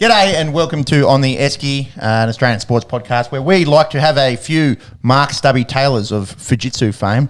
G'day and welcome to On The Esky, an Australian sports podcast where we like to have a few Mark Stubby Taylors of Fujitsu fame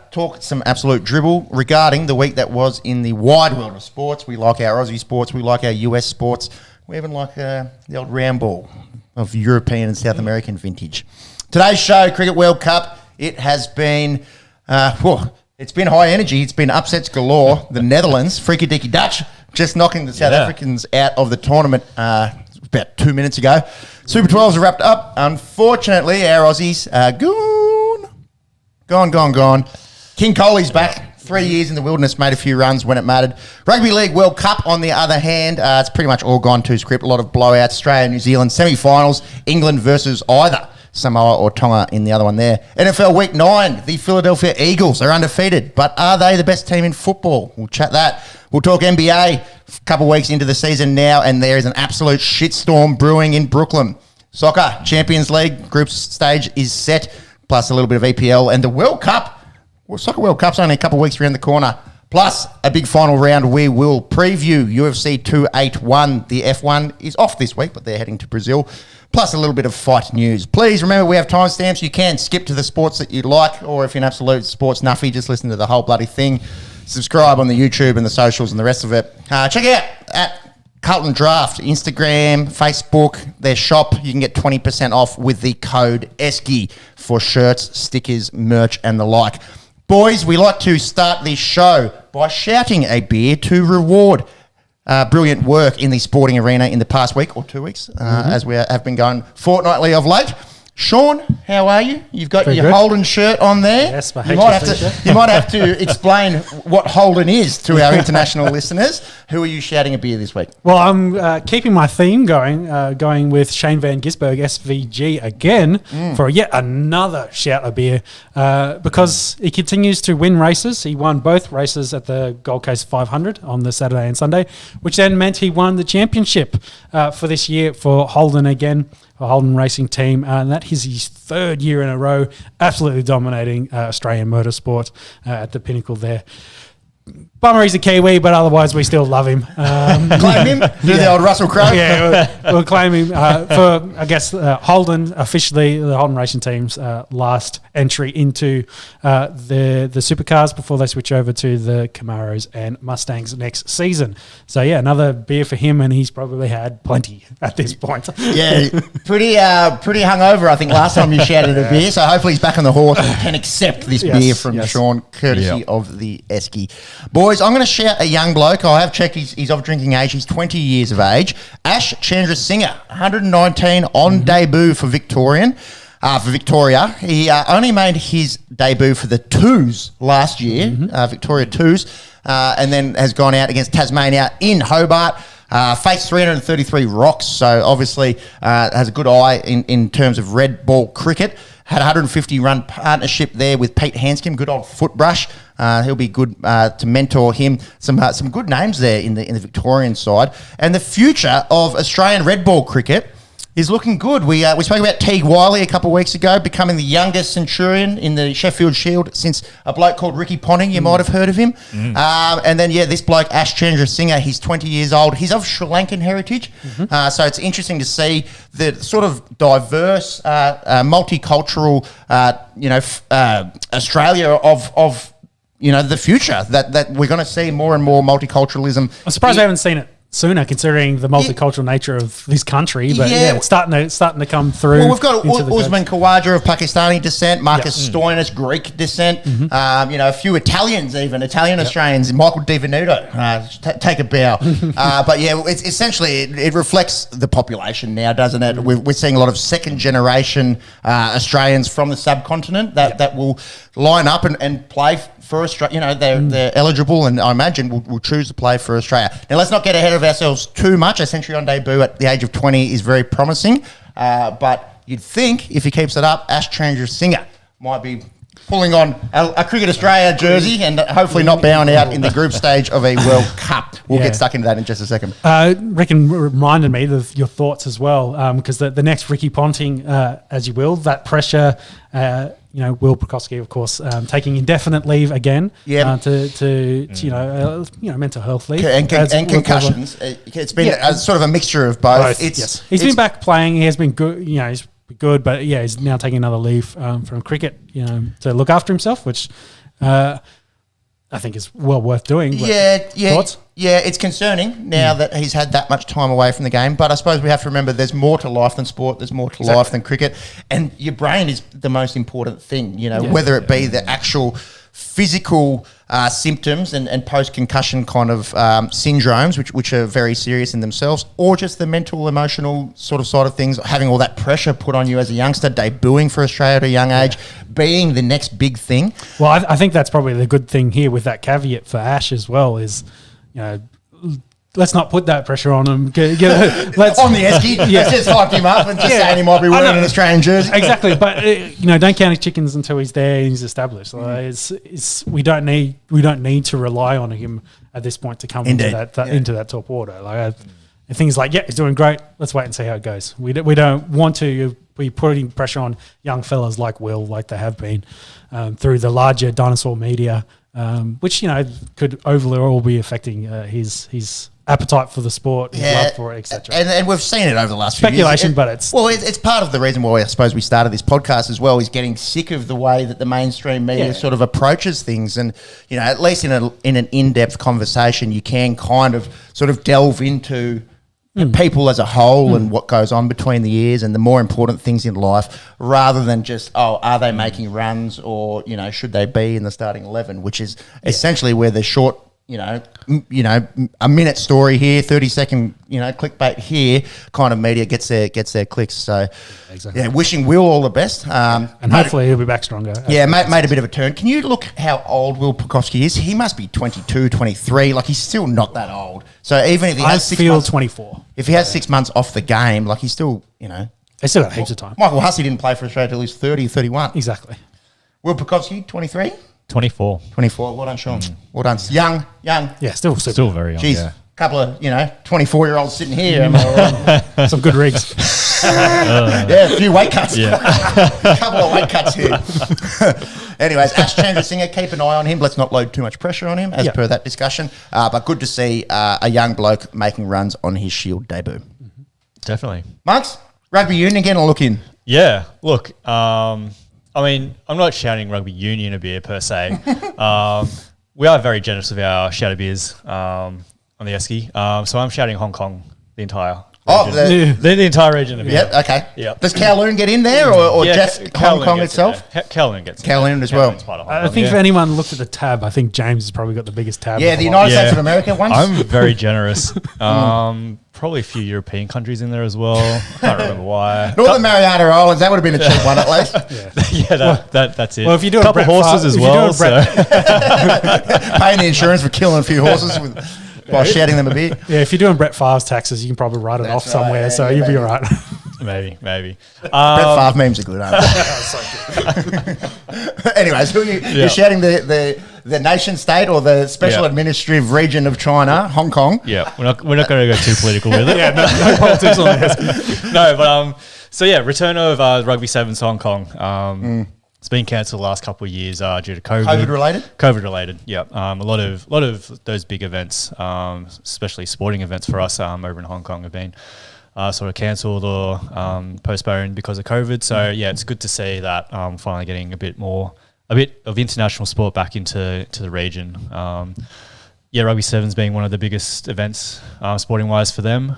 talk some absolute dribble regarding the week that was in the wide world of sports. We like our Aussie sports, we like our US sports, we even like the old round ball of European and South American vintage. Today's show, Cricket World Cup, it has been, it's been high energy, it's been upsets galore. The Netherlands, freaky deaky Dutch, just knocking the South Africans out of the tournament about 2 minutes ago. Super 12s are wrapped up. Unfortunately, our Aussies are gone. King Kohli's back. 3 years in the wilderness, made a few runs when it mattered. Rugby League World Cup, on the other hand, it's pretty much all gone to script. A lot of blowouts. Australia, New Zealand, semi-finals. England versus either Samoa or Tonga in the other one there. NFL Week 9, the Philadelphia Eagles are undefeated, but are they the best team in football? We'll chat that. We'll talk NBA, a couple of weeks into the season now, and there is an absolute shitstorm brewing in Brooklyn. Soccer, Champions League, group stage is set, plus a little bit of EPL, and the World Cup. Well, Soccer World Cup's only a couple of weeks around the corner. Plus, a big final round. We will preview UFC 281. The F1 is off this week, but they're heading to Brazil. Plus, a little bit of fight news. Please remember, we have timestamps. You can skip to the sports that you like, or if you're an absolute sports nuffy, just listen to the whole bloody thing. Subscribe on the YouTube and the socials and the rest of it. Check out at Carlton Draft, Instagram, Facebook, their shop. You can get 20% off with the code ESKY for shirts, stickers, merch, and the like. Boys, we like to start this show by shouting a beer to reward brilliant work in the sporting arena in the past week or 2 weeks, as we have been going fortnightly of late. Sean, how are you? You've got your Holden shirt on there. Yes, my you might have to explain what Holden is to our international listeners. Who are you shouting a beer this week? Well, I'm keeping my theme going with Shane Van Gisberg, SVG, again, for yet another shout a beer, because he continues to win races. He won both races at the Gold Coast 500 on the Saturday and Sunday, which then meant he won the championship for this year for Holden again. A Holden Racing team, and that is his third year in a row, absolutely dominating Australian motorsport at the pinnacle there. Bummer he's a Kiwi, but otherwise we still love him. Claim him? Do the old Russell Crowe? Yeah, we'll claim him for, I guess, Holden, officially the Holden Racing team's last entry into the supercars before they switch over to the Camaros and Mustangs next season. So, yeah, another beer for him, and he's probably had plenty at this point. Yeah, pretty hungover, I think, last time you shouted a beer, so hopefully he's back on the horse and can accept this beer from Sean, courtesy of the Esky. Boys, I'm going to shout a young bloke. I have checked he's of drinking age. He's 20 years of age. Ash Chandrasinghe, 119 on debut for Victoria. He only made his debut for the Twos last year, Victoria Twos, and then has gone out against Tasmania in Hobart. Faced 333 rocks, so obviously has a good eye in terms of red ball cricket. Had a 150-run partnership there with Pete Hanscom, good old footbrush. He'll be good to mentor him. Some good names there in the Victorian side. And the future of Australian red ball cricket is looking good. We spoke about Teague Wiley a couple of weeks ago, becoming the youngest Centurion in the Sheffield Shield since a bloke called Ricky Ponting. You might have heard of him. And then, this bloke, Ash Chandrasinghe, he's 20 years old. He's of Sri Lankan heritage. So it's interesting to see the sort of diverse, multicultural, Australia of the future, that we're going to see more and more multiculturalism. I'm surprised we haven't seen it sooner, considering the multicultural nature of this country. But it's starting to come through. Well, we've got Usman Khawaja of Pakistani descent, Marcus Stoinis, Greek descent, a few Italians even, Italian-Australians, Michael DiVenuto, take a bow. But it's essentially, it reflects the population now, doesn't it? We're seeing a lot of second-generation Australians from the subcontinent that will line up and play for Australia. They're eligible, and I imagine will choose to play for Australia. Now, let's not get ahead of ourselves too much. A century on debut at the age of 20 is very promising, but you'd think if he keeps it up, Ash Chandrasinghe might be pulling on a Cricket Australia jersey and hopefully not bowing out in the group stage of a World Cup. We'll get stuck into that in just a second. Rickon reminded me of your thoughts as well, because the next Ricky Ponting, as you will, that pressure Will Prokofsky, of course, taking indefinite leave again. Yeah. Mental health leave And concussions. It's been sort of a mixture of both. Yes. He's been back playing. He has been good. He's good, but he's now taking another leave from cricket. To look after himself, which I think is well worth doing. Thoughts? Yeah, it's concerning now that he's had that much time away from the game. But I suppose we have to remember there's more to life than sport. There's more to life than cricket. And your brain is the most important thing, whether it be the actual physical symptoms and post-concussion kind of syndromes, which are very serious in themselves, or just the mental, emotional sort of side of things, having all that pressure put on you as a youngster, debuting for Australia at a young age, being the next big thing. Well, I think that's probably the good thing here with that caveat for Ash as well is, let's not put that pressure on him. Let's on the esky, let's just hype him up and just say he might be wearing an Australian jersey. Exactly, but don't count his chickens until he's there and he's established. Like, we don't need to rely on him at this point to come into that top order. Like things like he's doing great. Let's wait and see how it goes. We don't want to be putting pressure on young fellas like Will, like they have been through the larger dinosaur media. Which could overall be affecting his appetite for the sport, his love for it, etc. And we've seen it over the last few years. Speculation, but it's part of the reason why I suppose we started this podcast as well. Is getting sick of the way that the mainstream media sort of approaches things, and at least in an in-depth conversation, you can kind of sort of delve into people as a whole and what goes on between the ears and the more important things in life, rather than just, are they making runs or, should they be in the starting 11, which is essentially where the short, a minute story here, 30-second, clickbait here kind of media gets their clicks. So, wishing Will all the best. And hopefully he'll be back stronger. Yeah, made a bit of a turn. Can you look how old Will Prokofsky is? He must be 22, 23. Like, he's still not that old. So even if he has 6 months... 24. If he has 6 months off the game, like, he's still, They still got heaps of time. Michael Hussey didn't play for Australia till he was 30 or 31. Exactly. Will Prokofsky, 23? 24. 24. Well done, Sean. Well done. Young. Yeah, still very young. Jeez, couple of 24-year-olds sitting here. Some good rigs. A few weight cuts. Yeah. A couple of weight cuts here. Anyways, Ash Chandrasinghe, keep an eye on him. Let's not load too much pressure on him as per that discussion. But good to see a young bloke making runs on his Shield debut. Definitely. Monks, rugby union again, I'll look in. Yeah, look, I'm not shouting rugby union a beer per se. We are very generous with our shout of beers on the Esky. So I'm shouting Hong Kong, the entire region. The entire region of beer. Yep, okay. Yep. Does Kowloon get in there or just Hong Kong itself? Kowloon gets in. Kowloon as well. I think if anyone looked at the tab, I think James has probably got the biggest tab. Yeah, the United States of America ones. I'm very generous. Probably a few European countries in there as well. I can't remember why. Northern Mariana Islands, that would have been a cheap one at least. That's it. Well, if you do a couple horses as well. Paying the insurance for killing a few horses by shouting them a bit. Yeah, if you're doing Brett Favre's taxes, you can probably write it off somewhere, right, so you'll be all right. Maybe. Brett Favre memes are good, aren't they? Anyways, who are you're shouting the nation state or the special administrative region of China, Hong Kong? Yeah, we're not going to go too political with it. No politics on this. No, but return of Rugby Sevens Hong Kong. It's been cancelled the last couple of years due to COVID. COVID related, yeah. A lot of those big events, especially sporting events for us over in Hong Kong, have been sort of cancelled or postponed because of COVID. So it's good to see that finally getting a bit of international sport back into the region. Rugby Sevens being one of the biggest events sporting wise for them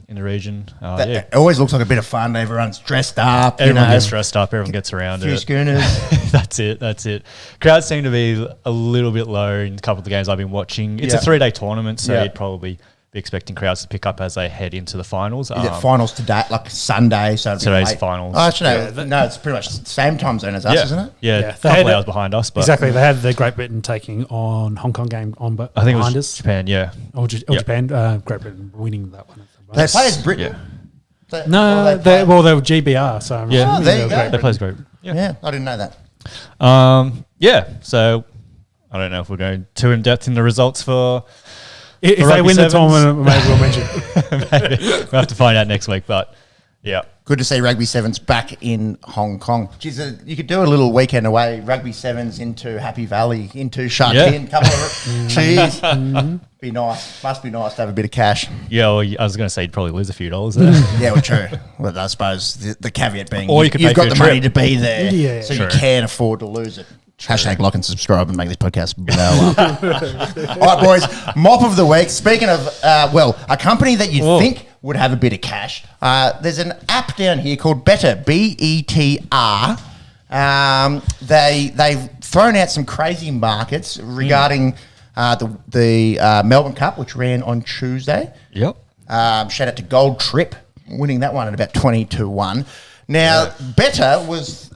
in the region. It always looks like a bit of fun. Everyone's dressed up. Everyone gets dressed up. Everyone gets around a few schooners. That's it. Crowds seem to be a little bit low in a couple of the games I've been watching. It's a 3-day tournament, so you'd probably be expecting crowds to pick up as they head into the finals. Is it finals today, like Sunday? So today's finals. Oh, actually, no, it's pretty much the same time zone as us, isn't it? Yeah, a couple hours behind us. But exactly, they had the Great Britain taking on Hong Kong game I think behind it was us. Japan, Or Japan, Great Britain winning that one. They play as Britain. Yeah. They were GBR. So there you go. They play great. Yeah, I didn't know that. So I don't know if we're going too in depth in the results for. If they win the tournament, maybe we'll mention. Maybe. We'll have to find out next week, but yeah. Good to see Rugby Sevens back in Hong Kong. Jeez, you could do a little weekend away, Rugby Sevens into Happy Valley, into Sha Tin, couple of jeez. Be nice. Must be nice to have a bit of cash. Yeah, well, I was going to say you'd probably lose a few dollars there. Yeah, well, true. Well, I suppose the caveat being Or you could you've pay for got the your money trip. to be there, Yeah, so true. you can afford to lose it. Hashtag like and subscribe and make this podcast blow up. All right, boys. Mop of the week. Speaking of, a company that you'd think would have a bit of cash. There's an app down here called Better, BETR. They've thrown out some crazy markets regarding the Melbourne Cup, which ran on Tuesday. Yep. Shout out to Gold Trip, winning that one at about 20-1. Now, Better was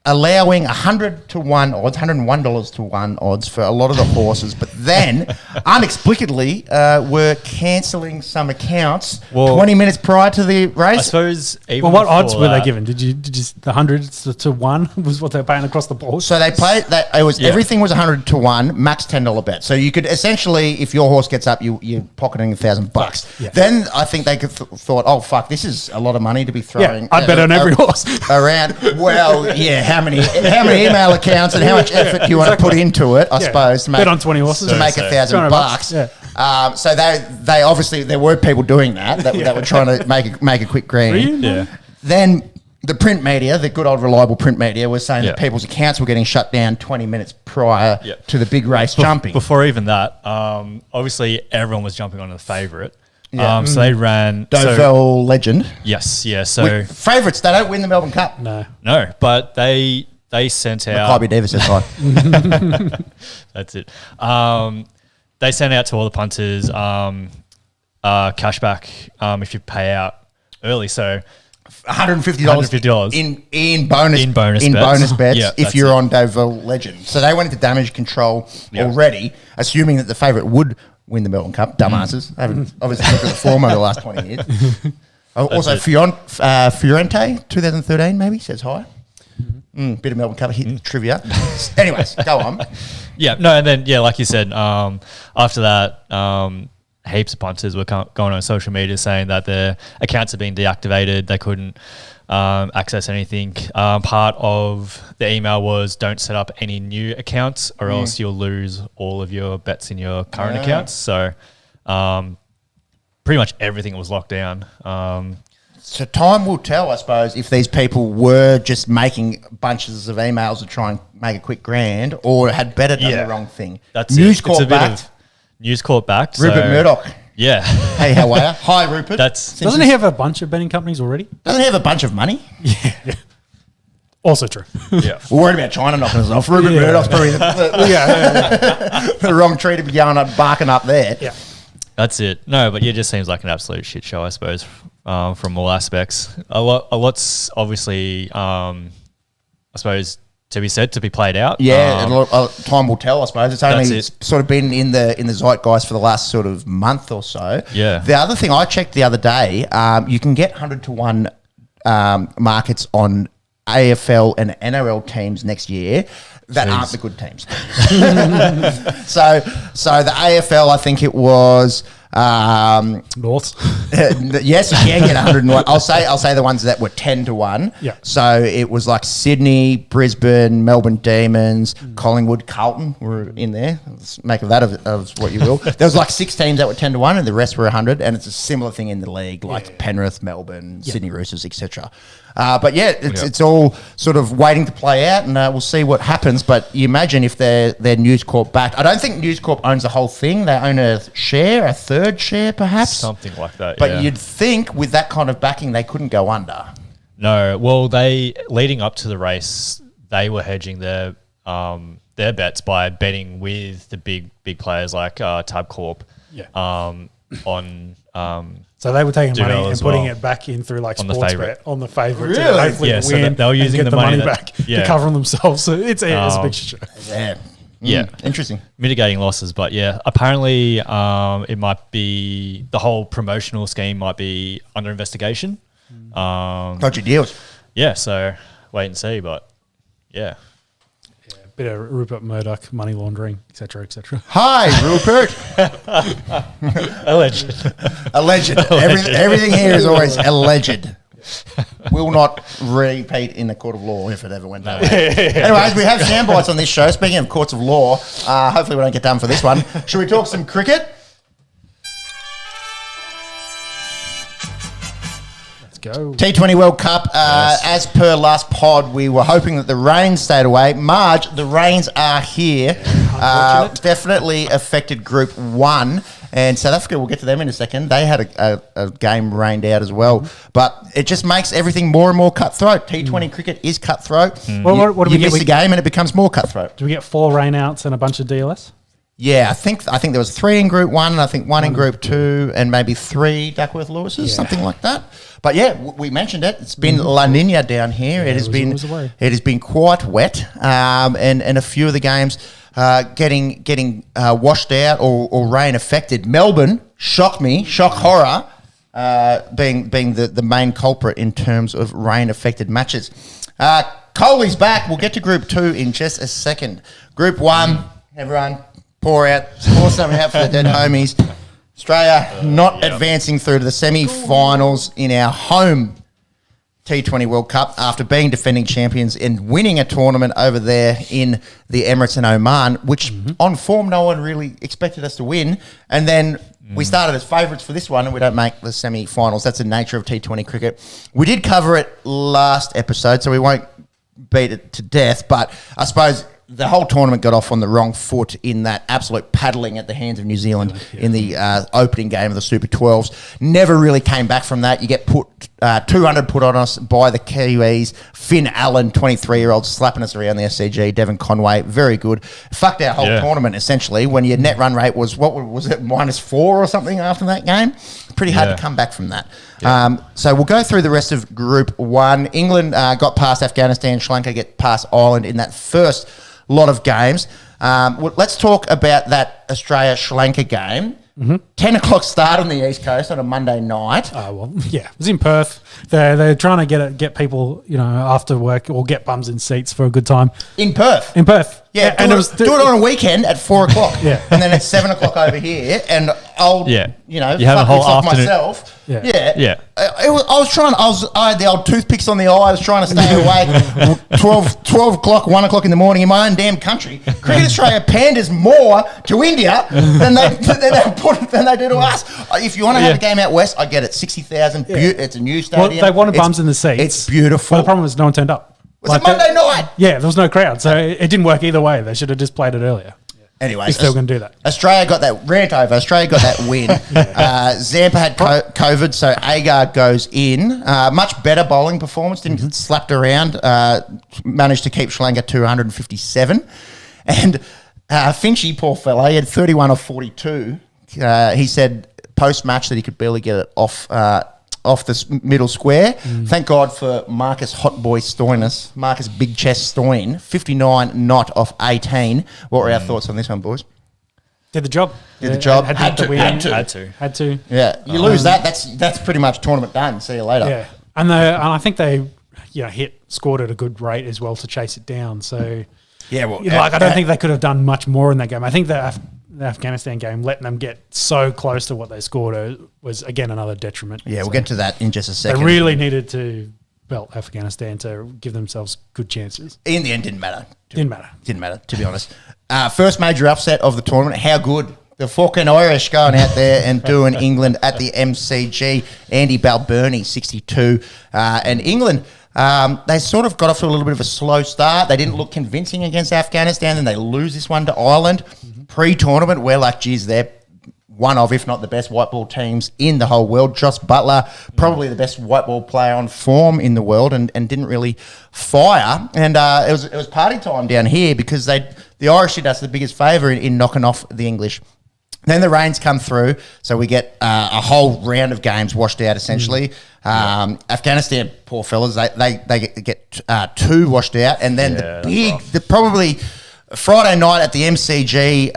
allowing 100 to 1 odds, $101 to 1 odds for a lot of the horses, but then inexplicably were cancelling some accounts 20 minutes prior to the race. I suppose. Even Well, what odds before were they that- given? Did you the hundreds to 1 was what they were paying across the board? So they played that it was Yeah. everything was 100 to 1, max $10 bet. So you could essentially, if your horse gets up, you're pocketing $1,000. Yeah. Then I think they could thought, oh fuck, this is a lot of money to be throwing. I'd bet on every horse. Around. Well, yeah. How many email accounts and how much effort do you want to put into it? I suppose to make Bet on 20 horses. to make So- $1,000. Yeah. So they obviously there were people doing that were trying to make a quick green. Really? Yeah. Then the print media, the good old reliable print media, was saying that Yeah. people's accounts were getting shut down 20 minutes prior Yeah. to the big race jumping. Before even that, obviously everyone was jumping on the favourite. Yeah. So they ran. Deauville legend. Yes, yeah. So Favourites, they don't win the Melbourne Cup. No. no, but they sent out. Kylie Davis says hi. That's it. They sent out to all the punters cashback if you pay out early. So $150 in bonus bets Yeah, if that's you're it. on Deauville legend. So they went into damage control Yeah. already, assuming that the favourite would win the Melbourne Cup. Dumbasses. Haven't obviously looked at the form over the last 20 years. Also, it. Fiorente, 2013 maybe, says hi. Bit of Melbourne Cup trivia. Anyways, go on. Yeah, no, and then like you said, after that, heaps of punters were going on social media saying that their accounts had been deactivated. They couldn't access anything. Part of the email was don't set up any new accounts or else you'll lose all of your bets in your current accounts. So pretty much everything was locked down. So time will tell, I suppose, if these people were just making bunches of emails to try and make a quick grand or had better done the wrong thing. That's News it. Corp It's a bit backed. of News Corp backed. Rupert so, Murdoch. Yeah. Hey, how are you? Hi, Rupert. Doesn't he have a bunch of betting companies already? Doesn't he have a bunch of money? Also true. Yeah. We're worried about China knocking us off. Rupert Murdoch's probably the wrong tree to be going up, barking up there. Yeah. That's it. No, but it just seems like an absolute shit show, I suppose, from all aspects. A lot's obviously, I suppose, to be said, to be played out. Yeah, time will tell, I suppose. It's only That's it. sort of been in the zeitgeist for the last sort of month or so. Yeah. The other thing I checked the other day, you can get 100 to 1 markets on AFL and NRL teams next year that aren't the good teams. so the AFL, I think it was North. yes, you can get 101. I'll say the ones that were 10 to 1. Yeah. So it was like Sydney, Brisbane, Melbourne Demons, Collingwood, Carlton were in there. Let's make of that of what you will. There was like 6 teams that were 10 to 1 and the rest were 100, and it's a similar thing in the league, like Penrith, Melbourne, Sydney Roosters, etc. But yeah, it's all sort of waiting to play out, and we'll see what happens. But you imagine if they're News Corp backed. I don't think News Corp owns the whole thing. They own a third share, perhaps. Something like that, But you'd think with that kind of backing, they couldn't go under. No, well, leading up to the race, they were hedging their bets by betting with the big players like Tabcorp on So they were taking Duo money and as putting well. it back in through like on the sports favourite. bet on the favourite. Really? To hopefully Yeah, so win they were using and get the money back that- to cover themselves. So it's a big show. Yeah. Yeah. Interesting. mitigating losses. But yeah, apparently it might be the whole promotional scheme might be under investigation. Got your deals. Yeah, so wait and see. But yeah. Bit of Rupert Murdoch, money laundering, etc., etc. Hi, Rupert. Alleged. Alleged. Everything here is always alleged. will not repeat in the court of law if it ever went that way. Anyways, we have sound bites on this show. Speaking of courts of law, hopefully we don't get done for this one. Should we talk some cricket? Go. T20 World Cup, as per last pod, we were hoping that the rains stayed away. Marge, the rains are here. Definitely affected Group 1. And South Africa, we'll get to them in a second. They had a game rained out as well. But it just makes everything more and more cutthroat. T20 cricket is cutthroat. Well, what do we you get? miss the game and it becomes more cutthroat. Do we get 4 rainouts and a bunch of DLS? Yeah, I think there was 3 in Group 1, and I think 1 in Group 2, and maybe 3 Duckworth Lewises, something like that. But yeah, we mentioned it. It's been La Nina down here. Yeah, it has been quite wet, and a few of the games getting washed out or rain affected. Melbourne shock horror, being the main culprit in terms of rain affected matches. Coley's back. We'll get to Group 2 in just a second. Group 1, everyone. Pour something out for the dead homies. Australia not advancing through to the semi-finals in our home T20 World Cup after being defending champions and winning a tournament over there in the Emirates and Oman, which on form no one really expected us to win. And then we started as favourites for this one and we don't make the semi-finals. That's the nature of T20 cricket. We did cover it last episode, so we won't beat it to death, but I suppose the whole tournament got off on the wrong foot in that absolute paddling at the hands of New Zealand in the opening game of the Super 12s. Never really came back from that. You get 200 put on us by the Kiwis. Finn Allen, 23-year-old, slapping us around the SCG. Devon Conway, very good. Fucked our whole tournament, essentially, when your net run rate was, -4 or something after that game? Pretty hard to come back from that. Yeah. So we'll go through the rest of Group 1. England got past Afghanistan. Sri Lanka get past Ireland in that first lot of games. Let's talk about that Australia-Sri Lanka game. 10 o'clock start on the East Coast on a Monday night. It was in Perth. They're trying to get people, after work or get bums in seats for a good time. In Perth? Yeah, and do it on a weekend at 4 o'clock. And then at 7 o'clock over here, and I'll, you have a whole afternoon. Myself. I had the old toothpicks on the eye. I was trying to stay awake 12 o'clock, 1 o'clock in the morning in my own damn country. Cricket Australia panders more to India than they do to us. If you want to have a game out west, I get it. 60,000, it's a new stadium. Well, they wanted bums in the seats. It's beautiful. But the problem is no one turned up. It was a Monday night. Yeah, there was no crowd, so it didn't work either way. They should have just played it earlier. Anyway, you're still going to do that. Australia got that rant over. Australia got that win. Zampa had COVID, so Agar goes in. Much better bowling performance. Didn't slapped around. Managed to keep Sri Lanka 257. And Finchy, poor fellow, he had 31 of 42. He said post-match that he could barely get it off the middle square. Thank God for Marcus Hotboy Stoinis, Marcus Big Chest Stoin, 59 not off 18. What were our thoughts on this one, boys? Did the job. Had to. Yeah, you lose that. That's pretty much tournament done. See you later. Yeah, and I think they scored at a good rate as well to chase it down. So I don't think they could have done much more in that game. I think the Afghanistan game, letting them get so close to what they scored was, again, another detriment. Yeah, we'll get to that in just a second. They really needed to belt Afghanistan to give themselves good chances. In the end, didn't matter. Didn't matter, to be honest. First major upset of the tournament. How good. The fucking Irish going out there and doing England at the MCG. Andy Balbirnie, 62. And England, they sort of got off to a little bit of a slow start. They didn't look convincing against Afghanistan, and they lose this one to Ireland. Pre-tournament, we're like, geez, they're one of, if not the best white ball teams in the whole world. Josh Butler, probably the best white ball player on form in the world, and didn't really fire. And it was party time down here because the Irish did us the biggest favour in knocking off the English. Then the rains come through, so we get a whole round of games washed out, essentially. Afghanistan, poor fellas, they get 2 washed out, and then probably Friday night at the MCG,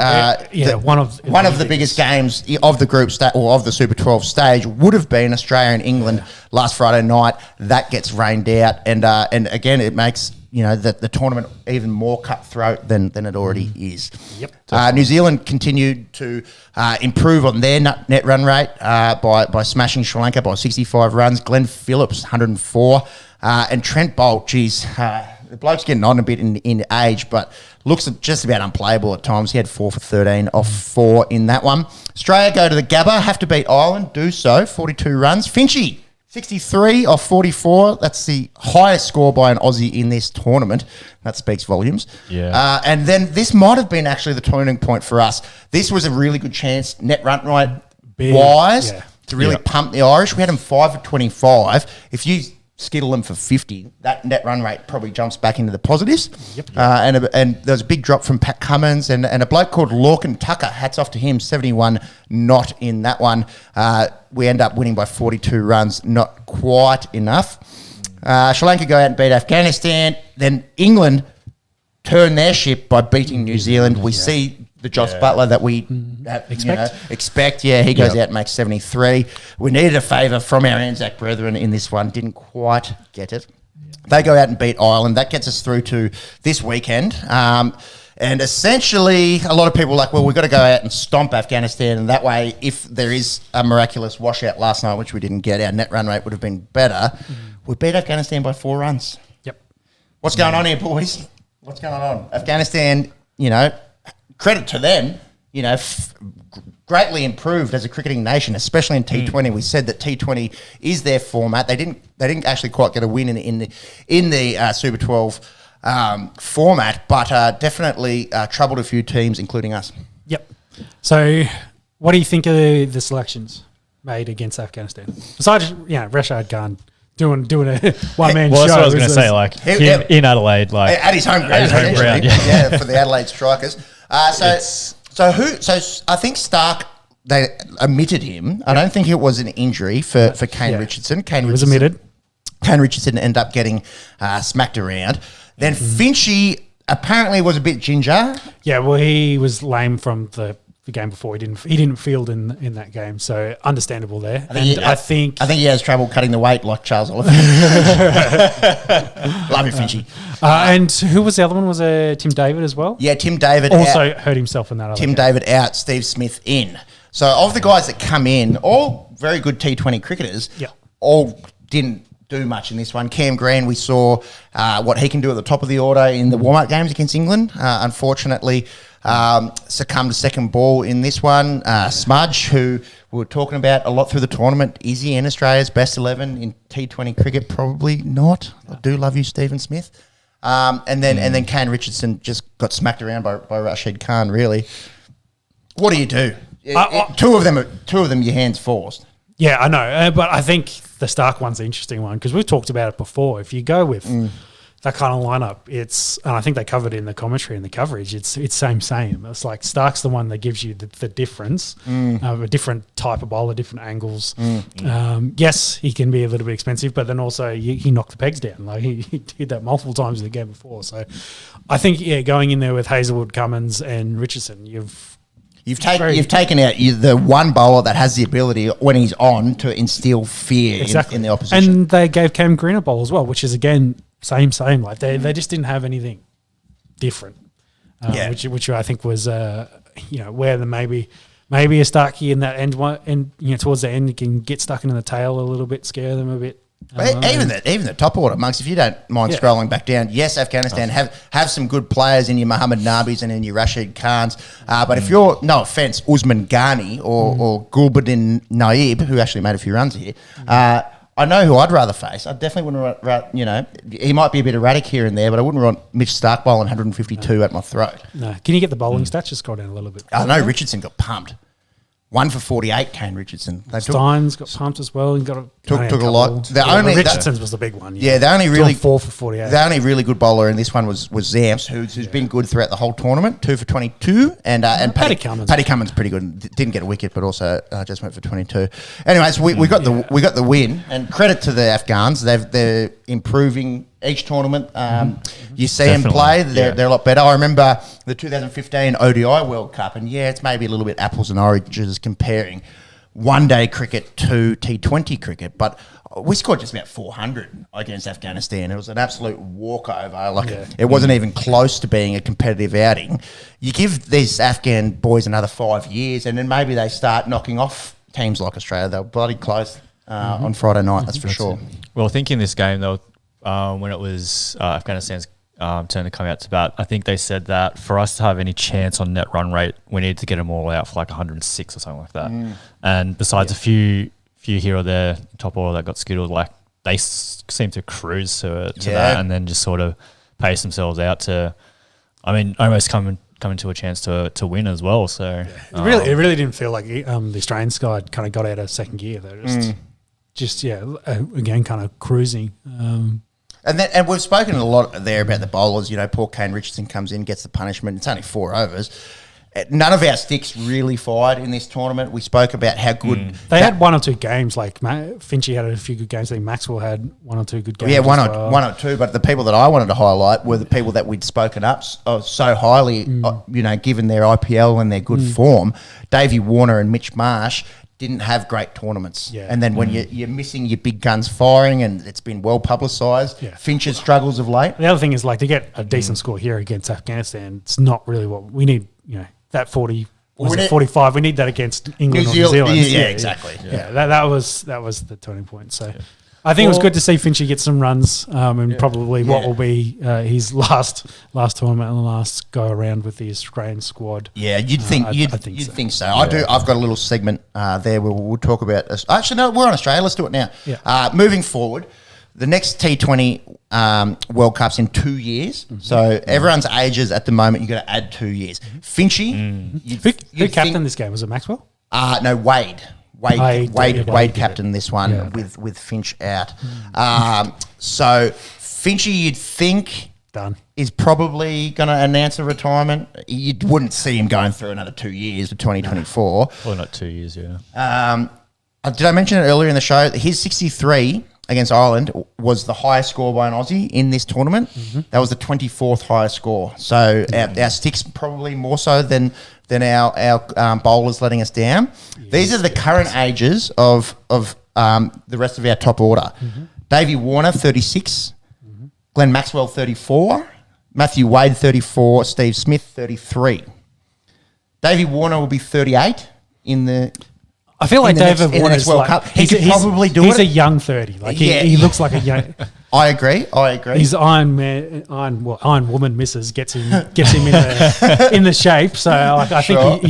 one of the biggest games of the group or of the Super 12 stage would have been Australia and England last Friday night. That gets rained out, and again, it makes the tournament even more cutthroat than it already is. Yep. New Zealand continued to improve on their net run rate by smashing Sri Lanka by 65 runs. Glenn Phillips, 104. And Trent Bolt, the bloke's getting on a bit in age, but looks just about unplayable at times. He had 4 for 13 off 4 in that one. Australia go to the Gabba, have to beat Ireland, do so, 42 runs. Finchie, 63 off 44. That's the highest score by an Aussie in this tournament. That speaks volumes. Yeah. And then this might have been actually the turning point for us. This was a really good chance, net run rate wise, to really pump the Irish. We had them 5 for 25. If you skittle them for 50, that net run rate probably jumps back into the positives. Yep. And there was a big drop from Pat Cummins and a bloke called Lorcan Tucker. Hats off to him, 71 not in that one. We end up winning by 42 runs, not quite enough. Sri Lanka go out and beat Afghanistan. Then England turn their ship by beating New Zealand. We see the Joss Butler that we expect. Yeah, he goes out and makes 73. We needed a favour from our Anzac brethren in this one. Didn't quite get it. They go out and beat Ireland. That gets us through to this weekend. And essentially, a lot of people are like, well, we've got to go out and stomp Afghanistan. And that way, if there is a miraculous washout last night, which we didn't get, our net run rate would have been better. We beat Afghanistan by 4 runs. Yep. What's going on here, boys? What's going on? Afghanistan, credit to them, greatly improved as a cricketing nation, especially in T20. We said that T20 is their format. They didn't actually quite get a win in the Super 12 format, but definitely troubled a few teams, including us. Yep. So, what do you think of the selections made against Afghanistan? Besides, Rashad Khan doing a one-man show. Well, that's what I was going to say, like, in Adelaide. Like, at his home ground, for the Adelaide Strikers. So I think Stark, they omitted him. I don't think it was an injury for Kane Richardson. He was omitted. Kane Richardson ended up getting smacked around. Then Finchie apparently was a bit ginger. Yeah, well, he was lame from the game before. He didn't field in that game, so understandable there. I think he has trouble cutting the weight like Charles Oliver. Love you, Finchie. And who was the other one? Was Tim David as well? Yeah, Tim David also hurt himself in that other Tim game. David out, Steve Smith in. So of the guys that come in, all very good T20 cricketers, all didn't do much in this one. Cam Green, we saw what he can do at the top of the order in the warm-up games against England. Unfortunately, succumbed to second ball in this one. Smudge, who we were talking about a lot through the tournament, is he in Australia's best 11 in T20 cricket? Probably not. I do love you, Stephen Smith. And then Kane Richardson just got smacked around by Rashid Khan. Really, what do you do? Two of them, your hands forced. Yeah, I know, but I think the Stark one's the interesting one because we've talked about it before. If you go with that kind of lineup, and I think they covered it in the commentary and the coverage, it's same. It's like Stark's the one that gives you the difference, a different type of bowler, different angles. Yes, he can be a little bit expensive, but then also he knocked the pegs down. Like he did that multiple times in the game before. So I think going in there with Hazelwood, Cummins, and Richardson, You've taken out the one bowler that has the ability when he's on to instill fear in the opposition. And they gave Cam Green a bowl as well, which is again same. Like they just didn't have anything different, which I think was where maybe a Starkey in that end towards the end can get stuck in the tail a little bit, scare them a bit. Even the top order, Monks, if you don't mind scrolling back down, yes, Afghanistan have some good players in your Muhammad Nabis and in your Rashid Khans, but if you're, no offence, Usman Ghani or Gulbuddin Naib, who actually made a few runs here, I know who I'd rather face. I definitely wouldn't, he might be a bit erratic here and there, but I wouldn't want Mitch Stark bowling 152 at my throat. No. Can you get the bowling stats? Just scroll down a little bit. I know Richardson got pumped. 1 for 48, Kane Richardson. Steins got pumped as well. He took a lot. Richardson's was the big one. Yeah, the only really 4 for 48. The only really good bowler in this one was Zamps, who's been good throughout the whole tournament. 2 for 22, and Paddy Cummins. Paddy Cummins pretty good. Didn't get a wicket, but also just went for 22. Anyways, we got the win, and credit to the Afghans. They're improving each tournament. You see them play, they're a lot better. I remember the 2015 ODI World Cup, and it's maybe a little bit apples and oranges comparing. one-day cricket to T20 cricket, but we scored just about 400 against Afghanistan. It was an absolute walkover. It wasn't even close to being a competitive outing. You give these Afghan boys another 5 years, and then maybe they start knocking off teams like Australia. They were bloody close on Friday night, that's for sure. Well, I think in this game, though, when it was Afghanistan's turn to come out to bat, I think they said that for us to have any chance on net run rate, we needed to get them all out for like 106 or something like that. And besides a few here or there, top order that got skittled, like they seem to cruise to that, and then just sort of pace themselves out to, I mean, almost coming to a chance to win as well. So it really didn't feel like the Australian side kind of got out of second gear. They're just again kind of cruising. And we've spoken a lot there about the bowlers. You know, poor Kane Richardson comes in, gets the punishment. It's only 4 overs. None of our sticks really fired in this tournament. We spoke about how good they had 1 or 2 games. Like Finchy had a few good games. I think Maxwell had 1 or 2 good games. Yeah, one or two. But the people that I wanted to highlight were the people that we'd spoken up so highly. You know, given their IPL and their good form, Davey Warner and Mitch Marsh didn't have great tournaments. Yeah. And then when you're missing your big guns firing, and it's been well publicised, Finch's struggles of late. The other thing is, like, to get a decent score here against Afghanistan, it's not really what we need. You know, that 40, 45, we need that against England or New Zealand. Yeah, exactly. Yeah, that was the turning point. So I think it was good to see Finchy get some runs, and probably what will be his last tournament and the last go around with the Australian squad. Yeah, you'd think so. I've got a little segment there where we'll talk about. Actually, no, we're on Australia. Let's do it now. Yeah. Moving forward, the next T20 World Cup's in 2 years. So everyone's ages at the moment, you've got to add 2 years. Finchy, who captained this game? Was it Maxwell? No, Wade. Wade captained this one with Finch out. So Finchy, you'd think done is probably going to announce a retirement. You wouldn't see him going through another 2 years to 2024. Well, not 2 years, yeah. Did I mention it earlier in the show? His 63 against Ireland was the highest score by an Aussie in this tournament. That was the 24th highest score. So our sticks probably more so than our bowlers letting us down. These are the current ages of the rest of our top order. Davey Warner, 36. Glenn Maxwell, 34. Matthew Wade, 34. Steve Smith, 33. Davey Warner will be 38 in the... I feel like David Warner's World Cup. He could probably do it. He's a young 30. Like he looks like a young... I agree. His Iron Woman missus gets him in the shape. So I think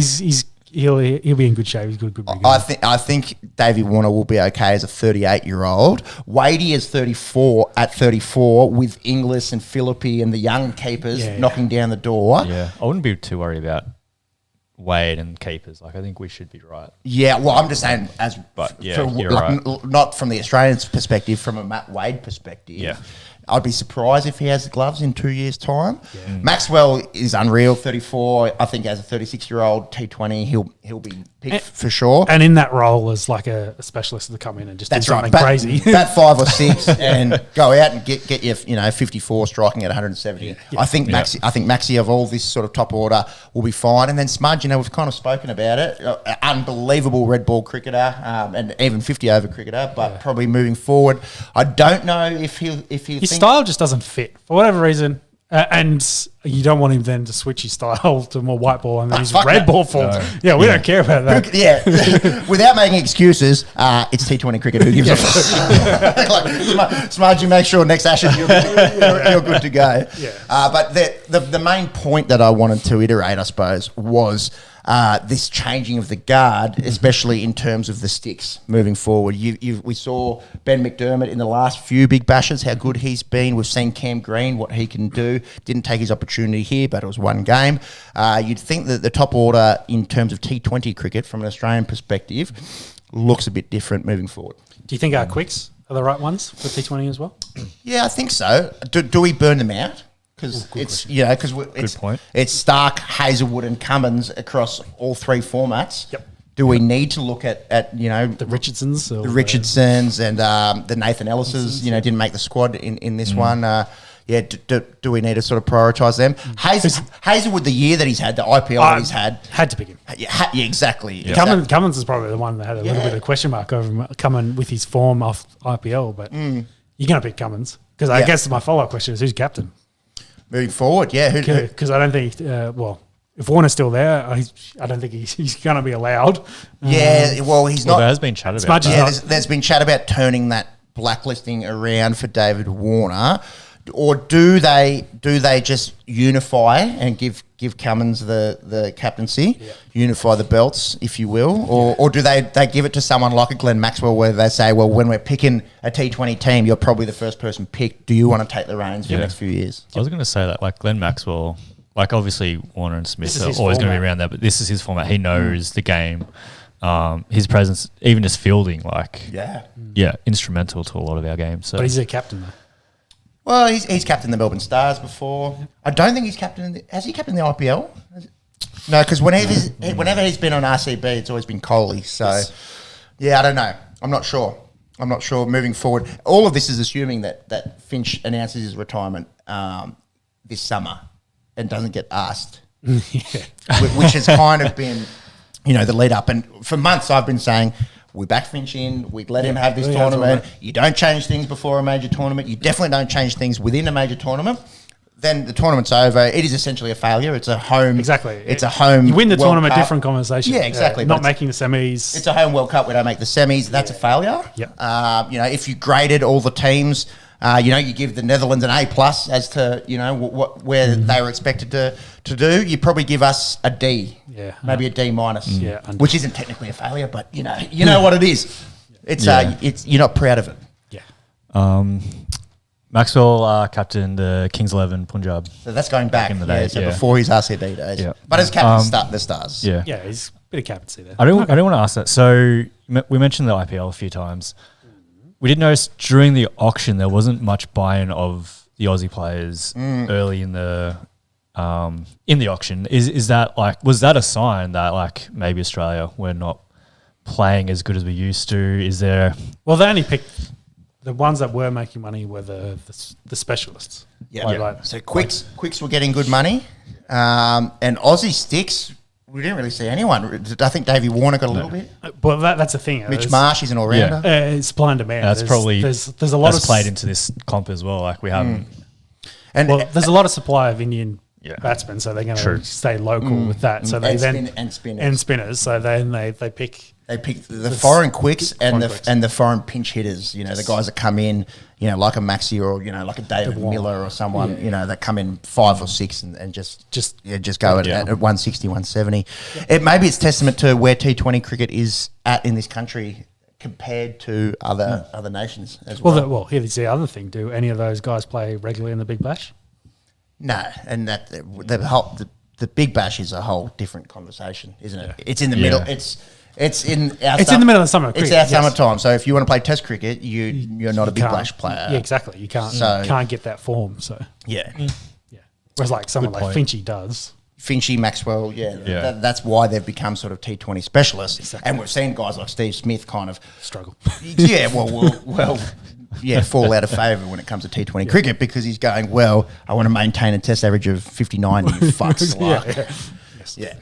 he'll be in good shape. He's good. I think Davey Warner will be okay as a 38-year-old. Wadey is 34 with Inglis and Philippi and the young keepers knocking down the door. Yeah, I wouldn't be too worried about Wade and keepers. Like, I think we should be right. Yeah, well, I'm just saying you're right. Not from the Australians' perspective, from a Matt Wade perspective. Yeah. I'd be surprised if he has the gloves in 2 years' time. Yeah. Maxwell is unreal, 34. I think as a 36-year-old T20, he'll be picked for sure. And in that role as like a specialist to come in and just do something crazy. Bat 5 or 6 and go out and get your 54 striking at 170. Yeah. I think Maxi of all this sort of top order will be fine. And then Smudge, we've kind of spoken about it. Unbelievable red ball cricketer and even 50-over cricketer, but probably moving forward, I don't know if he'll his style just doesn't fit for whatever reason, and you don't want him then to switch his style to more white ball and then his red ball falls. No. Yeah, we don't care about that. Without making excuses, it's T20 cricket. Who gives a fuck? Smudge, you make sure next Ashes you're good to go. Yeah. But the main point that I wanted to iterate, I suppose, was this changing of the guard, especially in terms of the sticks moving forward. We saw Ben McDermott in the last few big bashes, how good he's been. We've seen Cam Green, what he can do. Didn't take his opportunity here, but it was one game. You'd think that the top order in terms of T20 cricket from an Australian perspective looks a bit different moving forward. Do you think our quicks are the right ones for T20 as well? Yeah, I think so. Do we burn them out? Because it's Stark, Hazelwood, and Cummins across all three formats. Yep. Do we need to look at the Richardsons, and the Nathan Ellises? Didn't make the squad in this one. yeah, do we need to sort of prioritise them? Hazelwood, the year that he's had, the IPL that he's had to pick him. Yeah, exactly. Yeah. Cummins is probably the one that had a little bit of question mark over him coming with his form off IPL, but you're going to pick Cummins because I guess my follow-up question is who's captain? Moving forward, yeah. Because I don't think, if Warner's still there, I don't think he's going to be allowed. Yeah, well, he's not. There has been chat about that. There's been chat about turning that blacklisting around for David Warner, or do they just unify and give Cummins the captaincy, unify the belts, if you will, or do they give it to someone like a Glenn Maxwell where they say, well, when we're picking a T20 team, you're probably the first person picked. Do you want to take the reins for the next few years? I was going to say that, like Glenn Maxwell, like obviously Warner and Smith are always going to be around there, but this is his format. He knows the game. His presence, even just fielding, instrumental to a lot of our games. So. But he's a captain, though. Well, he's captained the Melbourne Stars before. I don't think he's captained. Has he captained the IPL? No, because whenever he's been on RCB, it's always been Kohli. So, I don't know. I'm not sure. Moving forward, all of this is assuming that Finch announces his retirement this summer and doesn't get asked, which has kind of been, the lead up. And for months, I've been saying, we back Finch in, we let him have this tournament. You don't change things before a major tournament. You definitely don't change things within a major tournament. Then the tournament's over. It is essentially a failure. It's a home. Exactly. It's a home. You win the World tournament, Cup. different conversation. Yeah, exactly. Not making the semis. It's a home World Cup. We don't make the semis. That's a failure. Yeah. If you graded all the teams, you give the Netherlands an A+ as to where they were expected to do. You probably give us a D. Yeah. Maybe a D-, which isn't technically a failure, but you know what it is. It's you're not proud of it. Yeah. Maxwell captain the Kings 11 Punjab. So that's going back in the days, before his RCB days. Yeah. But as captain, the Stars. Yeah. Yeah, he's a bit of captaincy there. I don't want to ask that. So we mentioned the IPL a few times. We did notice during the auction there wasn't much buy-in of the Aussie players early in the auction. Is that was that a sign that maybe Australia we're not playing as good as we used to? Is there? Well, they only picked the ones that were making money were the specialists. Yeah. So Quicks were getting good money, and Aussie sticks. We didn't really see anyone. I think Davey Warner got a little bit. But that's the thing. Mitch Marsh is an all-rounder. It's supply and demand. That's probably there's a lot of played into this comp as well. We haven't. And there's a lot of supply of Indian batsmen, so they're going to stay local with that. So they spinners. So then they pick. They pick the foreign quicks and the foreign pinch hitters. The guys that come in, like a Maxi or like a David Miller or someone, that come in 5 or 6 and just go at 160, 170. Maybe it's testament to where T20 cricket is at in this country compared to other nations as well. Well, here's the other thing: do any of those guys play regularly in the Big Bash? No, and that the Big Bash is a whole different conversation, isn't it? It's in the middle. It's in the middle of the summer. It's our summertime. So if you want to play Test cricket, you're not a Big Bash player. Yeah, exactly. You can't get that form. So yeah. Whereas someone like Finchy does. Finchy, Maxwell, that's why they've become sort of T20 specialists. Exactly. And we've seen guys like Steve Smith kind of struggle. Fall out of favour when it comes to T20 cricket because he's going, I want to maintain a Test average of 59. You fucks. Yeah.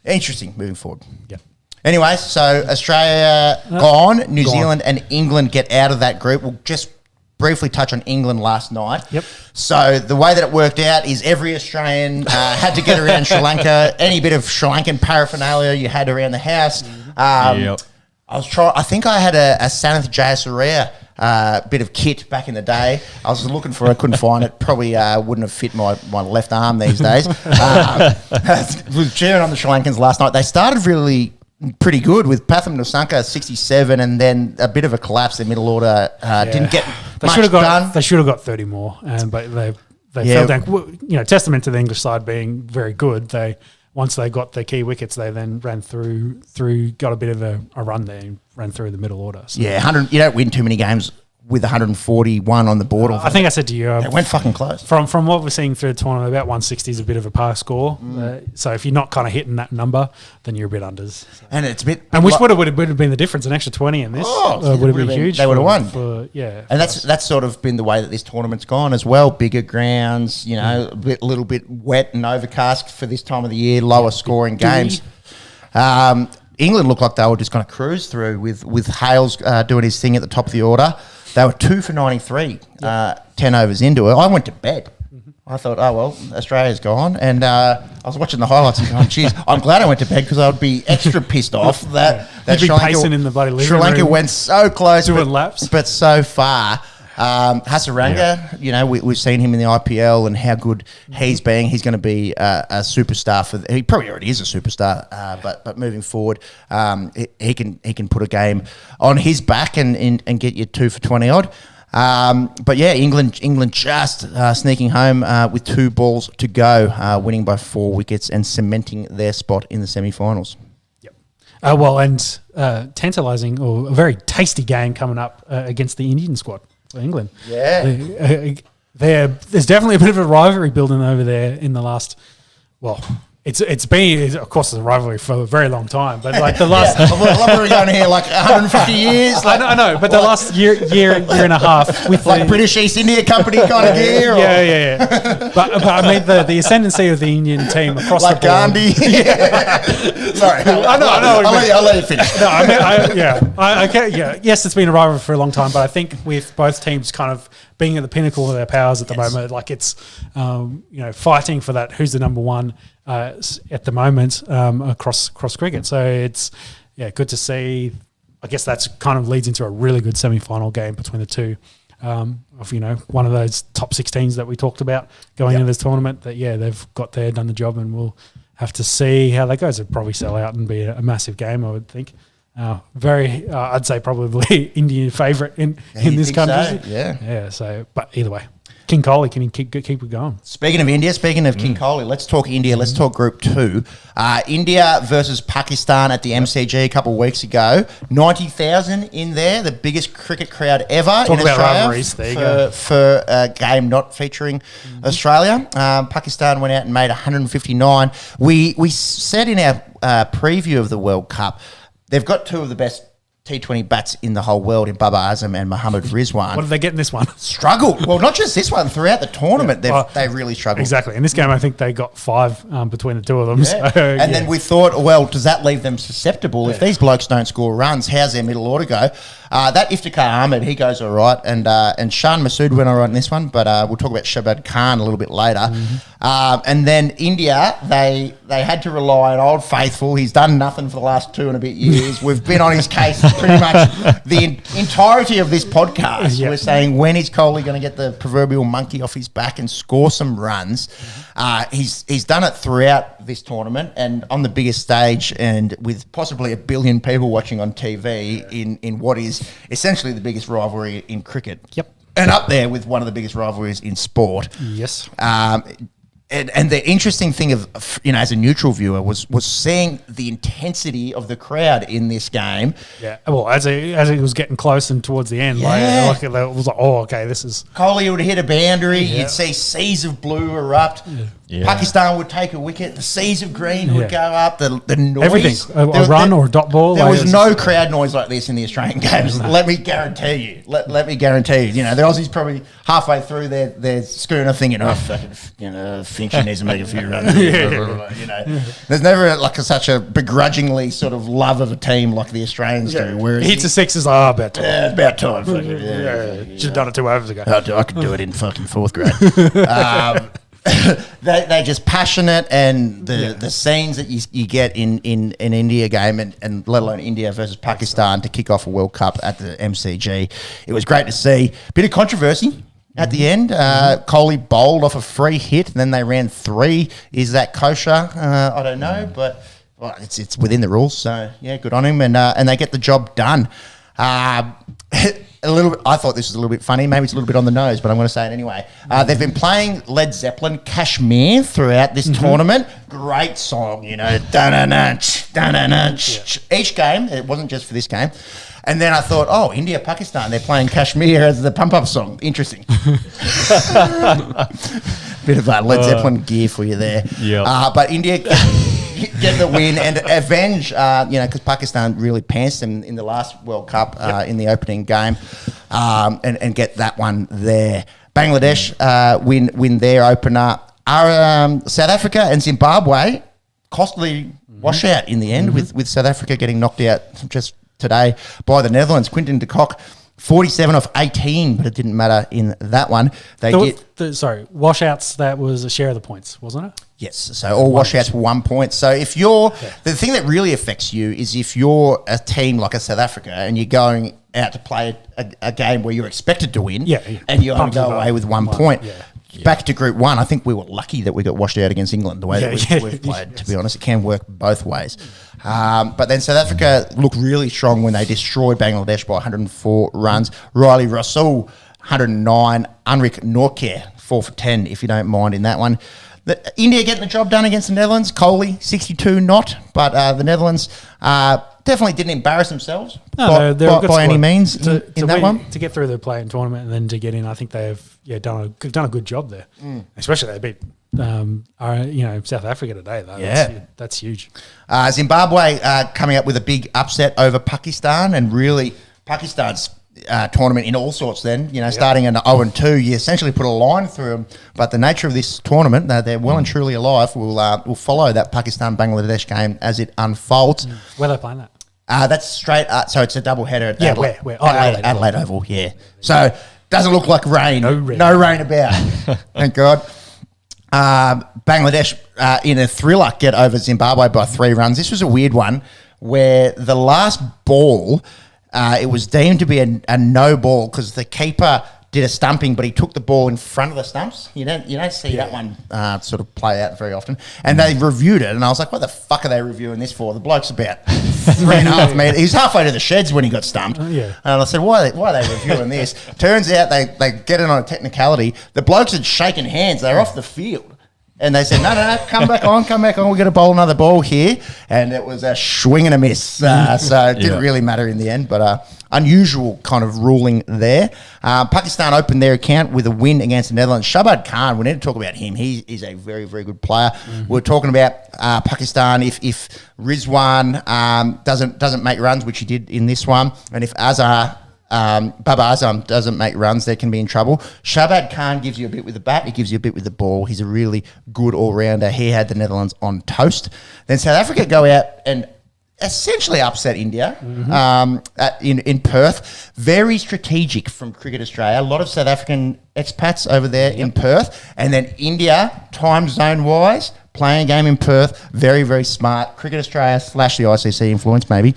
Interesting. Moving forward. Yeah. Anyways, so Australia gone, New Zealand and England get out of that group. We'll just briefly touch on England last night. Yep. So the way that it worked out is every Australian had to get around Sri Lanka. Any bit of Sri Lankan paraphernalia you had around the house. I think I had a Sanath Jayasuriya bit of kit back in the day. I was looking for it, couldn't find it. Probably wouldn't have fit my left arm these days. Was cheering on the Sri Lankans last night. They started really pretty good with Pathum Nusanka 67 and then a bit of a collapse. Their middle order didn't get much done. They should have got 30 more, but they fell down. Testament to the English side being very good. Once they got the key wickets, they then ran through, got a bit of a run there and ran through the middle order. So. Yeah, 100. You don't win too many games with 141 on the board. I think I said to you, it went fucking close. From what we're seeing through the tournament, about 160 is a bit of a par score. So if you're not kind of hitting that number, then you're a bit unders. So. And it's a bit... And which would have been the difference, an extra 20 in this. Would have been huge. They would have won. And that's sort of been the way that this tournament's gone as well. Bigger grounds, a little bit wet and overcast for this time of the year, lower scoring games. England looked like they were just going to cruise through with Hales doing his thing at the top of the order. They were 2 for 93, 10 overs into it. I went to bed. I thought, oh, well, Australia's gone. And I was watching the highlights and going, geez, I'm glad I went to bed because I would be extra pissed off that Sri Lanka, in the bloody Sri Lanka went so close, doing laps. But so far. Hasaranga, we've seen him in the IPL and how good he's been. He's going to be a superstar. He probably already is a superstar, but moving forward, he can put a game on his back and get you 2 for 20 odd. But yeah, England just sneaking home with 2 balls to go, winning by 4 wickets and cementing their spot in the semi-finals. And tantalising or a very tasty game coming up against the Indian squad. For England. Yeah. There's definitely a bit of a rivalry building over there in the last, it's been, of course, a rivalry for a very long time, but like the last... I love we're going here like 150 years. Like, I know, but the last year and a half with like British East India Company kind of gear. Yeah. But I mean, the ascendancy of the Indian team across like the board. Gandhi. Sorry. I know. I'll let you finish. No, I can't, yes, it's been a rivalry for a long time, but I think with both teams kind of being at the pinnacle of their powers at the moment, like it's, fighting for that, who's the number one at the moment across cricket. So it's good to see. I guess that's kind of leads into a really good semi-final game between the two of one of those top 16s that we talked about going into this tournament. That they've got there, done the job, and we'll have to see how that goes. It'll probably sell out and be a massive game, I would think. I'd say probably Indian favourite in this country. So? Yeah. So, but either way. King Kohli, can he keep it going? Speaking of India, King Kohli, let's talk India. Let's talk Group 2. India versus Pakistan at the MCG a couple of weeks ago. 90,000 in there, the biggest cricket crowd ever Talk in about Australia rivalries. There you go. for a game not featuring Australia. Pakistan went out and made 159. We said in our preview of the World Cup, they've got 2 of the best T20 bats in the whole world in Baba Azam and Mohammad Rizwan. What did they get in this one? Struggled. Well, not just this one. Throughout the tournament, they really struggled. Exactly. In this game, I think they got 5 between the two of them. Yeah. So, and then we thought, well, does that leave them susceptible? If these blokes don't score runs, how's their middle order go? That Iftikhar Ahmed, he goes all right. And Shan Masood went all right in this one, but we'll talk about Shabad Khan a little bit later. And then India, they had to rely on Old Faithful. He's done nothing for the last 2 and a bit years. We've been on his case pretty much the entirety of this podcast. We're saying, when is Kohli going to get the proverbial monkey off his back and score some runs? He's done it throughout this tournament and on the biggest stage, and with possibly 1 billion people watching on TV in what is essentially the biggest rivalry in cricket. Yep. And up there with one of the biggest rivalries in sport. Yes. And the interesting thing of as a neutral viewer was seeing the intensity of the crowd in this game. Yeah. Well, as it was getting close and towards the end, it was like, oh, okay, this is... Kohli would hit a boundary. You'd see seas of blue erupt. Yeah. Pakistan would take a wicket. The seas of green would go up. The noise. Everything. A run or a dot ball. There was no crowd noise like this in the Australian games. Let me guarantee you. Let me guarantee you. The Aussies probably halfway through their schooner thinking, Finch needs to make a few runs. There's never such a begrudgingly sort of love of a team like the Australians do. Where he hits a 6 is about time. Yeah, it's about time. Should have done it 2 overs ago. I could do it in fucking 4th grade. They're just passionate, and the scenes that you get in an India game, and let alone India versus Pakistan to kick off a World Cup at the MCG, it was great to see. Bit of controversy at the end. Kohli bowled off a free hit, and then they ran 3. Is that kosher? I don't know, but it's within the rules. So yeah, good on him, and they get the job done. a little bit, I thought this was a little bit funny. Maybe it's a little bit on the nose, but I'm going to say it anyway. They've been playing Led Zeppelin, Kashmir, throughout this tournament. Great song, you know. Each game, it wasn't just for this game. And then I thought, oh, India, Pakistan, they're playing Kashmir as the pump-up song. Interesting. Bit of Led Zeppelin gear for you there. Yeah. But India get the win and avenge, because Pakistan really pantsed them in the last World Cup in the opening game, and get that one there. Bangladesh win their opener. South Africa and Zimbabwe, costly washout in the end, with South Africa getting knocked out just today by the Netherlands. Quinton de Kock, 47 off 18, but it didn't matter in that one. Washouts, that was a share of the points, wasn't it? Yes, so all washouts were 1 point. So if you're, the thing that really affects you is if you're a team like a South Africa and you're going out to play a game where you're expected to win, and you only go away with 1 point. Back to Group 1, I think we were lucky that we got washed out against England the way that we've played, to be honest. It can work both ways. But then South Africa looked really strong when they destroyed Bangladesh by 104 runs. Riley Russell, 109. Unrik Nortje, 4 for 10, if you don't mind in that one. India getting the job done against the Netherlands. Kohli, 62 not. But the Netherlands definitely didn't embarrass themselves by any means in that one. To get through the play-in tournament and then to get in, I think they've done a good job there. Especially they beat South Africa today, though. That's huge. Zimbabwe coming up with a big upset over Pakistan, and really Pakistan's tournament in all sorts then, starting at 0-2, you essentially put a line through them. But the nature of this tournament, they're well and truly alive. We'll follow that Pakistan-Bangladesh game as it unfolds. Where are they playing that? That's straight, so it's a double header at where? Adelaide Oval, So doesn't look like rain. No rain about. Thank God. Bangladesh in a thriller get over Zimbabwe by 3 runs. This was a weird one where the last ball, it was deemed to be a no ball because the keeper did a stumping, but he took the ball in front of the stumps. You don't see that one sort of play out very often. And they reviewed it, and I was like, what the fuck are they reviewing this for? The bloke's about 3.5 meters. He was halfway to the sheds when he got stumped. And I said, why are they reviewing this? Turns out they get it on a technicality. The blokes had shaken hands. They were off the field. And they said, no, come back on. We're going to bowl another ball here. And it was a swing and a miss. So it didn't really matter in the end, but unusual kind of ruling there. Pakistan opened their account with a win against the Netherlands. Shabad Khan, we need to talk about him. He is a very, very good player. We're talking about Pakistan. If Rizwan doesn't make runs, which he did in this one, and if Baba Azam doesn't make runs, they can be in trouble. Shabad Khan gives you a bit with the bat. He gives you a bit with the ball. He's a really good all-rounder. He had the Netherlands on toast. Then South Africa go out and essentially upset India in Perth. Very strategic from Cricket Australia. A lot of South African expats over there in Perth. And then India, time zone-wise, playing a game in Perth, very, very smart. Cricket Australia / the ICC influence, maybe,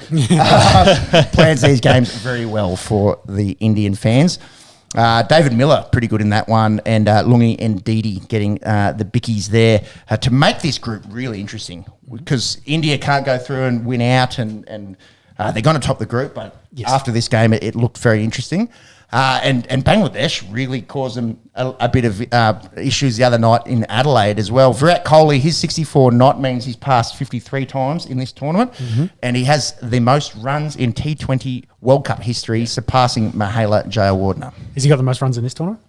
plans these games very well for the Indian fans. David Miller, pretty good in that one, and Lungi and Ndidi getting the bickies there to make this group really interesting, because India can't go through and win out, and they're going to top the group, but after this game, it looked very interesting. And Bangladesh really caused them a bit of issues the other night in Adelaide as well. Virat Kohli, his 64 not means he's passed 53 times in this tournament, and he has the most runs in T20 World Cup history, surpassing Mahela Jayawardene. Has he got the most runs in this tournament?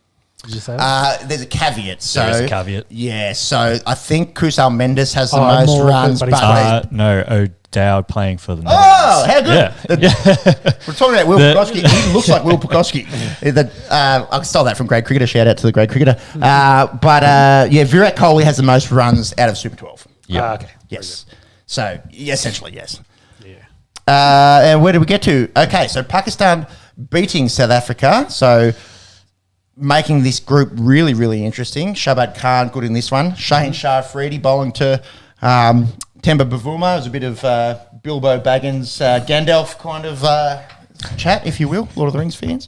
Did you say that? There's a caveat. There is a caveat. Yeah, so I think Kusal Mendes has the most runs. But no, O'Dowd playing for the Netherlands. Oh, how good. We're talking about Will Pukoski. He looks like Will Pukoski. I stole that from Great Cricketer. Shout out to the Great Cricketer. Virat Kohli has the most runs out of Super 12. Yeah. Okay. Yes. So, essentially, yes. Yeah. And where did we get to? Okay, so Pakistan beating South Africa. So, making this group really, really interesting. Shabad Khan, good in this one. Shaheen Shah Afridi bowling to Temba Bavuma. It was a bit of Bilbo Baggins, Gandalf kind of chat, if you will, Lord of the Rings fans.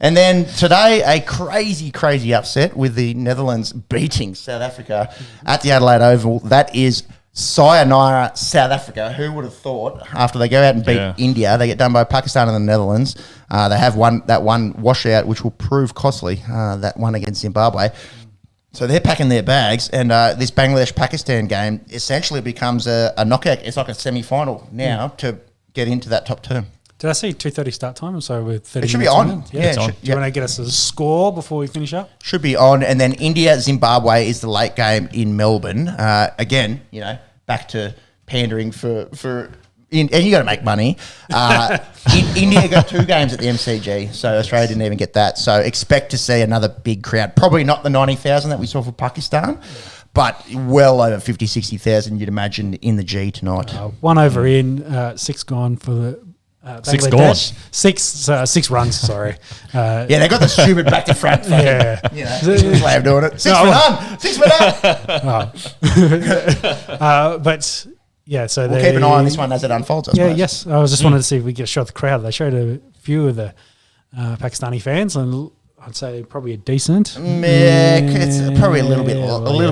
And then today, a crazy, crazy upset with the Netherlands beating South Africa at the Adelaide Oval. That is sayonara South Africa. Who would have thought after they go out and beat India, they get done by Pakistan and the Netherlands. They have that one washout, which will prove costly, that one against Zimbabwe. So they're packing their bags, and this Bangladesh-Pakistan game essentially becomes a knockout. It's like a semi-final now to get into that top two. Did I see 2:30 start time? So with 30 it should be minutes on. in? Yeah, it's on. Do you want to get us a score before we finish up? Should be on, and then India-Zimbabwe is the late game in Melbourne. Again, back to pandering for. And you got to make money. India got 2 games at the MCG, so Australia didn't even get that. So expect to see another big crowd. Probably not the 90,000 that we saw for Pakistan, but well over 50, 60,000 you'd imagine in the G tonight. 1 over in, 6 gone for the Six Bangladesh. 6 runs, sorry. Yeah, they got the stupid back to front. Yeah. Way of doing it. 6 for none. 6 for none. But... Yeah, so we'll keep an eye on this one as it unfolds, I suppose. Yes. I was just wanted to see if we get a shot of the crowd. They showed a few of the Pakistani fans, and I'd say probably a decent. It's probably a little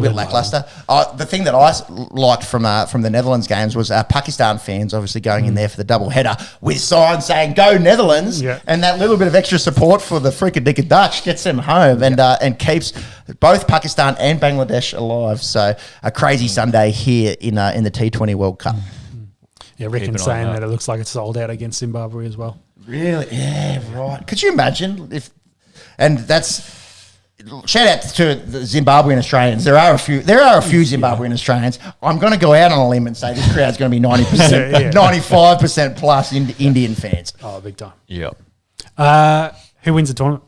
bit lackluster. The thing that I liked from the Netherlands games was Pakistan fans obviously going in there for the double header with signs saying "Go Netherlands," and that little bit of extra support for the freaking Dutch gets them home and keeps both Pakistan and Bangladesh alive. So a crazy Sunday here in the T20 World Cup. Yeah, Rickon saying that it looks like it's sold out against Zimbabwe as well. Really? Yeah, right. Could you imagine if? And that's shout out to the Zimbabwean Australians. There are a few Zimbabwean Australians. I'm going to go out on a limb and say this crowd's going to be 90%, 95% plus Indian fans. Oh, big time. Yep. Who wins the tournament?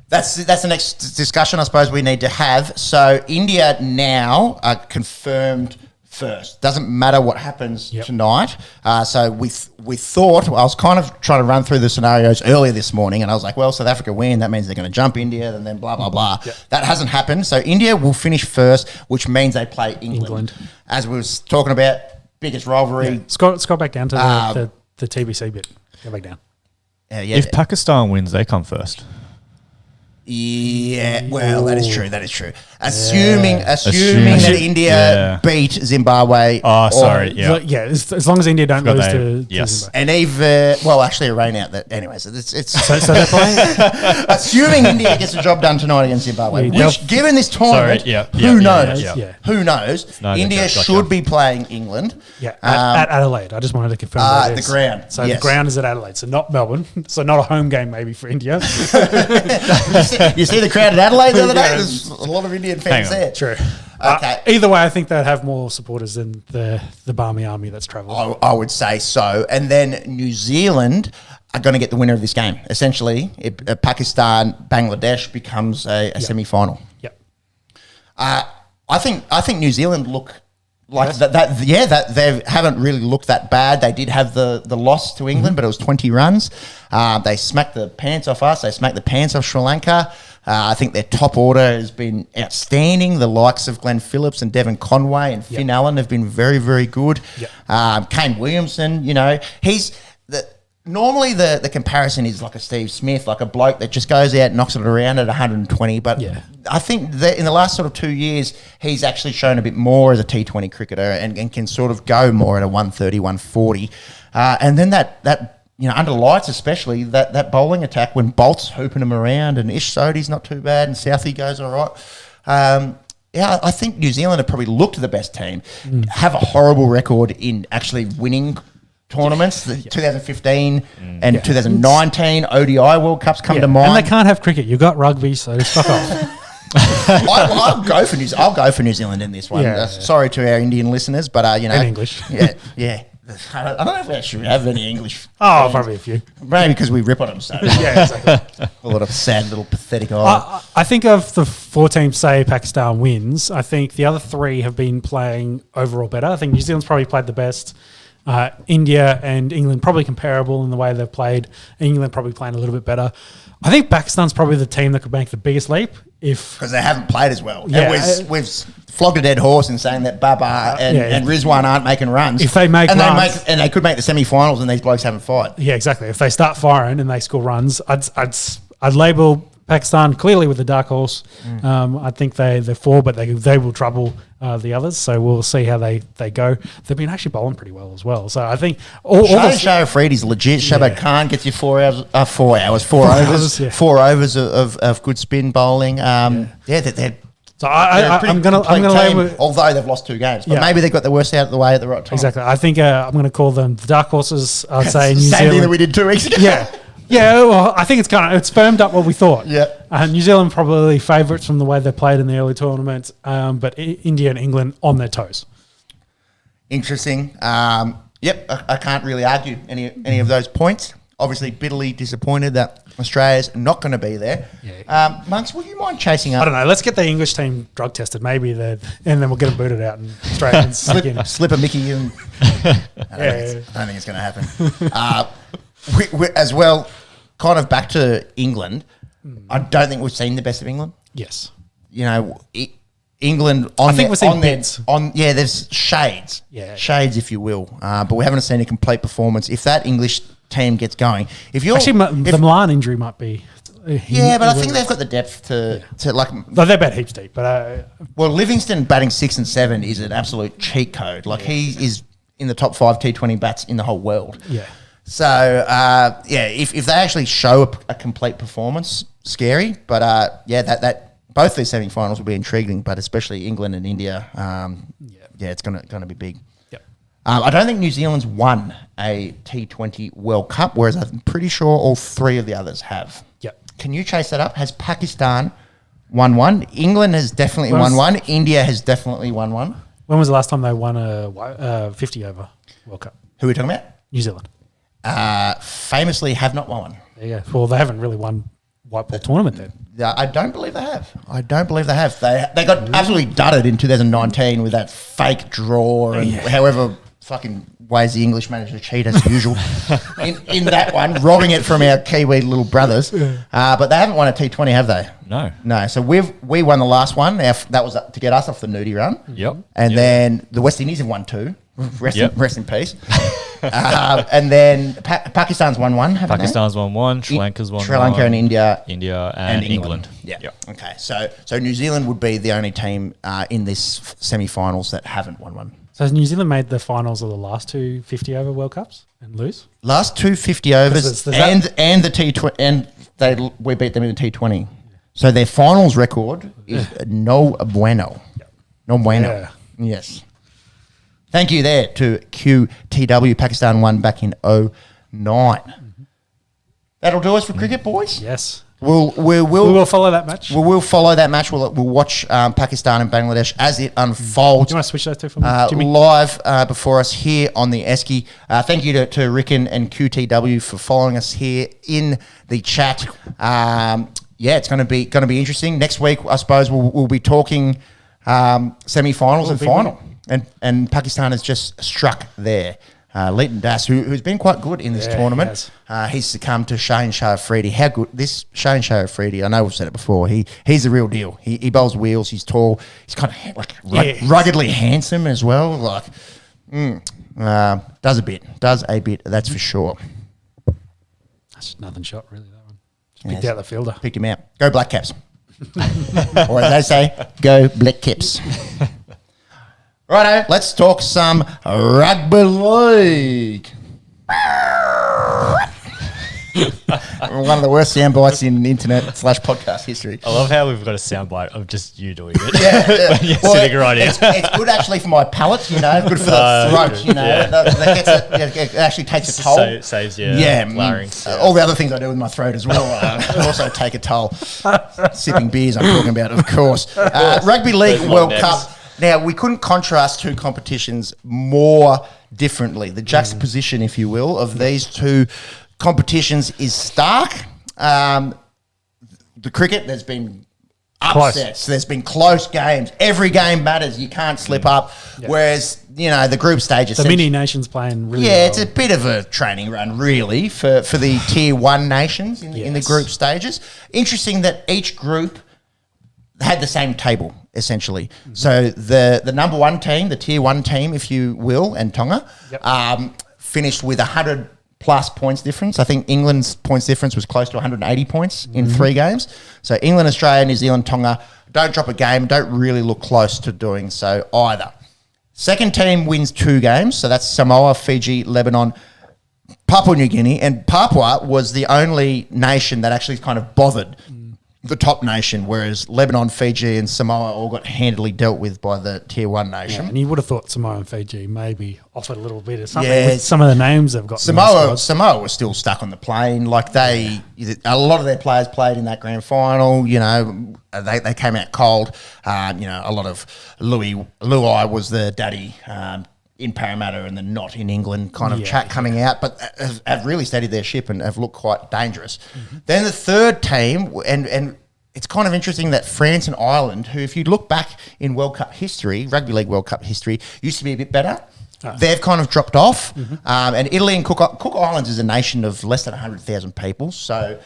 That's the next discussion I suppose we need to have. So India now are confirmed first. Doesn't matter what happens tonight. So we thought, I was kind of trying to run through the scenarios earlier this morning, and I was like, well, South Africa win, that means they're going to jump India, and then blah, blah, blah. Yep. That hasn't happened. So India will finish first, which means they play England. As we was talking about, biggest rivalry. Yeah. Scott back down to the TBC bit. Go back down. If Pakistan wins, they come first. Yeah, well, that is true. Assuming that India beat Zimbabwe. Oh, sorry. As long as India don't lose to Zimbabwe. And actually, a rain out. That anyways. It's so they're playing. Assuming India gets the job done tonight against Zimbabwe, which, given this tournament, who knows? Who knows? India should be playing England. Yeah, at Adelaide. I just wanted to confirm that the ground. So the ground is at Adelaide, so not Melbourne. So not a home game maybe for India. You see the crowd at Adelaide the other day? There's a lot of Indian fans there. True. Okay. Either way, I think they'd have more supporters than the Barmy army that's travelled. I would say so. And then New Zealand are going to get the winner of this game. Essentially, Pakistan, Bangladesh becomes a semi-final. Yep. I think New Zealand look like that they haven't really looked that bad. They did have the loss to England, but it was 20 runs. They smacked the pants off us. They smacked the pants off Sri Lanka. I think their top order has been outstanding. The likes of Glenn Phillips and Devon Conway and Finn Allen have been very, very good. Yep. Kane Williamson, normally the comparison is like a Steve Smith, like a bloke that just goes out and knocks it around at 120. But I think that in the last sort of 2 years, he's actually shown a bit more as a T20 cricketer and can sort of go more at a 130, 140. And then that under lights especially, that bowling attack when Bolt's hooping him around and Ish Sodhi's not too bad and Southey goes all right. I think New Zealand have probably looked the best team, have a horrible record in actually winning tournaments. The 2015 and 2019 ODI World Cups come to mind. And they can't have cricket. You've got rugby, so fuck off. I'll go for New Zealand in this one. Sorry to our Indian listeners, but in English. Yeah. I don't know if we actually have any English. Oh, probably a few. Maybe because we rip on them so. Exactly. A lot of sad little pathetic eyes. I think of the 4 teams, say Pakistan wins, I think the other 3 have been playing overall better. I think New Zealand's probably played the best. India and England probably comparable in the way they've played. England probably playing a little bit better. I think Pakistan's probably the team that could make the biggest leap because they haven't played as well. Yeah, we've flogged a dead horse in saying that Baba and Rizwan aren't making runs. If they make runs, they could make the semi-finals, and these blokes haven't fired. Yeah, exactly. If they start firing and they score runs, I'd label Pakistan clearly with the dark horse. I think they're four, but they will trouble the others. So we'll see how they go. They've been actually bowling pretty well as well. So I think all Shah Afridi's legit. Shabad Khan gets you 4 hours, 4 overs, 4 overs of good spin bowling. They're so I'm going to lay with, although they've lost 2 games, but maybe they got the worst out of the way at the right time. Exactly. I think I'm going to call them the dark horses. I'd say New Same Zealand. thing that we did 2 weeks ago. Yeah, well, I think it's firmed up what we thought. Yeah. New Zealand probably favourites from the way they played in the early tournament, but India and England on their toes. Interesting. I can't really argue any of those points. Obviously, bitterly disappointed that Australia's not going to be there. Yeah. Monks, would you mind chasing up? I don't know. Let's get the English team drug tested, maybe, and then we'll get them booted out and Australians slip a Mickey in. I don't think it's going to happen. We, as well, kind of back to England. I don't think we've seen the best of England. Yes. You know, England on I think we've seen bits. There's shades. Yeah. Shades, if you will. But we haven't seen a complete performance. If that English team gets going, the Milan injury might be. But I think they've got the depth to like. No, they're bat heaps deep, but Livingston batting 6 and 7 is an absolute cheat code. Like he is in the top 5 T20 bats in the whole world. Yeah. So if they actually show a complete performance, scary. But that both these semi-finals will be intriguing. But especially England and India, it's gonna be big. Yep. I don't think New Zealand's won a T20 World Cup, whereas I'm pretty sure all 3 of the others have. Yep. Can you chase that up? Has Pakistan won one? England has definitely won one. India has definitely won one. When was the last time they won a 50 over World Cup? Who are we talking about? New Zealand. Famously have not won one. There you go. Well, they haven't really won white ball tournament then. I don't believe they have. They got absolutely dudded in 2019 with that fake draw and however fucking ways the English managed to cheat as usual in that one, robbing it from our Kiwi little brothers. But they haven't won a T20, have they? No. So we won the last one. That was to get us off the nudie run. Yep. And then the West Indies have won 2. Rest in peace. And then Pakistan's won 1. Pakistan's won 1. Sri Lanka's won 1. Sri Lanka and India. And England. Yeah. Okay. So New Zealand would be the only team in this semi-finals that haven't won one. So has New Zealand made the finals of the last 2 50 over World Cups and lose? Last 2 50 overs and the T20, and we beat them in the T20. So their finals record is no bueno. No bueno. Yeah. Yes. Thank you there to QTW. Pakistan won back in 2009. That'll do us for cricket, boys. Yes. We will follow that match. We will follow that match. We'll watch Pakistan and Bangladesh as it unfolds. Do you want to switch those two for me, Jimmy? Live before us here on the Esky. Thank you to Ricken and QTW for following us here in the chat. It's going to be interesting. Next week, I suppose we'll be talking semi-finals and final. And Pakistan has just struck there. Leighton Das, who's been quite good in this tournament, he's succumbed to Shane Shah Afridi. How good this Shane Shah Afridi? I know we've said it before. He's the real deal. He bowls wheels. He's tall. He's kind of ruggedly handsome as well. Does a bit. That's for sure. That's nothing shot really. That one. Just picked out the fielder. Picked him out. Go Black Caps. Or as they say, go Black Caps. Righto, let's talk some rugby league. One of the worst sound bites in internet/podcast history. I love how we've got a sound bite of just you doing it. You're sitting right here. It's good actually for my palate, good for the throat, it actually takes a toll. Saves larynx. All the other things I do with my throat as well also take a toll. Sipping beers, I'm talking about, of course. Rugby League World Cup. Now, we couldn't contrast 2 competitions more differently. The juxtaposition, if you will, of these 2 competitions is stark. The cricket, there's been upsets. There's been close games. Every game matters. You can't slip up. Yeah. Whereas, the group stages. The mini nations playing really well. Yeah, it's a bit of a training run, really, for the Tier 1 nations in the group stages. Interesting that each group had the same table, essentially. Mm-hmm. So the number 1 team, the Tier 1 team, if you will, and Tonga, finished with 100 plus points difference. I think England's points difference was close to 180 points in 3 games. So England, Australia, New Zealand, Tonga don't drop a game, don't really look close to doing so either. Second team wins 2 games. So that's Samoa, Fiji, Lebanon, Papua New Guinea. And Papua was the only nation that actually kind of bothered the top nation, whereas Lebanon, Fiji, and Samoa all got handily dealt with by the Tier 1 nation. Yeah, and you would have thought Samoa and Fiji maybe offered a little bit of something with some of the names they've got. Samoa was still stuck on the plane. Like a lot of their players played in that grand final. You know, they came out cold. You know, a lot of Luai was the daddy in Parramatta and the not in England kind of chat coming out, but have really steadied their ship and have looked quite dangerous. Then the third team, and it's kind of interesting that France and Ireland, who if you look back in World Cup history, Rugby League World Cup history, used to be a bit better. They've kind of dropped off. And Italy and Cook Islands is a nation of less than 100,000 people, so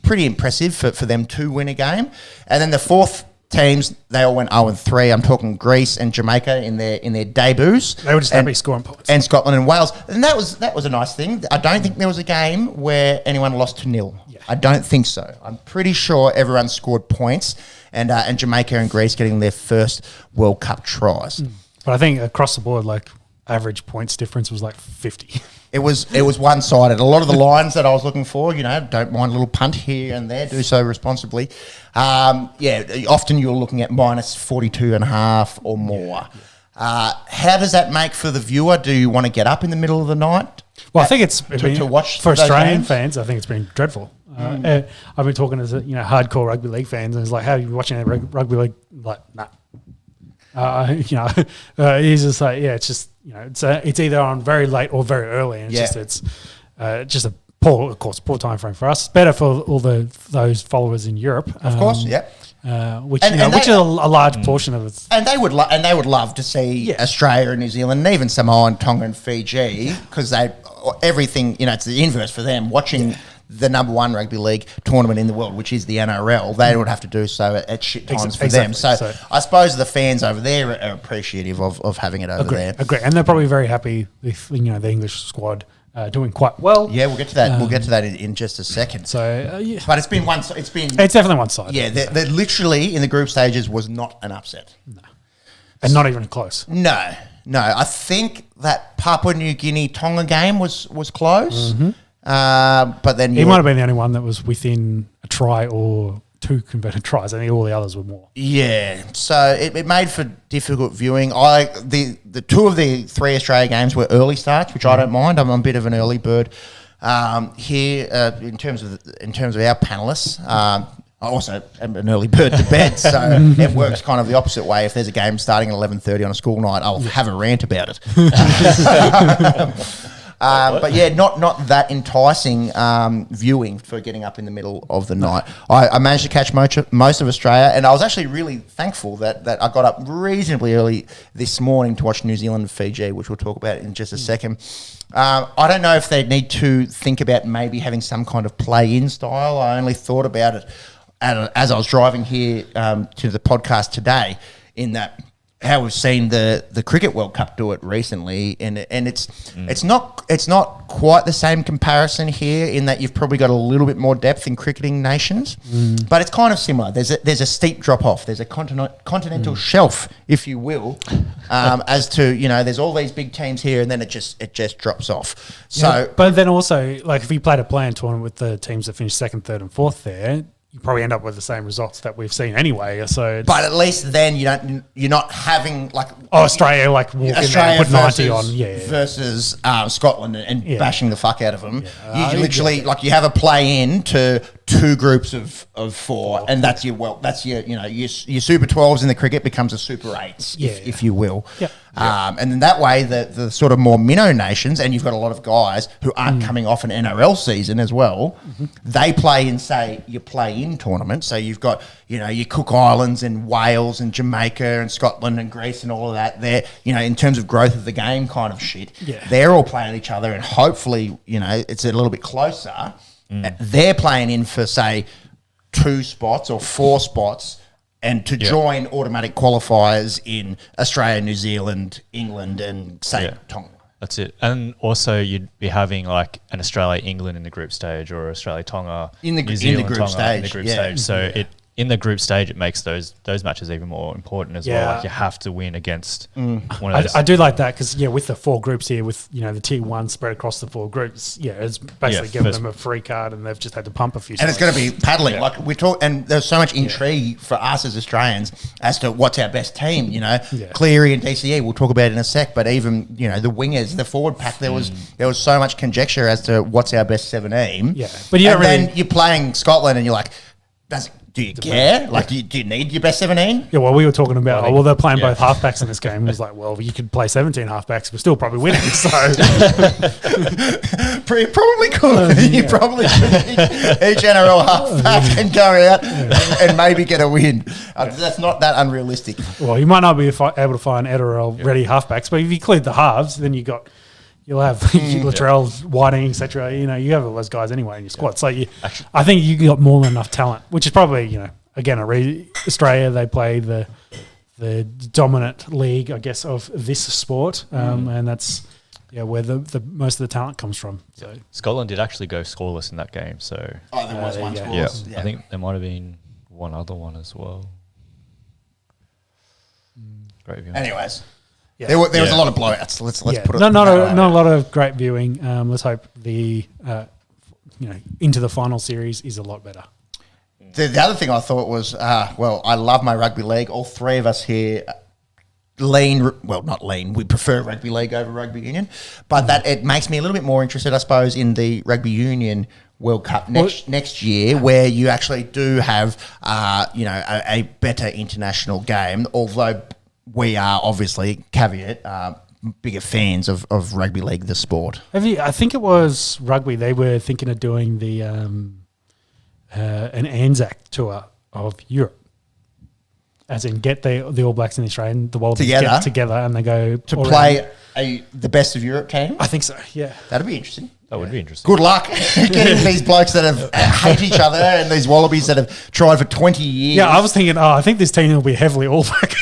pretty impressive for them to win a game. And then the fourth teams, they all went 0-3. I'm talking Greece and Jamaica in their debuts. They were just happy scoring points. And Scotland and Wales. And that was a nice thing. I don't think there was a game where anyone lost to 0. Yeah. I don't think so. I'm pretty sure everyone scored points, and Jamaica and Greece getting their first World Cup tries. But I think across the board, like average points difference was like 50. It was one-sided. A lot of the lines that I was looking for, you know, don't mind a little punt here and there, do so responsibly. Often you're looking at minus 42.5 or more. How does that make for the viewer? Do you want to get up in the middle of the night? Well, I think it's to watch for Australian games? fans. I think it's been dreadful. I've been talking to hardcore rugby league fans, and it's like, how are you watching a rugby league? Like, nah. He's just like, it's just, it's either on very late or very early, and it's just a poor time frame for us. It's better for all those followers in Europe, of course, which is a large portion of it. And they would love to see Australia and New Zealand, and even Samoa and Tonga and Fiji, because everything, it's the inverse for them. Watching the number 1 rugby league tournament in the world, which is the NRL, they would have to do so at shit times for them. So I suppose the fans over there are appreciative of having it over there. Agree. And they're probably very happy with the English squad doing quite well. Yeah, we'll get to that. We'll get to that in just a second. So, but it's definitely one side. Yeah, they're literally in the group stages was not an upset. No, and not even close. No. I think that Papua New Guinea Tonga game was close. But then he might have been the only one that was within a try or 2 converted tries. I think all the others were more. Yeah, so it made for difficult viewing. The 2 of the 3 Australia games were early starts, which I don't mind. I'm a bit of an early bird here in terms of our panelists. I also am an early bird to bed, so it works kind of the opposite way. If there's a game starting at 11:30 on a school night, I'll have a rant about it. But not that enticing viewing for getting up in the middle of the night. I managed to catch most of Australia, and I was actually really thankful that I got up reasonably early this morning to watch New Zealand and Fiji, which we'll talk about in just a second. I don't know if they need to think about maybe having some kind of play-in style. I only thought about it as I was driving here to the podcast today, in that how we've seen the Cricket World Cup do it recently, and it's not quite the same comparison here, in that you've probably got a little bit more depth in cricketing nations, but it's kind of similar. There's a steep drop off. There's a continental shelf, if you will, as to there's all these big teams here, and then it just drops off. So, but then also, like, if you played a play-in tournament with the teams that finished 2nd, 3rd, and 4th there, you probably end up with the same results that we've seen anyway. So, but at least then you're not having like Australia walk in there and put 90 on versus Scotland and bashing the fuck out of them. You literally you have a play in to 2 groups of 4, and that's your Super 12s in the cricket becomes a Super 8s, if you will. Yep. And then that way the sort of more minnow nations, and you've got a lot of guys who aren't coming off an NRL season as well. They play in, say, your play-in tournament. So you've got your Cook Islands and Wales and Jamaica and Scotland and Greece and all of that. They're in terms of growth of the game kind of shit. Yeah. They're all playing each other, and hopefully it's a little bit closer. They're playing in for, say, 2 spots or 4 spots, and to join automatic qualifiers in Australia, New Zealand, England, and, say, Tonga. That's it. And also you'd be having like an Australia-England in the group stage or Australia-Tonga in the New Zealand, group Tonga stage. in the group stage. So in the group stage, it makes those matches even more important as well. Like you have to win against one of those. I do like that because with the 4 groups here, with the tier 1 spread across the 4 groups, it's basically giving them a free card, and they've just had to pump a few. And it's going to be paddling. Like we talk, and there's so much intrigue for us as Australians as to what's our best team. Cleary and DCE. We'll talk about it in a sec. But even the wingers, the forward pack, there was so much conjecture as to what's our best 17. Yeah, but then you're playing Scotland, and you're like, do you care? Like, do you need your best 17? Yeah, well, we were talking about, they're playing both halfbacks in this game. It was like, well, you could play 17 halfbacks. We're still probably winning. So probably could. You probably should each NRL halfback and go out and maybe get a win. That's not that unrealistic. Well, you might not be able to find NRL ready halfbacks, but if you cleared the halves, then you'll have Latrell, Whiting, etc. You have all those guys anyway in your squad. So I think you got more than enough talent, which is probably again Australia. They play the dominant league, I guess, of this sport, and that's where the most of the talent comes from. So Scotland did actually go scoreless in that game. So there was one scoreless. I think there might have been one other one as well. Great view. Anyways. Yeah. There was a lot of blowouts. Let's put it. Not a lot of great viewing. Let's hope the into the final series is a lot better. The other thing I thought was, I love my rugby league. All 3 of us here not lean. We prefer rugby league over rugby union, but that it makes me a little bit more interested, I suppose, in the rugby union World Cup next year, where you actually do have a better international game, although. We are obviously, caveat, bigger fans of rugby league, the sport. I think it was rugby. They were thinking of doing the an Anzac tour of Europe, as in get the All Blacks and the Australian, the Wallabies get together and they go to play the best of Europe team. I think so. Yeah, that'd be interesting. That would be interesting. Good luck getting these blokes that hate each other and these Wallabies that have tried for 20 years. Yeah, I was thinking, I think this team will be heavily All Black.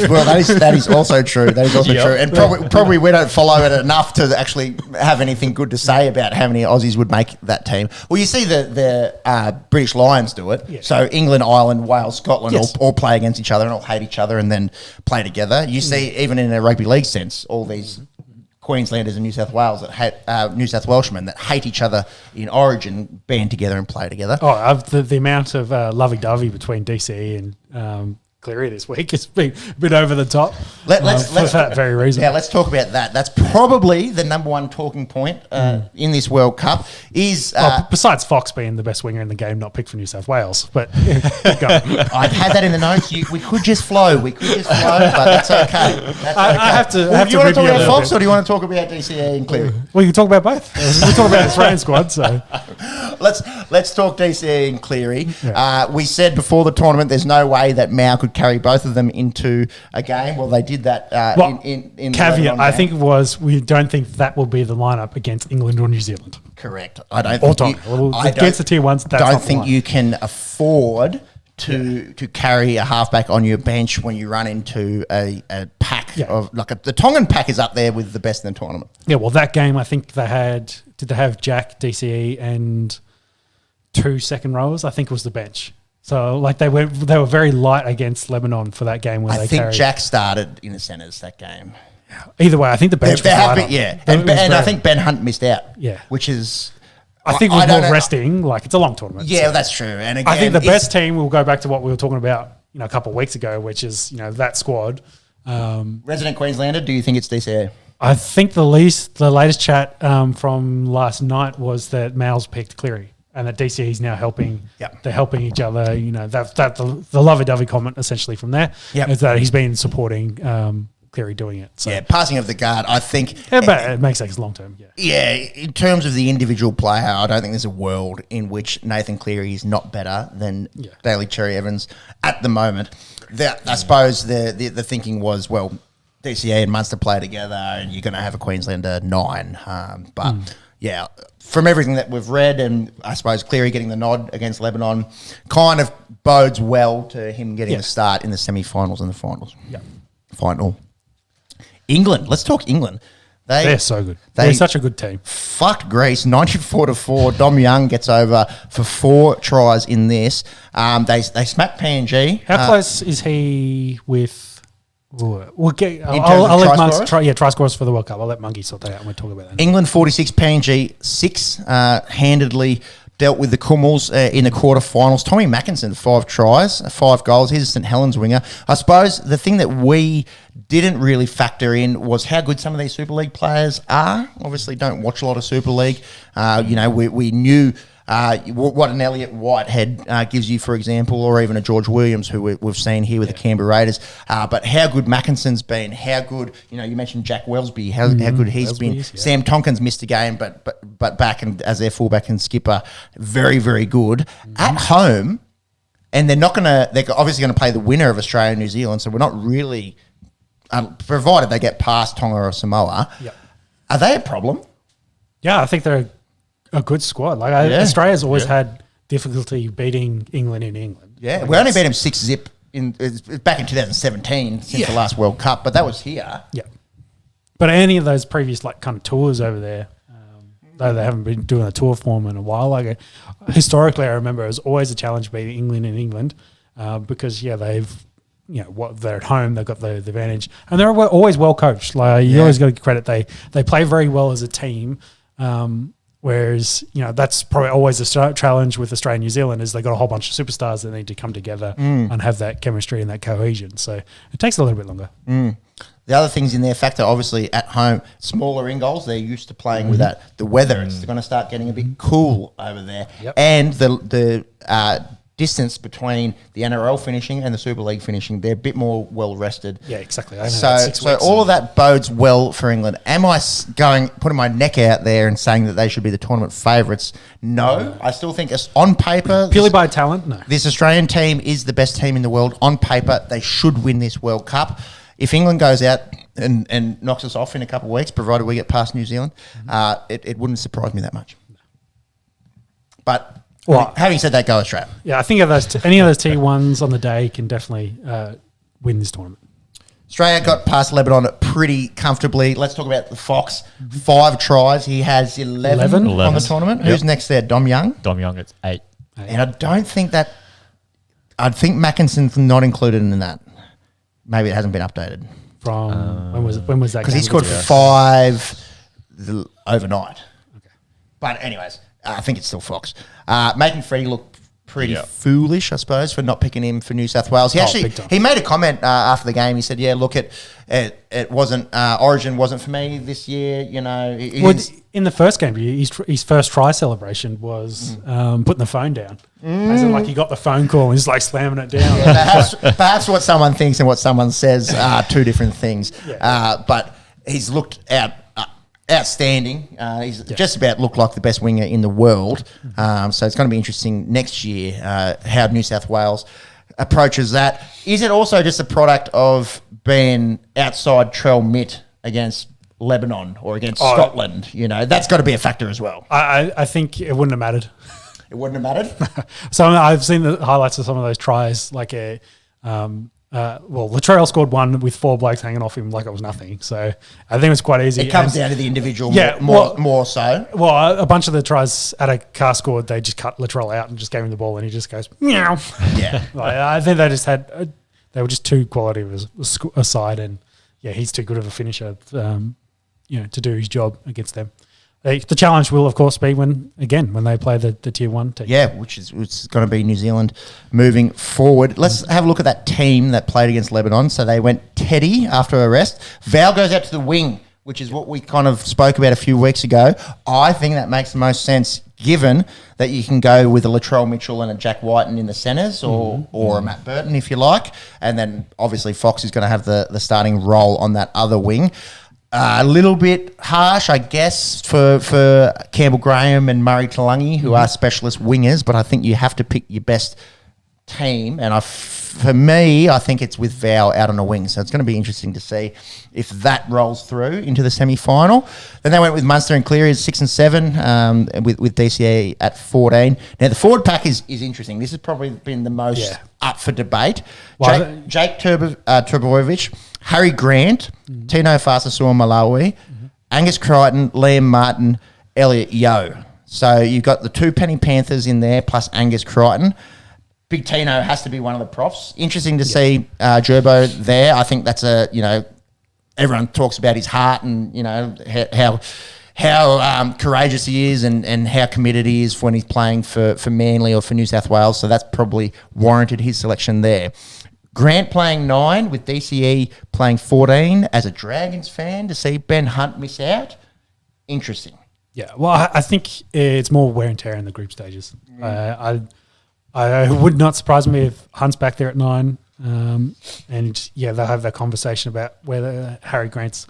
Well, that is also true. That is also true. And probably we don't follow it enough to actually have anything good to say about how many Aussies would make that team. Well, you see the British Lions do it. Yeah. So England, Ireland, Wales, Scotland all play against each other and all hate each other and then play together. You see, even in a rugby league sense, all these Queenslanders and New South Wales that hate New South Welshmen that hate each other in Origin band together and play together. Oh, the amount of lovey-dovey between DCE and Cleary this week has been a bit over the top. Let's for that very reason. Yeah, let's talk about that. That's probably the number one talking point in this World Cup. Is besides Fox being the best winger in the game, not picked for New South Wales, but I'd had that in the notes. We could just flow. But that's okay. I have to. Do you want to talk about Fox or do you want to talk about DCE and Cleary? We can talk about both. We'll talk about the Australian squad. So let's talk DCE and Cleary. Yeah. We said before the tournament, there's no way that Mao could carry both of them into a game. Well, they did that in caveat, I think it was, we don't think that will be the lineup against England or New Zealand. Correct. I don't think against the tier ones, that's don't think you can afford to carry a halfback on your bench when you run into a pack of the Tongan pack is up there with the best in the tournament. Yeah, well, that game I think they have Jack, DCE and 2 second rowers? I think it was the bench. So they were very light against Lebanon for that game. I think Jack started in the centres that game. Either way, I think the bench was light on. Yeah, and I think Ben Hunt missed out. Yeah, which is I think we're more resting. It's a long tournament. Yeah, so. That's true. And again, I think the best team will go back to what we were talking about, a couple of weeks ago, which is that squad. Resident Queenslander. Do you think it's DCA? I think the latest chat from last night was that Mal's picked Cleary. And that DCE is now helping. Yep. They're helping each other. That the lovey-dovey comment essentially from there is that he's been supporting Cleary doing it. So. Yeah, passing of the guard. I think but it makes sense long term. Yeah, in terms of the individual player, I don't think there's a world in which Nathan Cleary is not better than Daly Cherry Evans at the moment. I suppose the thinking was, well, DCA and Munster play together, and you're going to have a Queenslander 9, but. Yeah, from everything that we've read, and I suppose Cleary getting the nod against Lebanon kind of bodes well to him getting a start in the semi-finals and the finals. Yeah. Final. England. Let's talk England. They're so good. They're They're such a good team. Fucked Greece 94-4. Dom Young gets over for 4 tries in this. They smacked PNG. How close is he with? We'll get. terms I'll of let try Monks scorers? try scorers for the World Cup. I'll let Monkey sort that out and we'll talk about that. England 46, PNG 6. Handedly dealt with the Kummels in the quarterfinals. Tommy Mackinson 5 tries, 5 goals. He's a St Helens winger. I suppose the thing that we didn't really factor in was how good some of these Super League players are. Obviously, don't watch a lot of Super League. We knew what an Elliot Whitehead gives you, for example, or even a George Williams, who we've seen here with the Canberra Raiders. But how good Mackinson's been, how good, you mentioned Jack Wellesby, how good he's been. Yeah. Sam Tonkins missed a game, but back and as their fullback and skipper, very, very good. At home, and they're obviously going to play the winner of Australia and New Zealand, so we're not really, provided they get past Tonga or Samoa, are they a problem? Yeah, I think they're a good squad. Australia's always had difficulty beating England in England. Yeah, we only beat them 6-0 back in 2017 since the last World Cup, but that was here. Yeah, but any of those previous kind of tours over there, though they haven't been doing a tour form in a while. Historically, I remember it was always a challenge beating England in England because they've. They're at home, they've got the advantage, and they're always well coached. You always got to give credit. They play very well as a team. Whereas, that's probably always a challenge with Australia and New Zealand is they got a whole bunch of superstars that need to come together and have that chemistry and that cohesion. So it takes a little bit longer. The other things in their factor, obviously, at home, smaller in goals. They're used to playing with that. The weather, it's going to start getting a bit cool over there. Yep. And the distance between the NRL finishing and the Super League finishing, they're a bit more well-rested. Yeah, exactly. So all of that bodes well for England. Am I putting my neck out there and saying that they should be the tournament favourites? No. I still think on paper... Purely by talent? No. This Australian team is the best team in the world. On paper, they should win this World Cup. If England goes out and knocks us off in a couple of weeks, provided we get past New Zealand, it wouldn't surprise me that much. But... Well, having said that, go Australia. Yeah, I think any of those T1s on the day can definitely win this tournament. Australia got past Lebanon pretty comfortably. Let's talk about the Fox. 5 tries. He has 11 on the tournament. Yep. Who's next there? Dom Young? Dom Young, it's 8. And I don't think that... I think Mackinson's not included in that. Maybe it hasn't been updated. From... when was that? Because he scored 5 overnight. Okay. But anyways... I think it's still Fox. Making Freddie look pretty foolish, I suppose, for not picking him for New South Wales. He made a comment after the game. He said, "Yeah, look, it wasn't Origin wasn't for me this year." In the first game, his first try celebration was putting the phone down. As in, he got the phone call and he's slamming it down. Yeah, perhaps what someone thinks and what someone says are 2 different things. Yeah. But he's looked outstanding. He's just about looked like the best winger in the world. So it's going to be interesting next year how New South Wales approaches that. Is it also just a product of being outside Trell Mitt against Lebanon or against Scotland? That's got to be a factor as well. I think it wouldn't have mattered. It wouldn't have mattered? So I've seen the highlights of some of those tries, Latrell scored 1 with 4 blokes hanging off him like it was nothing. So I think it's quite easy. It comes down to the individual more so. Well, a bunch of the tries at a car scored, they just cut Latrell out and just gave him the ball and he just goes, meow. Yeah. I think they were just too quality of a side and, he's too good of a finisher, to do his job against them. The challenge will, of course, be when they play the Tier 1 team. Yeah, which is going to be New Zealand moving forward. Let's have a look at that team that played against Lebanon. So they went Teddy after a rest. Val goes out to the wing, which is what we kind of spoke about a few weeks ago. I think that makes the most sense given that you can go with a Latrell Mitchell and a Jack Whiten in the centres or a Matt Burton if you like. And then obviously Fox is going to have the starting role on that other wing. A little bit harsh, I guess, for Campbell Graham and Murray Talangi, who are specialist wingers, but I think you have to pick your best team. And for me, I think it's with Val out on a wing. So it's going to be interesting to see if that rolls through into the semi-final. Then they went with Munster and Cleary at 6 and 7, with DCA at 14. Now, the forward pack is interesting. This has probably been the most up for debate. Jake Trbojevic, Harry Grant, Tino Fasasua Malawi, Angus Crichton, Liam Martin, Elliot Yeo. So you've got the 2 Penny Panthers in there plus Angus Crichton. Big Tino has to be one of the profs. Interesting to see Gerbo there. I think that's everyone talks about his heart and, how courageous he is and how committed he is when he's playing for Manly or for New South Wales. So that's probably warranted his selection there. Grant playing 9 with DCE playing 14. As a Dragons fan, to see Ben Hunt miss out, interesting. Yeah, well, I think it's more wear and tear in the group stages. I would not surprise me if Hunt's back there at 9. And they'll have that conversation about whether Harry Grant's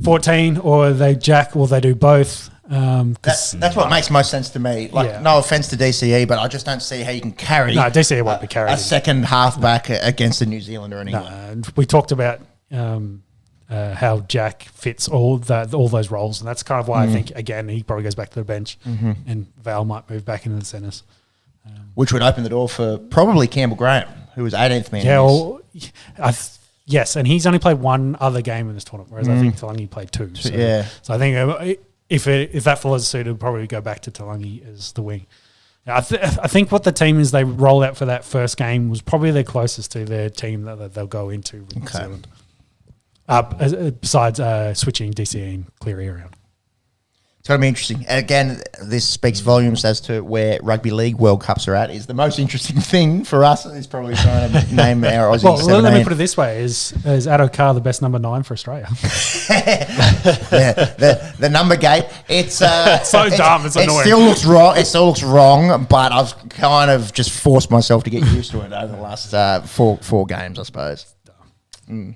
14 or they jack or they do both. That's what makes most sense to me. No offense to DCE, but I just don't see how you can carry. No, DCE won't be carried. A second halfback against a New Zealander anyway. No, we talked about how Jack fits all those roles, and that's kind of why I think again he probably goes back to the bench, and Val might move back into the centres, which would open the door for probably Campbell Graham, who was 18th man. Yeah, yes, and he's only played one other game in this tournament, whereas I think Talangi played 2. So, so I think if that follows suit, it'll probably go back to Talangi as the wing. I think what the team is they rolled out for that first game was probably the closest to their team that they'll go into with New Zealand. Besides switching DCE and Cleary around. It's going to be interesting. And again, this speaks volumes as to where Rugby League World Cups are at. Is the most interesting thing for us is probably trying to name our Aussie 17. Well, let me put it this way. Is Addo Carr the best number 9 for Australia? the number gate. It's so dumb. It's annoying. It still looks wrong. It still looks wrong, but I've kind of just forced myself to get used to it over the last four games, I suppose.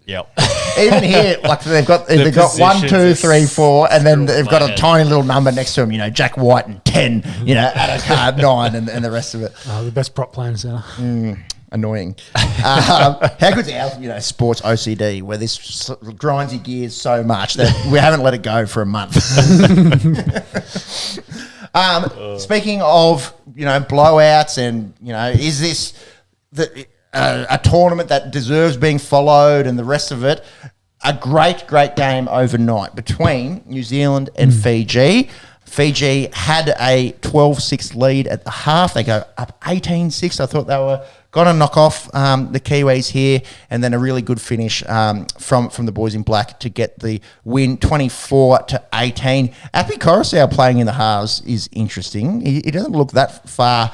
Yep. Even here, like they've got 1, 2, 3, 4, and then they've got a tiny little number next to them. Jack White and 10. Addo Carr 9, and the rest of it. The best prop player in the centre. Annoying. How good's our sports OCD where this grinds your gears so much that we haven't let it go for a month. Speaking of blowouts and is this a tournament that deserves being followed and the rest of it? A great game overnight between New Zealand and Fiji. Fiji had a 12-6 lead at the half. They go up 18-6. I thought they were going to knock off the Kiwis here, and then a really good finish from the boys in black to get the win, 24-18. Api Coruscant playing in the halves is interesting. He doesn't look that far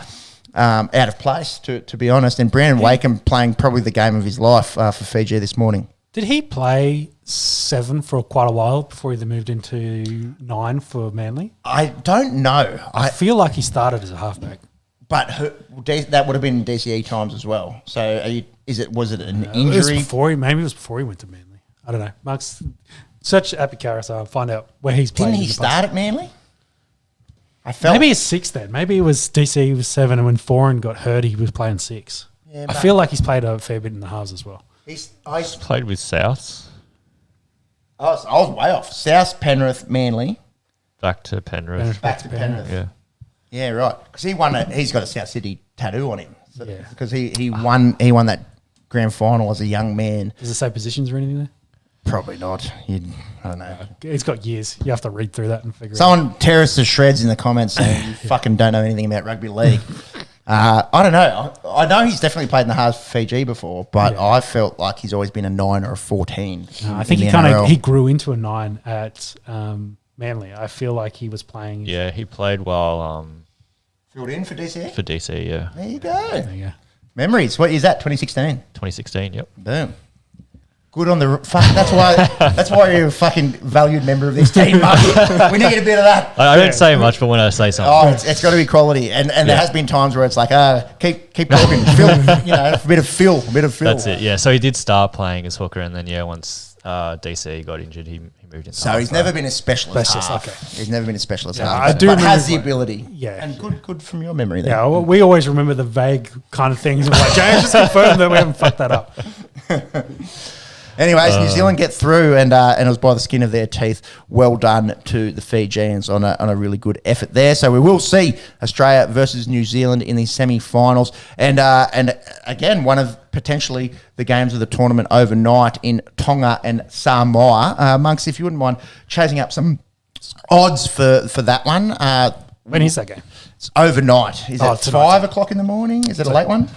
out of place, to be honest. And Brandon Wakeham playing probably the game of his life for Fiji this morning. Did he play 7 for quite a while before he then moved into 9 for Manly? I don't know. I feel like he started as a halfback. But that would have been DCE times as well. So was it an injury? Maybe it was before he went to Manly. I don't know. Mark's search Api Coruscant, find out where he's played. Didn't he start at Manly? Maybe he's 6 then. Maybe it was DCE was 7, and when Foran got hurt, he was playing 6. Yeah, I feel like he's played a fair bit in the halves as well. He's played with Souths. I was way off. South, Penrith, Manly. Back to Penrith. Back to Penrith. Yeah. Yeah, right. Because he's got a South City tattoo on him. So, yeah. Because he won that grand final as a young man. Does it say positions or anything there? Probably not. I don't know. It's got years. You have to read through that and figure Someone tear us to shreds in the comments saying you fucking don't know anything about rugby league. I don't know. I know he's definitely played in the halves for Fiji before, but I felt like he's always been a 9 or a 14. I think he grew into a 9 at Manly. I feel like he was playing. Yeah, he played while filled in for DC. For DC, yeah. There you go. Memories. What is that? 2016. 2016. Yep. Boom. Good on the fuck. That's why you're a fucking valued member of this team, Mark. We need a bit of that. I don't say much, but when I say something, it's got to be quality. And there has been times where it's like, keep talking, Phil. A bit of Phil. That's it. Yeah. So he did start playing as hooker, and then once DC got injured, he moved into. So he's never been a specialist. Okay. He's never been a specialist. I do, but has the ability. Yeah. And good from your memory there. Yeah. Well, we always remember the vague kind of things. Like James just confirmed that we haven't fucked that up. Anyways, New Zealand get through, and it was by the skin of their teeth. Well done to the Fijians on a really good effort there. So we will see Australia versus New Zealand in the semi-finals, and again, one of potentially the games of the tournament overnight in Tonga and Samoa. Monks, if you wouldn't mind chasing up some odds for that one. When is that game? It's overnight. Is it 5 o'clock in the morning? Is it a late one?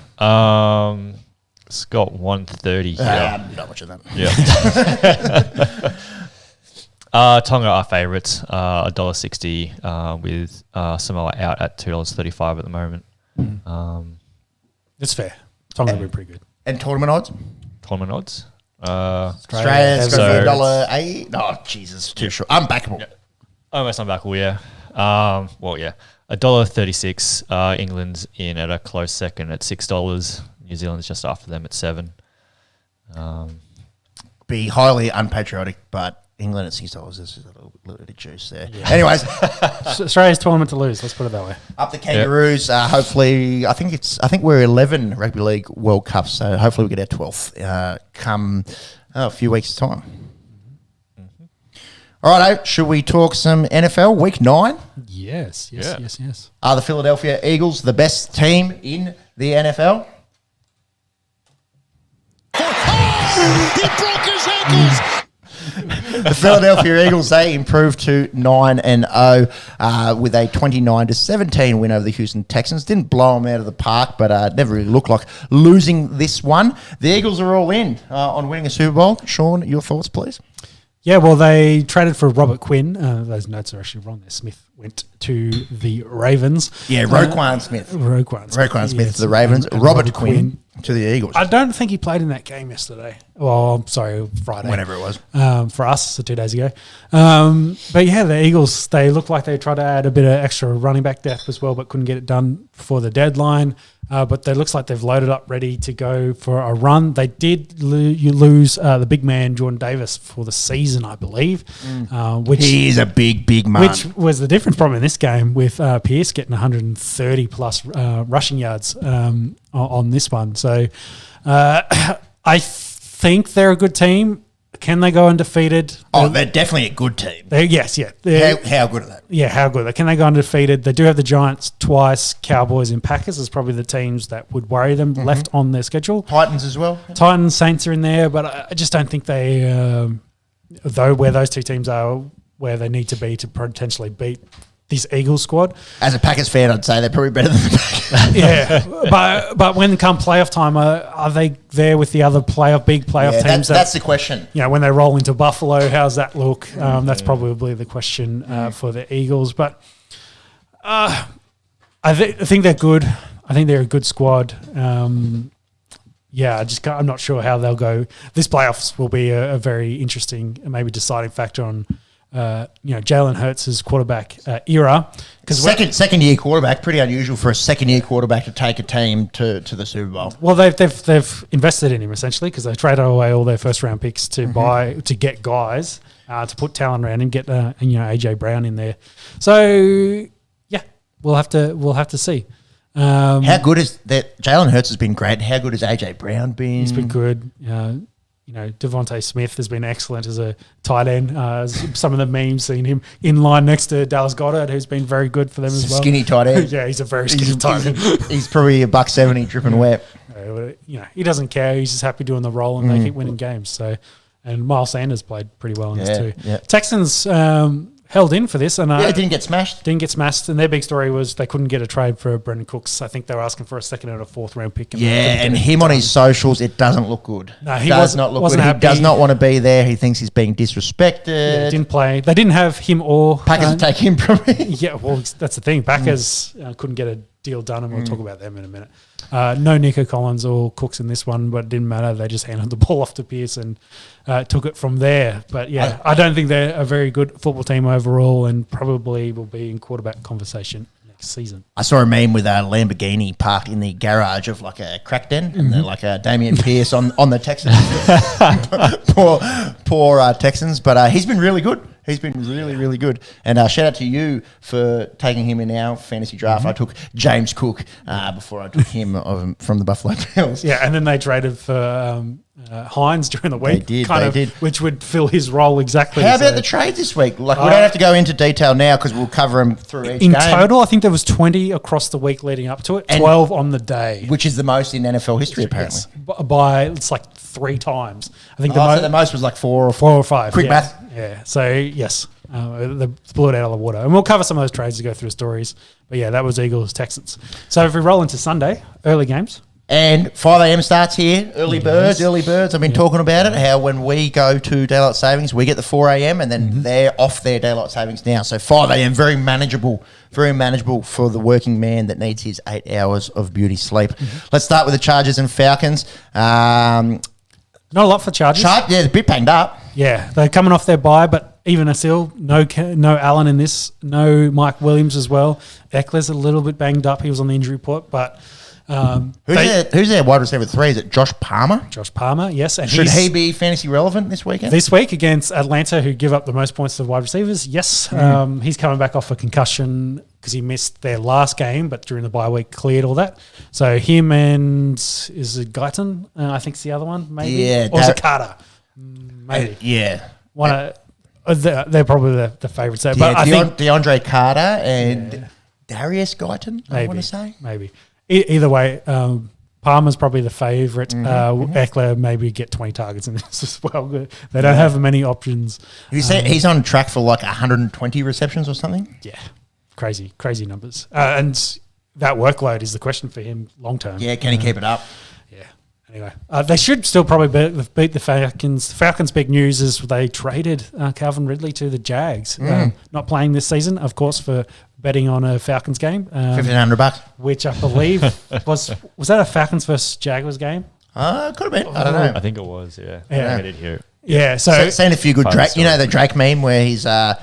It's got 1:30. I'm not watching that. Yeah. Tonga are favourites. $1.60 with Samoa out at $2.35 at the moment. That's fair. Tonga will be pretty good. And tournament odds? Tournament odds? Australia's got $1.80. Oh, Jesus, too short. Unbackable. Yeah. Almost unbackable, yeah. Well, yeah. $1.36. England's in at a close second at $6. New Zealand's just after them at $7. Be highly unpatriotic, but England at $6 is a little bit of juice there. Yeah. Anyways, Australia's tournament to lose. Let's put it that way. Up the Kangaroos. Hopefully, I think we're 11 Rugby League World Cups, so hopefully we get our 12th come a few weeks' time. All right, should we talk some NFL Week 9? Yes. Are the Philadelphia Eagles the best team in the NFL? He broke his ankles. The Philadelphia Eagles, they improved to 9-0 with a 29-17 win over the Houston Texans. Didn't blow them out of the park, but never really looked like losing this one. The Eagles are all in on winning a Super Bowl. Sean, your thoughts, please? Yeah, well, they traded for Robert Quinn. Those notes are actually wrong there. Smith went to the Ravens. Yeah, Roquan Smith. Roquan Smith to the Ravens. Robert Quinn to the Eagles. I don't think he played in that game yesterday. Well, I'm sorry, Friday. Whenever it was. For us, so 2 days ago. But yeah, the Eagles, they looked like they tried to add a bit of extra running back depth as well, but couldn't get it done before the deadline. But it looks like they've loaded up, ready to go for a run. They did lose the big man, Jordan Davis, for the season, I believe. Which he is a big man. Which was the difference problem in this game with Pierce getting 130-plus rushing yards on this one. So I think they're a good team. Can they go undefeated? Oh, they're definitely a good team. Yes. How good are they? Yeah, how good? Can they go undefeated? They do have the Giants twice, Cowboys and Packers is probably the teams that would worry them left on their schedule. Titans as well. Titans, Saints are in there, but I just don't think they, though where those two teams are where they need to be to potentially beat this Eagles squad. As a Packers fan, I'd say they're probably better than the Packers. Yeah, but when come playoff time, are they there with the other big playoff teams? That's the question. You know, when they roll into Buffalo, how's that look? That's probably the question for the Eagles. But I think they're good. I think they're a good squad. I'm not sure how they'll go. This playoffs will be a very interesting, maybe deciding factor on. Jalen Hurts' quarterback era. Second year quarterback, pretty unusual for a second year quarterback to take a team to the Super Bowl. Well, they've invested in him essentially because they traded away all their first round picks to get guys to put talent around him, get AJ Brown in there. So yeah, we'll have to see. How good is that? Jalen Hurts has been great. How good has AJ Brown been? He's been good. Devontae Smith has been excellent as a tight end. Some of the memes seen him in line next to Dallas Goedert, who's been very good for them as well. Skinny tight end. Yeah, he's a very skinny tight end. He's probably $170 dripping wet. He doesn't care. He's just happy doing the role, and they keep winning games. So, and Miles Sanders played pretty well in this too. Yeah. Texans held in for this, and didn't get smashed. And their big story was they couldn't get a trade for Brendan Cooks. I think they were asking for a second and a fourth round pick. And him on his socials, it doesn't look good. No, he does not look good. He does not want to be there. He thinks he's being disrespected. Yeah, didn't play. They didn't have him or Packers take him from me. Yeah, well, that's the thing. Packers couldn't get a deal done, and we'll talk about them in a minute. No Nico Collins or Cooks in this one, but it didn't matter. They just handed the ball off to Pierce and took it from there. But yeah, I don't think they're a very good football team overall, and probably will be in quarterback conversation next season. I saw a meme with a Lamborghini parked in the garage of like a crack den, and then like a Damian Pierce on the Texans. poor Texans, but he's been really good. He's been really, really good. And shout out to you for taking him in our fantasy draft. I took James Cook before I took him from the Buffalo Bills. Yeah, and then they traded for Hines during the week. They did. Which would fill his role exactly. How about the trades this week? Like, we don't have to go into detail now because we'll cover them through each in game. total, I think there was 20 across the week leading up to it, And 12 on the day. Which is the most in NFL history, apparently. By it's like 3 times. I think So the most was like 4 or 5. Quick math. Yeah. So yes, they blew it out of the water, and we'll cover some of those trades to go through stories. But yeah, that was Eagles Texans. So if we roll into Sunday, early games. And 5 a.m. starts here. Early birds. I've been talking about it, how when we go to daylight savings, we get the 4 a.m. and then they're off their daylight savings now. So 5 a.m., very manageable for the working man that needs his 8 hours of beauty sleep. Let's start with the Chargers and Falcons. Not a lot for Chargers. Yeah, a bit banged up. Yeah, they're coming off their bye, but even still, no Allen in this, no Mike Williams as well. Eckler's a little bit banged up. He was on the injury report, but... Who's their wide receiver 3? Is it Josh Palmer? Josh Palmer, yes. And Should he be fantasy relevant this weekend? This week against Atlanta, who give up the most points to the wide receivers, yes. He's coming back off a concussion because he missed their last game, but during the bye week cleared all that. So him and, is it Guyton? I think it's the other one, maybe? Yeah. Or is it Carter? Maybe. Yeah. They're probably the favourites there. Yeah, But I think DeAndre Carter and Darius Guyton, I want to say. Maybe. Either way, Palmer's probably the favourite. Eckler maybe get 20 targets in this as well. They don't have many options. He's on track for like 120 receptions or something? Yeah, crazy numbers. And that workload is the question for him long term. Yeah, can he keep it up? Yeah. Anyway, they should still probably beat the Falcons. The Falcons' big news is they traded Calvin Ridley to the Jags. Not playing this season, of course, for betting on a Falcons game. $1,500. Which I believe was that a Falcons versus Jaguars game? Could have been. I don't know. I think it was, yeah. Yeah. I did hear it. Yeah, so Seen a few good Drake. You know the Drake meme where he's like,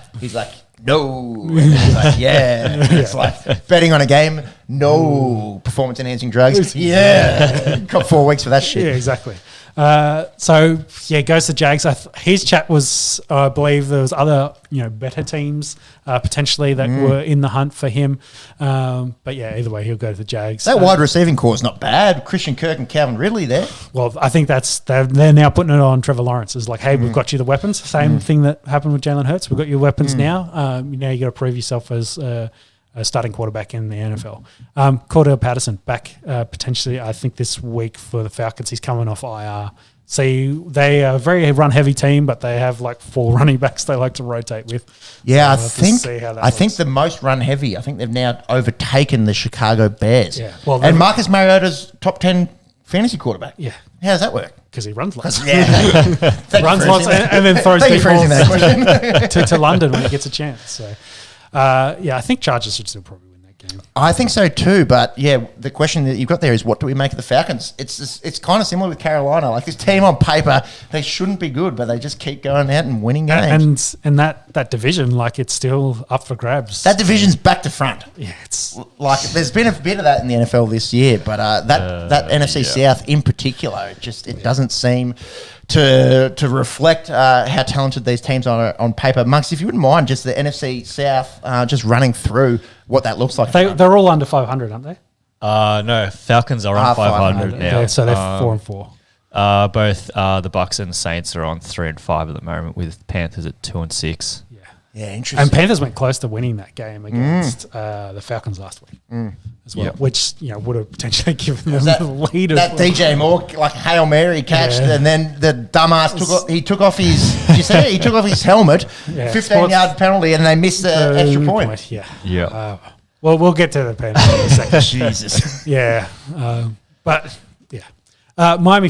no. And he's like, yeah. It's like betting on a game, no. Performance enhancing drugs, yeah. Got 4 weeks for that shit. yeah, exactly. So yeah, goes to Jags. His chat was, I believe there was other better teams potentially that were in the hunt for him. But yeah, either way, he'll go to the Jags. That wide receiving core is not bad. Christian Kirk and Calvin Ridley there. Well, I think they're now putting it on Trevor Lawrence. It's like, hey, we've got you the weapons. Same thing that happened with Jalen Hurts. We've got your weapons now. Now you got to prove yourself as a starting quarterback in the NFL. Cordell Patterson back potentially, I think, this week for the Falcons. He's coming off IR. See, they are a very run-heavy team, but they have like 4 running backs they like to rotate with. Yeah, So I think the most run-heavy. I think they've now overtaken the Chicago Bears. Yeah. Well, and Marcus Mariota's top 10 fantasy quarterback. Yeah. How does that work? Because he runs lots. Yeah. Runs lots and then throws Thank you deep for answering that balls question. to London when he gets a chance. So, I think Chargers should still probably win that game. I think so too, but yeah, the question that you've got there is what do we make of the Falcons? It's kind of similar with Carolina. Like this team on paper, they shouldn't be good, but they just keep going out and winning games. And that division, like it's still up for grabs. That division's back to front. Yeah, it's Like there's been a bit of that in the NFL this year, but that NFC South in particular, it doesn't seem to reflect how talented these teams are on paper. Monks, if you wouldn't mind, just the NFC South, just running through what that looks like. they're all under 500, aren't they? No, Falcons are on 500 now. So they're 4-4. Both the Bucks and Saints are on 3-5 at the moment, with Panthers at 2-6. Yeah, interesting. And Panthers went close to winning that game against the Falcons last week as well, which would have potentially given them the lead. That DJ Moore like Hail Mary catch, and then the dumbass took off his. Did you see it? He took off his helmet. 15-yard penalty, and they missed the extra point. Yeah. Well, we'll get to the penalty in a second. Jesus. Yeah, but yeah. Miami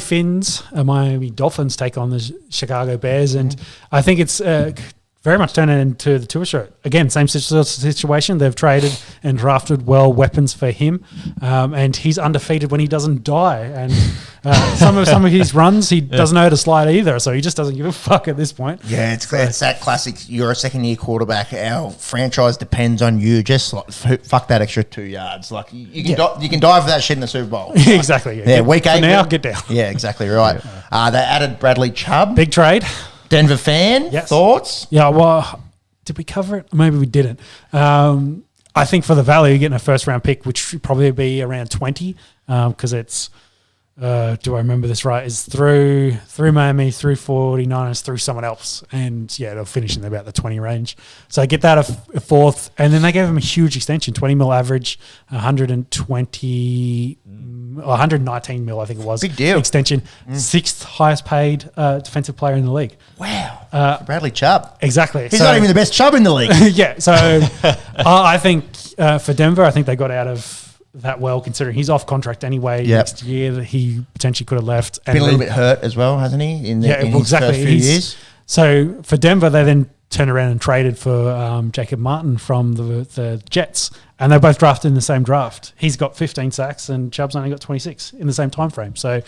Dolphins take on the Chicago Bears, and I think it's very much turning into the Tua show. Again, same situation. They've traded and drafted weapons for him, and he's undefeated when he doesn't die. And some of his runs, he doesn't know how to slide either, so he just doesn't give a fuck at this point. Yeah, it's that classic. You're a second-year quarterback. Our franchise depends on you. Just like, fuck that extra 2 yards. Like you can dive for that shit in the Super Bowl. Exactly. Yeah, week 8 now, get down. Yeah, exactly right. They added Bradley Chubb. Big trade. Denver fan, Yes. thoughts? Yeah, well, did we cover it? Maybe we didn't. I think for the value, you're getting a first round pick, which should probably be around 20, because it's, do I remember this right? Is through Miami, through 49ers, through someone else. And yeah, they'll finish in about the 20 range. So I get that a fourth. And then they gave him a huge extension, 20 mil average, 119 mil, I think it was. Big deal. Extension. Sixth highest paid defensive player in the league. Wow. Bradley Chubb. Exactly. He's not even the best Chubb in the league. Yeah. So I think for Denver, I think they got out of that well, considering he's off contract anyway next year. That he potentially could have left. And Been a little bit hurt as well, hasn't he? In his first few years. So for Denver, they then turned around and traded for Jacob Martin from the Jets, and they both drafted in the same draft. He's got 15 sacks, and Chubb's only got 26 in the same time frame. So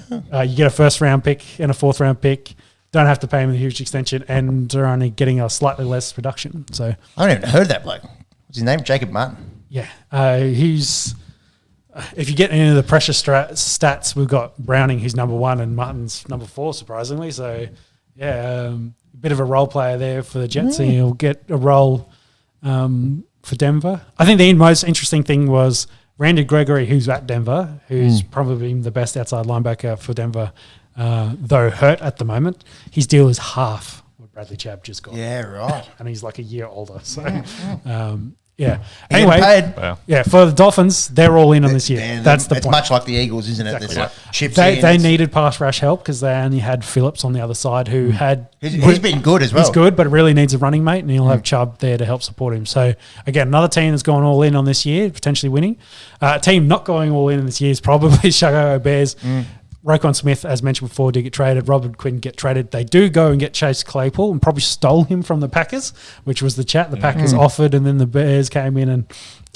you get a first round pick and a fourth round pick. Don't have to pay him a huge extension, and are only getting a slightly less production. So I haven't even heard of that bloke. What's his name? Jacob Martin. Yeah, he's. If you get into the pressure stats, we've got Browning, who's number 1, and Martin's number 4, surprisingly. So, yeah, a bit of a role player there for the Jets, and he'll get a role for Denver. I think the most interesting thing was Randy Gregory, who's at Denver, who's probably the best outside linebacker for Denver, though hurt at the moment. His deal is half what Bradley Chubb just got. Yeah, right. And he's like a year older. So, yeah. Anyway, paid. yeah, for the Dolphins, they're all in on this year. Man, That's the it's point. much like the Eagles, isn't it? Exactly. There's like chips They needed pass rush help because they only had Phillips on the other side, who had He's been good as well. He's good, but really needs a running mate, and he'll have Chubb there to help support him. So again, another team that's gone all in on this year, potentially winning. A team not going all in this year is probably Chicago Bears. Roquan Smith, as mentioned before, did get traded. Robert Quinn get traded. They do go and get Chase Claypool and probably stole him from the Packers, which was the chat. The Packers offered, and then the Bears came in and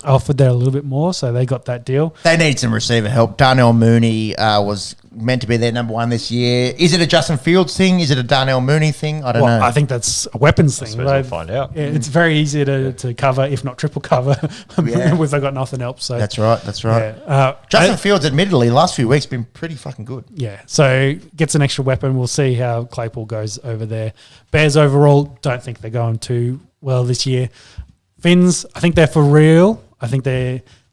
offered there a little bit more, so they got that deal. They need some receiver help. Darnell Mooney was meant to be their number 1 this year. Is it a Justin Fields thing? Is it a Darnell Mooney thing? I don't know. I think that's a weapons thing. We'll find out. Yeah, it's very easy to cover, if not triple cover, if they got nothing else. So That's right. Yeah. Justin Fields, admittedly, last few weeks been pretty fucking good. Yeah, so gets an extra weapon. We'll see how Claypool goes over there. Bears overall, don't think they're going too well this year. Finns, I think they're for real. I think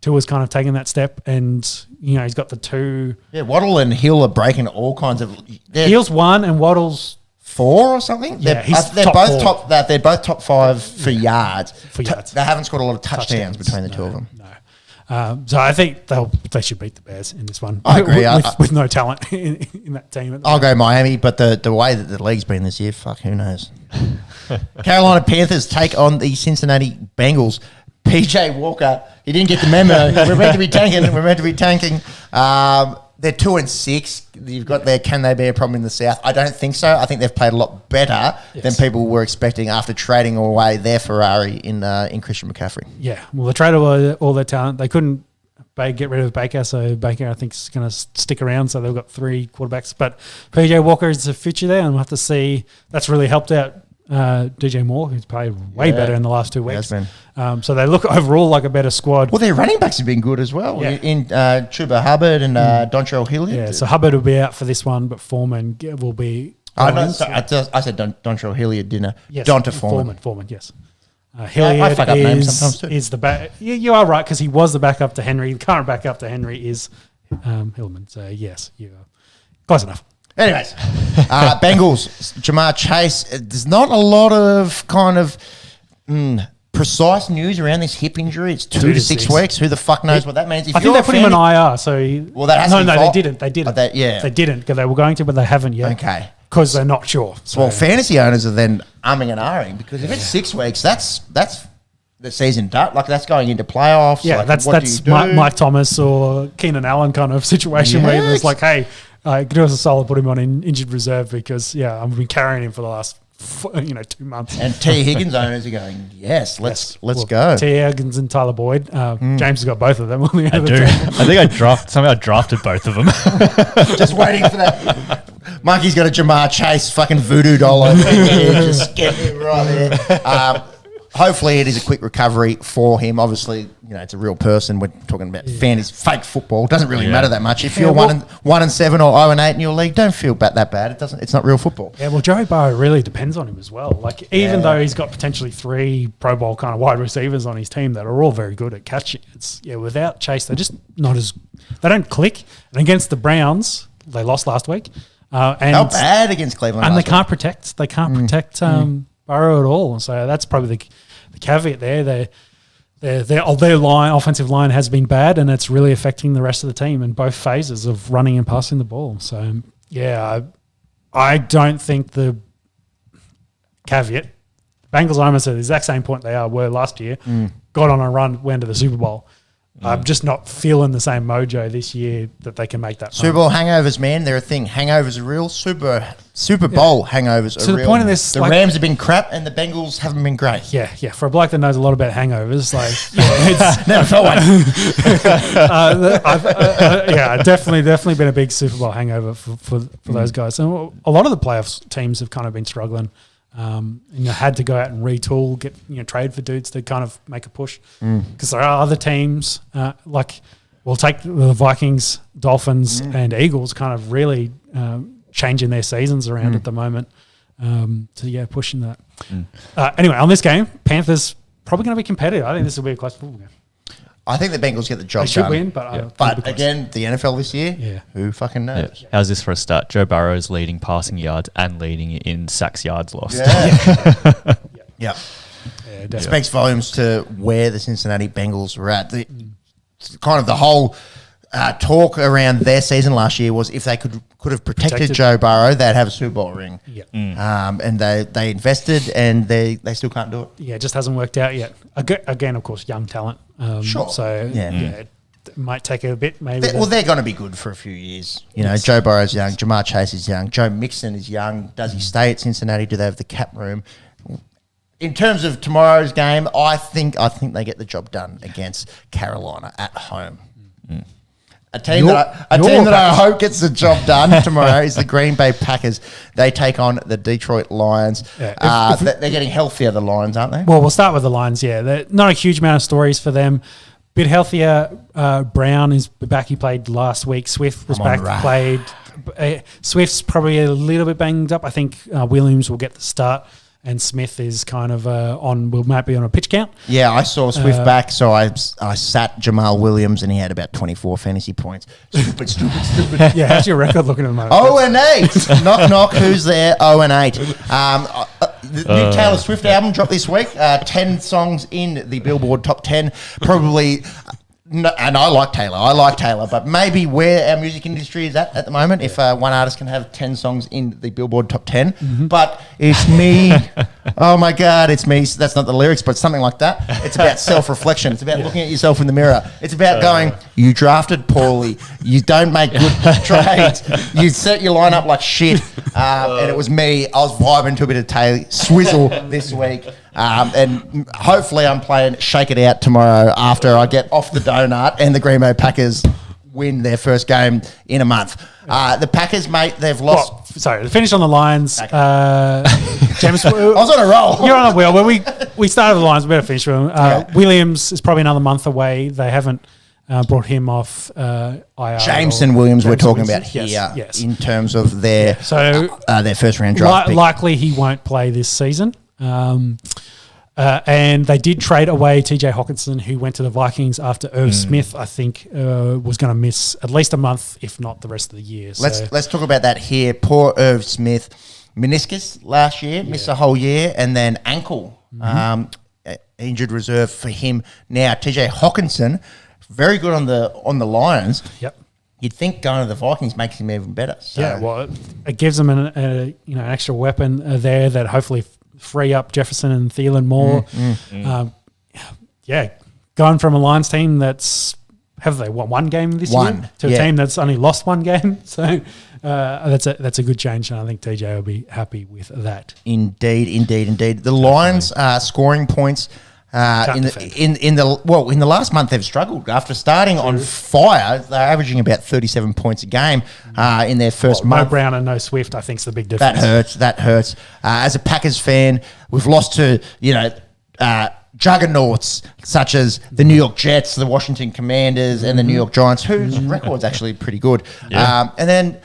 Tua's kind of taken that step, and he's got the 2. Yeah, Waddle and Hill are breaking all kinds of. Hill's 1 and Waddle's 4 or something. Yeah, they're top both 4. They're both top 5 for yards. For yards. They haven't scored a lot of touchdowns between the two of them. No. So I think they should beat the Bears in this one. I agree. With no talent in that team. I'll go Miami, but the way that the league's been this year, fuck, who knows? Carolina Panthers take on the Cincinnati Bengals. PJ Walker, he didn't get the memo. We're meant to be tanking. They're 2-6. You've got there. Can they be a problem in the South? I don't think so. I think they've played a lot better than people were expecting after trading away their Ferrari in Christian McCaffrey. Yeah, well, they traded all their talent. They couldn't get rid of Baker, so Baker, I think, is going to stick around. So they've got 3 quarterbacks. But PJ Walker is the future there, and we'll have to see. That's really helped out DJ Moore, who's played way better in the last 2 weeks. So they look overall like a better squad. Well, their running backs have been good as well. Yeah. In Chuba Hubbard and Dontrell Hilliard. Yeah, so Hubbard will be out for this one, but Foreman will be. I said Dontrell Hilliard, didn't I? Yes, Donta Foreman. Foreman, yes. Hilliard I fuck up names sometimes too. is the back. You are right, because he was the backup to Henry. The current backup to Henry is Hillman. So yes, you are close enough. Anyways, Bengals, Jamar Chase. There's not a lot of kind of precise news around this hip injury. It's 2 to 6 weeks. Who the fuck knows what that means? I think they put him on IR. So that has to be no, fault. they didn't. They didn't. They didn't, because they were going to, but they haven't yet. Okay. Because they're not sure. So. Well, fantasy owners are then umming and ahhing, because if it's 6 weeks, that's the season done. Like, that's going into playoffs. Yeah, like, that's what do you do? Mike Thomas or Keenan Allen kind of situation where it's like, hey, do us a solid, put him on injured reserve, because I've been carrying him for the last 2 months. And T. Higgins owners are going, yes, let's Well, go. T. Higgins and Tyler Boyd. James has got both of them on the other I do. team. I think I drafted both of them. Just waiting for that. Monkey's got a Jamar Chase fucking voodoo doll over here. Just get it right there. hopefully it is a quick recovery for him. Obviously, it's a real person. We're talking about fantasy fake football. It doesn't really matter that much. If you're 1-7 or 0-8 in your league, don't feel that bad. It's not real football. Yeah, well, Joe Burrow really depends on him as well. Like, even though he's got potentially 3 Pro Bowl kind of wide receivers on his team that are all very good at catching, without Chase, they're just not as – they don't click. And against the Browns, they lost last week. And how bad against Cleveland? And they can't protect. They can't protect Burrow at all. So that's probably the caveat there. Their offensive line has been bad, and it's really affecting the rest of the team in both phases of running and passing the ball. So I don't think the caveat. Bengals are almost at the exact same point they were last year. Got on a run, went to the Super Bowl. I'm just not feeling the same mojo this year that they can make that Super Bowl hangovers, man. They're a thing. Hangovers are real. Super Bowl hangovers are real. The point of this, the Rams have been crap, and the Bengals haven't been great. Yeah. For a bloke that knows a lot about hangovers, it's never felt one. Definitely been a big Super Bowl hangover for those guys. And a lot of the playoffs teams have kind of been struggling. Had to go out and retool, get trade for dudes to kind of make a push, because there are other teams we'll take the Vikings, Dolphins, and Eagles kind of really changing their seasons around at the moment. Pushing that. Anyway, on this game, Panthers probably going to be competitive. I think this will be a close football game. I think the Bengals get the job done. They should win, but again, the NFL this year, who fucking knows? Yeah. How's this for a start? Joe Burrow's leading passing yards and leading in sacks yards lost. Yeah. It speaks volumes to where the Cincinnati Bengals were at. The whole talk around their season last year was if they could have protected Joe Burrow, they'd have a Super Bowl ring. Yeah. And they invested, and they still can't do it. Yeah, it just hasn't worked out yet. Again, of course, young talent. Sure. So it might take a bit. Maybe. They're going to be good for a few years. Joe Burrow's young, Jamar Chase is young, Joe Mixon is young. Does he stay at Cincinnati? Do they have the cap room? In terms of tomorrow's game, I think they get the job done against Carolina at home. A team that I hope gets the job done tomorrow is the Green Bay Packers. They take on the Detroit Lions. Yeah. They're getting healthier, the Lions, aren't they? Well, we'll start with the Lions, They're not a huge amount of stories for them. Bit healthier. Brown is back. He played last week. Swift was back, played. Swift's probably a little bit banged up. I think Williams will get the start. And Smith is kind of might be on a pitch count. Yeah, I saw Swift back, so I sat Jamal Williams, and he had about 24 fantasy points. Stupid. Yeah, how's your record looking at the moment? 0-8. Knock. Who's there? 0-8. The new Taylor Swift album dropped this week. 10 songs in the Billboard Top 10. Probably. No, and I like Taylor, but maybe where our music industry is at the moment, if one artist can have 10 songs in the Billboard Top 10, but it's me. Oh my God, it's me. That's not the lyrics, but something like that. It's about self-reflection. It's about looking at yourself in the mirror. It's about going, you drafted poorly. You don't make good trades. You set your line up like shit. And it was me. I was vibing to a bit of Taylor Swizzle this week. And hopefully I'm playing Shake It Out tomorrow after I get off the donut and the Green Bay Packers win their first game in a month. The Packers, mate, they've lost. Well, sorry, to finish on the Lions. Okay. James, I was on a roll. You're on a wheel. Well, we started with the Lions. We better finish with them. Williams is probably another month away. They haven't brought him off IR. Jameson Williams we're talking about here in terms of their first round draft pick. Likely he won't play this season. And they did trade away TJ Hawkinson, who went to the Vikings after Irv Smith, I think, was going to miss at least a month, if not the rest of the year. Let's talk about that here. Poor Irv Smith. Meniscus last year, missed a whole year, and then ankle. Injured reserve for him now. TJ Hawkinson, very good on the Lions. Yep. You'd think going to the Vikings makes him even better. So. Yeah, well, it gives them an extra weapon there that hopefully free up Jefferson and Thielen more. Going from a Lions team have they won one game this year to a team that's only lost one game. So that's a good change, and I think TJ will be happy with that. Indeed. The Lions scoring points. In the last month they've struggled after starting on fire. They're averaging about 37 points a game in their first month. No Brown and no Swift, I think, is the big difference. That hurts. As a Packers fan, we've lost to juggernauts such as the New York Jets, the Washington Commanders, and the New York Giants, whose record's actually pretty good. Yeah. And then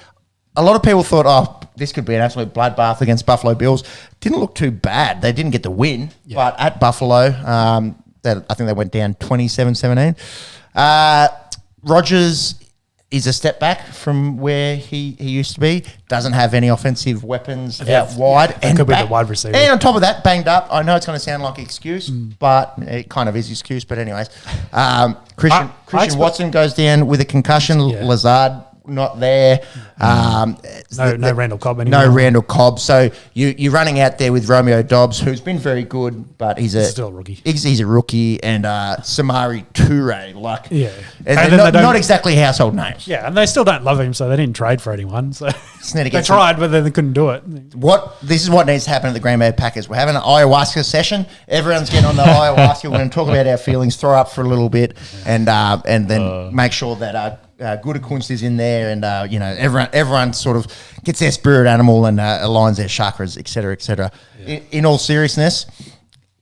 a lot of people thought, this could be an absolute bloodbath against Buffalo Bills. Didn't look too bad. They didn't get the win, but at Buffalo, I think they went down 27-17. Rodgers is a step back from where he used to be. Doesn't have any offensive weapons out wide. And could be the wide receiver. And on top of that, banged up. I know it's going to sound like an excuse, but it kind of is excuse. But anyways, Christian Watson goes down with a concussion. Lazard not there. No Randall Cobb anymore. No Randall Cobb. So you're running out there with Romeo Dobbs, who's been very good, but he's still a rookie. He's a rookie, and Samari Toure, and not exactly household names. Yeah, and they still don't love him, so they didn't trade for anyone. So they get tried, but then they couldn't do it. This is what needs to happen at the Green Bay Packers. We're having an ayahuasca session. Everyone's getting on the ayahuasca. We're going to talk about our feelings, throw up for a little bit, and then make sure that Gutekunst is in there, and everyone sort of gets their spirit animal and aligns their chakras, etc., etc. In all seriousness,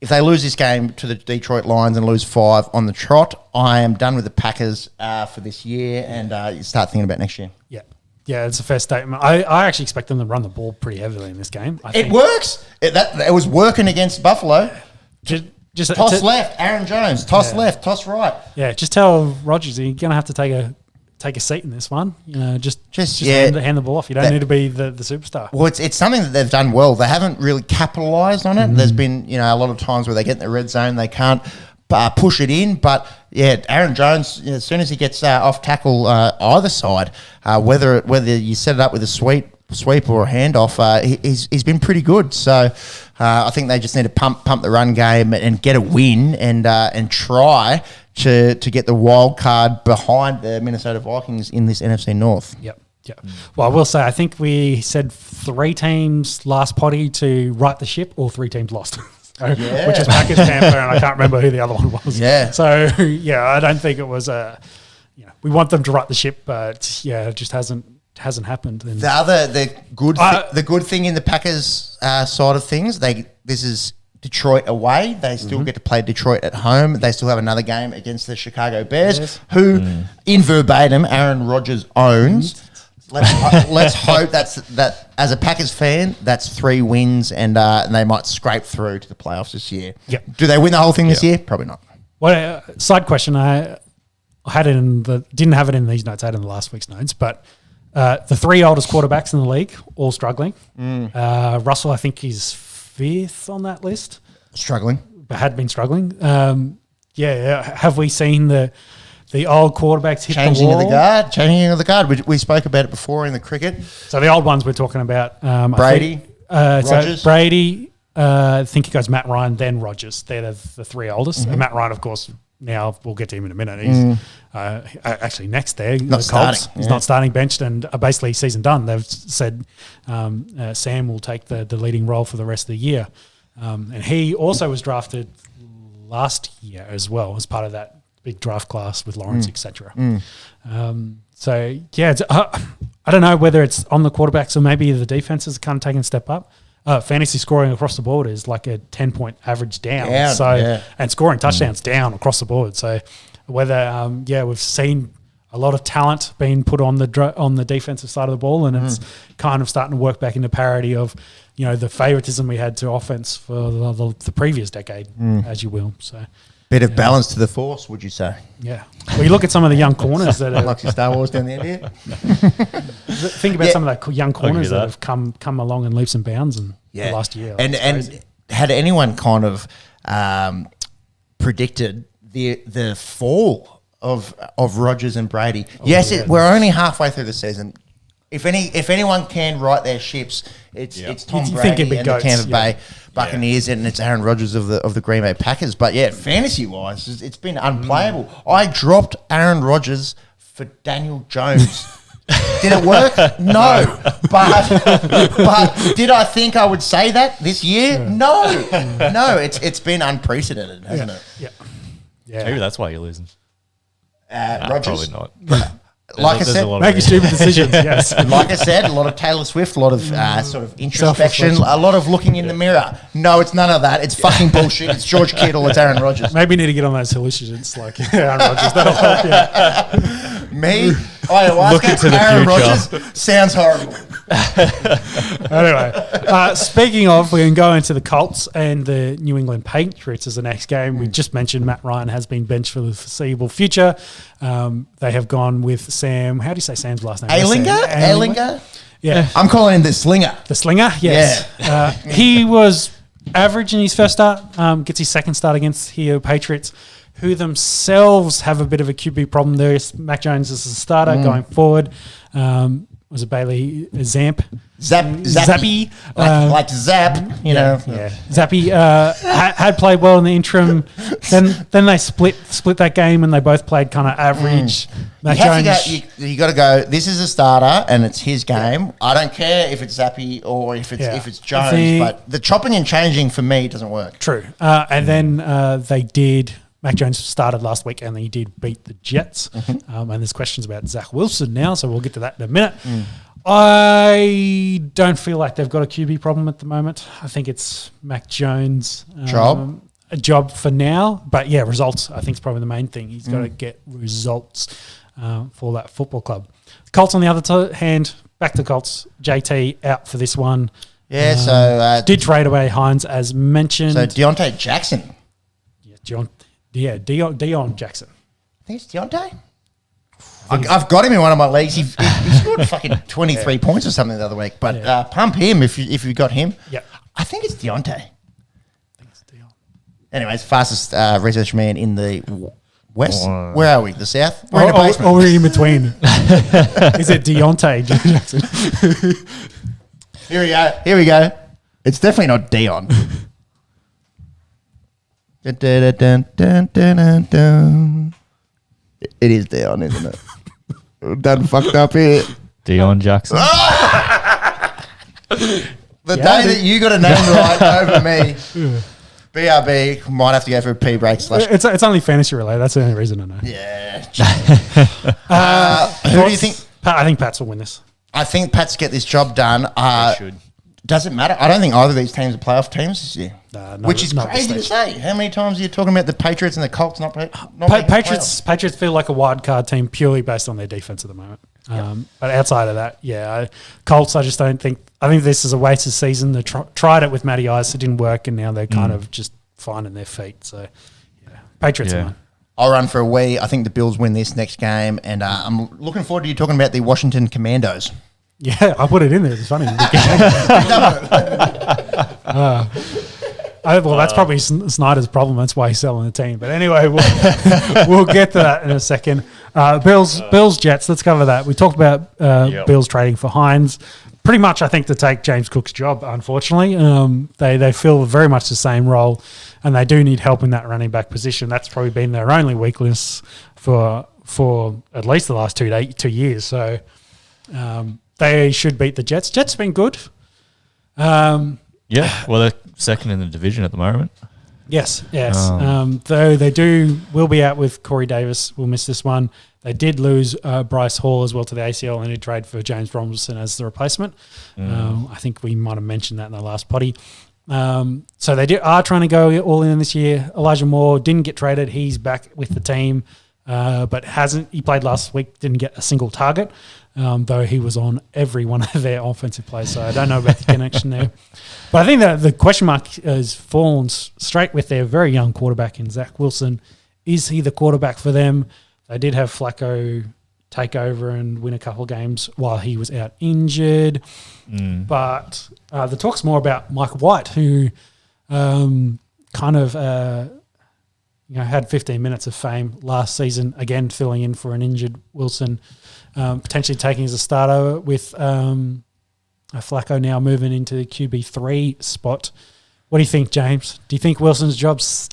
if they lose this game to the Detroit Lions and lose 5 on the trot, I am done with the Packers for this year, and you start thinking about next year. Yeah, it's a fair statement. I actually expect them to run the ball pretty heavily in this game. It works. It was working against Buffalo. Just toss left, Aaron Jones. Toss left, toss right. Yeah, just tell Rodgers you're going to have to take a seat in this one. Just hand the ball off. You don't need to be the superstar. Well, it's something that they've done well. They haven't really capitalised on it. There's been a lot of times where they get in the red zone, they can't push it in. But Aaron Jones, as soon as he gets off tackle either side, whether you set it up with a sweep or a handoff, he's been pretty good. So I think they just need to pump the run game and get a win and try to get the wild card behind the Minnesota Vikings in this NFC North. Yep. Well, I will say, I think we said 3 teams last potty to right the ship, or 3 teams lost. Which is Packers, Tampa, and I can't remember who the other one was. Yeah. So, I don't think it was we want them to right the ship, but it just hasn't happened. And the good thing in the Packers side of things, this is Detroit away. They still get to play Detroit at home. They still have another game against the Chicago Bears, who, in verbatim, Aaron Rodgers owns. Let's hope that as a Packers fan, that's 3 wins, and they might scrape through to the playoffs this year. Yep. Do they win the whole thing this year? Probably not. Well, side question, I had it didn't have it in these notes. I had it in the last week's notes, but the 3 oldest quarterbacks in the league all struggling. Russell, I think, is 5th on that list. Struggling. But had been struggling. Have we seen the old quarterbacks hit changing the wall? Changing of the guard. We spoke about it before in the cricket. So the old ones we're talking about. Brady, Rodgers. So Brady, I think it goes Matt Ryan, then Rodgers. They're the 3 oldest. And Matt Ryan, of course, now we'll get to him in a minute. He's actually next there. Not starting. He's not starting, benched, and basically season done. They've said Sam will take the leading role for the rest of the year. And he also was drafted last year as well as part of that big draft class with Lawrence, etc. I don't know whether it's on the quarterbacks or maybe the defenses kind of taking a step up. Fantasy scoring across the board is like a 10-point average down. And scoring touchdowns down across the board. So whether we've seen a lot of talent being put on the defensive side of the ball, and it's kind of starting to work back into parity of the favoritism we had to offense for the previous decade, as you will. So. Bit of balance to the force, would you say? Yeah. Well, you look at some of the young corners that are... like Star Wars down the end here. Think about some of the young corners that have come along in leaps and bounds in the last year. And had anyone kind of predicted the fall of Rodgers and Brady? We're only halfway through the season. If anyone can right their ships, it's Tom Brady and the Tampa Bay Buccaneers, and it's Aaron Rodgers of the Green Bay Packers. But fantasy wise, it's been unplayable. I dropped Aaron Rodgers for Daniel Jones. Did it work? No. But did I think I would say that this year? No. It's been unprecedented, hasn't it? Yeah. Maybe that's why you're losing. Rodgers. Probably not. Like I said, making stupid decisions. Yes. like I said, a lot of Taylor Swift, a lot of sort of introspection, a lot of looking in the mirror. No, it's none of that. It's fucking bullshit. It's George Kittle. It's Aaron Rodgers. Maybe you need to get on those hallucinogens like Aaron Rodgers. That'll help you. Me? Look into the Aaron Rodgers sounds horrible. Anyway, speaking of, we can go into the Colts and the New England Patriots as the next game. We just mentioned Matt Ryan has been benched for the foreseeable future. They have gone with Sam. How do you say Sam's last name? Alinger? Yeah. I'm calling him the Slinger. The Slinger? Yes. Yeah. He was average in his first start, gets his second start against the Patriots, who themselves have a bit of a QB problem there. Mac Jones is the starter going forward. Was it Bailey Zappy? Like Zap, you know. Yeah. Zappy had played well in the interim. Then they split that game and they both played kind of average. Mac Jones. You got to go. This is a starter and it's his game. I don't care if it's Zappy or if it's Jones, but the chopping and changing for me doesn't work. True. And then they did. Mac Jones started last week and he did beat the Jets. And there's questions about Zach Wilson now, so we'll get to that in a minute. I don't feel like they've got a QB problem at the moment. I think it's Mac Jones' a job for now. But yeah, results I think is probably the main thing. He's got to get results for that football club. Colts on the other hand, back to Colts. JT out for this one. Yeah, so... did trade away Hines as mentioned. So Deontay Jackson. Deion Jackson. I think it's Deontay. I've got him in one of my leagues. He scored fucking 23 points or something the other week. But pump him if you got him. Yeah, I think it's Deontay. Anyways, fastest research man in the west. Where are we? The south? We're in the basement. Or we're in between. Is it Deontay Jackson? Here we go. It's definitely not Dion. It is Dion, isn't it? Done fucked up here. Dion Jackson. The day that you got a name right over me, BRB might have to go for a P break / It's only fantasy related. That's the only reason I know. Yeah. Who do you think? I think Pats will win this. I think Pats get this job done. They should. Doesn't matter. I don't think either of these teams are playoff teams this year. Which is crazy to say. How many times are you talking about the Patriots and the Colts not Patriots feel like a wild card team purely based on their defense at the moment. But outside of that, Colts, I just don't think. I think this is a wasted season. They tried it with Matty Ice, it didn't work, and now they're kind of just finding their feet. So, Patriots win. I'll run for a wee. I think the Bills win this next game, and I'm looking forward to you talking about the Washington Commandos. Yeah, I put it in there. It's funny. Well, that's probably Snyder's problem. That's why he's selling the team. But anyway, we'll get to that in a second. Bills, Jets. Let's cover that. We talked about Bills trading for Hines. Pretty much, I think, to take James Cook's job, unfortunately. They fill very much the same role, and they do need help in that running back position. That's probably been their only weakness for at least the last 2 years. So they should beat the Jets. Jets have been good. Well, they're second in the division at the moment. Yes. Though they will be out with Corey Davis. We'll miss this one. They did lose Bryce Hall as well to the ACL and did trade for James Robinson as the replacement. I think we might have mentioned that in the last potty. So they are trying to go all in this year. Elijah Moore didn't get traded. He's back with the team, but hasn't. He played last week, didn't get a single target, though he was on every one of their offensive plays. So I don't know about the connection there. But I think that the question mark has fallen straight with their very young quarterback in Zach Wilson. Is he the quarterback for them? They did have Flacco take over and win a couple of games while he was out injured. But the talk's more about Mike White, who had 15 minutes of fame last season, again filling in for an injured Wilson, potentially taking as a starter with Flacco now moving into the QB3 spot. What do you think, James? Do you think Wilson's job is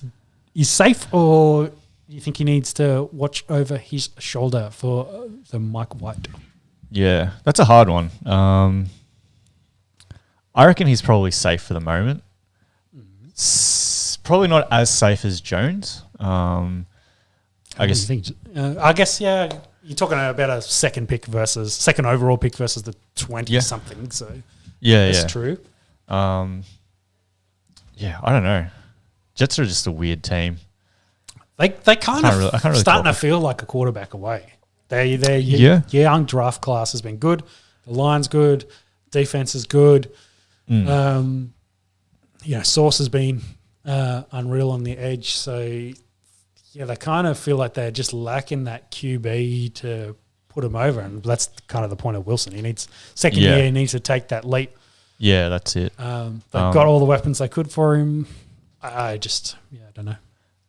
safe, or do you think he needs to watch over his shoulder for the Mike White? Yeah, that's a hard one. I reckon he's probably safe for the moment. Probably not as safe as Jones. I guess, you're talking about a second overall pick versus the 20 something. So that's true. I don't know. Jets are just a weird team. They kind of starting to feel like a quarterback away. Their young draft class has been good. The line's good. Defense is good. Sauce has been unreal on the edge. So, they kind of feel like they're just lacking that QB to put him over. And that's kind of the point of Wilson. He needs second year. He needs to take that leap. Yeah, that's it. They've got all the weapons they could for him. I don't know.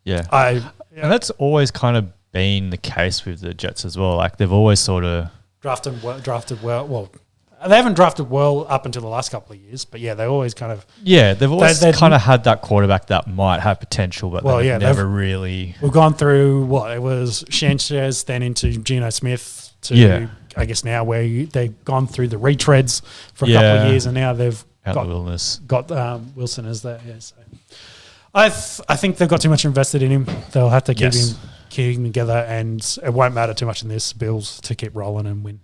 Yeah. And that's always kind of been the case with the Jets as well. Like, they've always sort of drafted well. Well, they haven't drafted well up until the last couple of years, but they always kind of they've always kind of had that quarterback that might have potential, but they've never really. We've gone through it was Sanchez, then into Geno Smith to I guess now where they've gone through the retreads for a couple of years, and now they've got Wilson as that. Yeah, so I think they've got too much invested in him. They'll have to keep him together, and it won't matter too much in this Bills to keep rolling and win.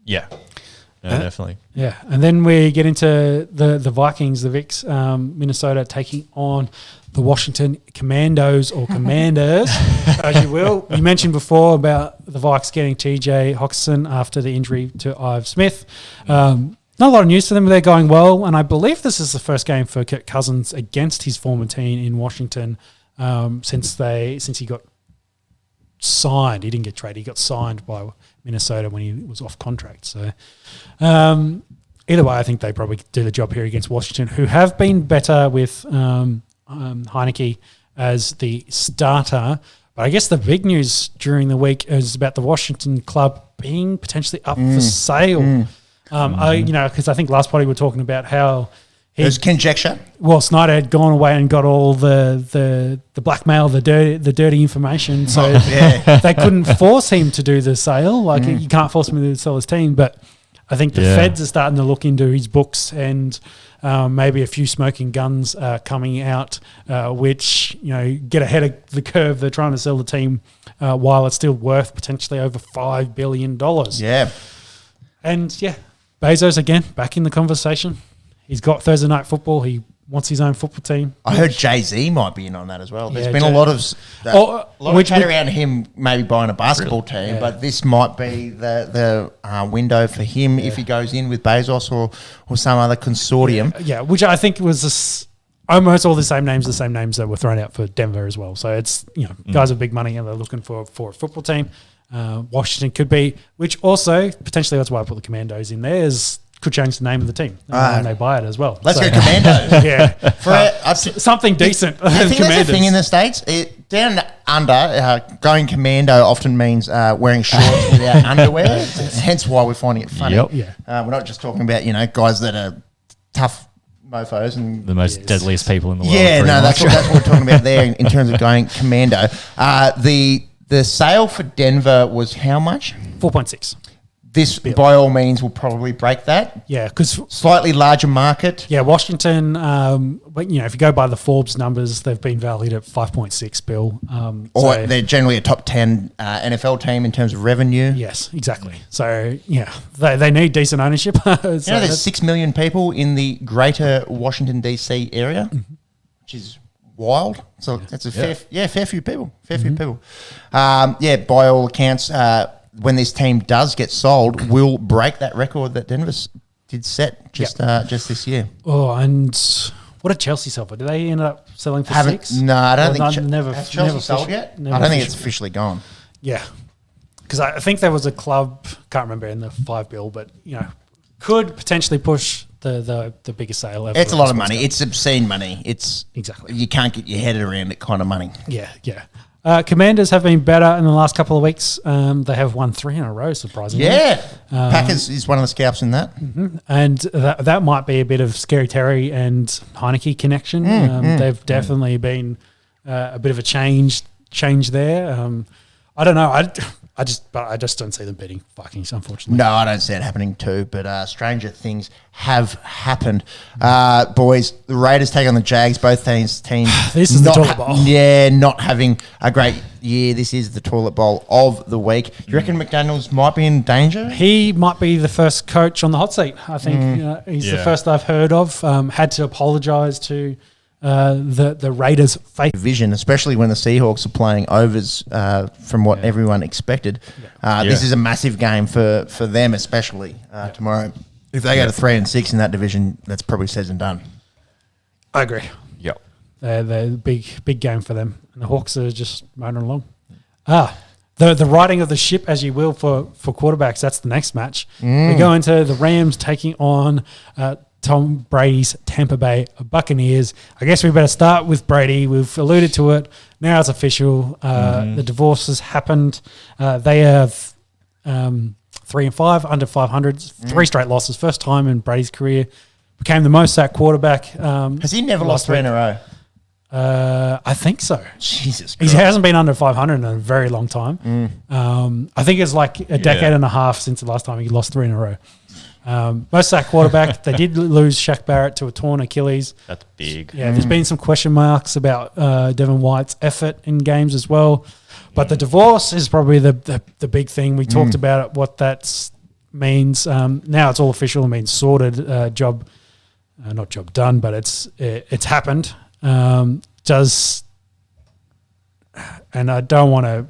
Yeah. No, definitely. Yeah, and then we get into the Vikings, the Vics, Minnesota taking on the Washington Commandos or Commanders, as you will. You mentioned before about the Vikes getting TJ Hawkinson after the injury to Ive Smith. Not a lot of news for them. They're going well, and I believe this is the first game for Kirk Cousins against his former team in Washington since he got signed. He didn't get traded. He got signed by Minnesota when he was off contract. So either way, I think they probably do the job here against Washington, who have been better with Heineke as the starter. But I guess the big news during the week is about the Washington club being potentially up for sale. Because I think last party we were talking about how there's conjecture. Well, Snyder had gone away and got all the blackmail, the dirty information, so they couldn't force him to do the sale. Like you can't force him to sell his team, but I think the feds are starting to look into his books, and maybe a few smoking guns coming out, which get ahead of the curve. They're trying to sell the team while it's still worth potentially over $5 billion. Yeah, and Bezos again back in the conversation. He's got Thursday Night Football. He wants his own football team. I heard Jay-Z might be in on that as well. There's been a lot of chat around him maybe buying a basketball team, but this might be the window for him if he goes in with Bezos or some other consortium. Yeah, which I think was almost all the same names that were thrown out for Denver as well. So it's guys with big money and they're looking for a football team. Washington could be, which also potentially that's why I put the Commandos in there, could change the name of the team when they buy it as well. Let's go Commandos. Something decent. I think that's a thing in the States. Down under, going commando often means wearing shorts without underwear. Hence why we're finding it funny. Yep. We're not just talking about guys that are tough mofos and the most deadliest people in the world. Yeah, no, that's what we're talking about there in terms of going commando. The sale for Denver was how much? 4.6. This, by all means, will probably break that. Yeah, because slightly larger market. Yeah, Washington. If you go by the Forbes numbers, they've been valued at 5.6 bill. Or they're generally a top 10 NFL team in terms of revenue. Yes, exactly. So they need decent ownership. There's 6 million people in the greater Washington DC area, which is wild. So that's a fair few people. Few people. By all accounts. When this team does get sold, will break that record that Denver did set just this year. Oh, and what did Chelsea sell for? Did they end up selling for 6? No, I don't think has Chelsea sold yet? I don't think it's officially gone. Yeah, because I think there was a club, can't remember, in the 5 bill, but could potentially push the biggest sale ever. It's a lot of money. It's obscene money. It's exactly, you can't get your head around it kind of money. Yeah. Commanders have been better in the last couple of weeks. They have won 3 in a row, surprisingly. Yeah. Packers is one of the scalps in that. Mm-hmm. And that might be a bit of Scary Terry and Heineke connection. They've definitely been a bit of a change there. I don't know. I just don't see them beating Vikings, unfortunately. No, I don't see it happening too, but stranger things have happened. Boys, the Raiders take on the Jags, both teams. This is the toilet bowl. Not having a great year. This is the toilet bowl of the week. Do you reckon McDaniels might be in danger? He might be the first coach on the hot seat. I think he's the first I've heard of. Had to apologise to the Raiders' fate. Division, especially when the Seahawks are playing overs from what everyone expected. This is a massive game for them, especially tomorrow. If they go to 3-6 in that division, that's probably says and done. I agree. Yep. They're big game for them, and the Hawks are just motoring along. The riding of the ship, as you will, for quarterbacks. That's the next match. We go into the Rams taking on Tom Brady's Tampa Bay Buccaneers. I guess we better start with Brady. We've alluded to it. Now it's official. The divorce has happened. They have 3-5, under 500, 3 straight losses. First time in Brady's career. Became the most sacked quarterback. Has he never lost 3 in a row? I think so. Jesus He Christ. hasn't been under 500 in a very long time. I think it's like a decade and a half since the last time he lost 3 in a row. Most sacked quarterback. They did lose Shaq Barrett to a torn Achilles. That's big. Yeah, there's been some question marks about Devin White's effort in games as well. But the divorce is probably the big thing. We talked about it, what that means. Now it's all official. It means sorted. Job, not job done, but it's happened. And I don't want to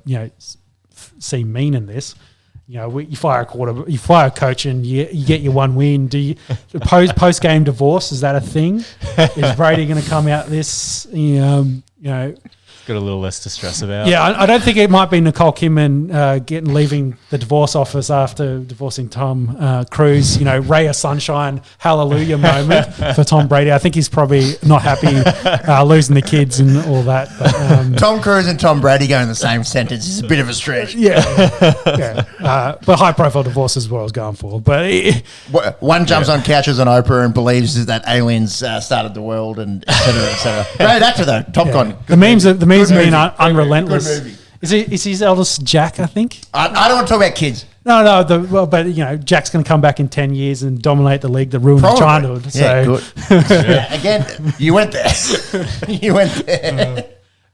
see mean in this. You fire a coach, and you get your one win. Do you post game divorce? Is that a thing? Is Brady going to come out this? Got a little less to stress about. Yeah, I don't think it might be Nicole Kidman leaving the divorce office after divorcing Tom Cruise. Ray of Sunshine, hallelujah moment for Tom Brady. I think he's probably not happy losing the kids and all that. But, Tom Cruise and Tom Brady go in the same sentence is a bit of a stretch. But high profile divorce is what I was going for. But one jumps on couches on Oprah and believes that aliens started the world, and et cetera, et cetera. Great actor though, Top Gun. The memes have been movie. unrelentless. Good movie. Is his eldest Jack? I think. I don't want to talk about kids. No. But Jack's going to come back in 10 years and dominate the league that ruined his childhood. Yeah, So good. Again, you went there.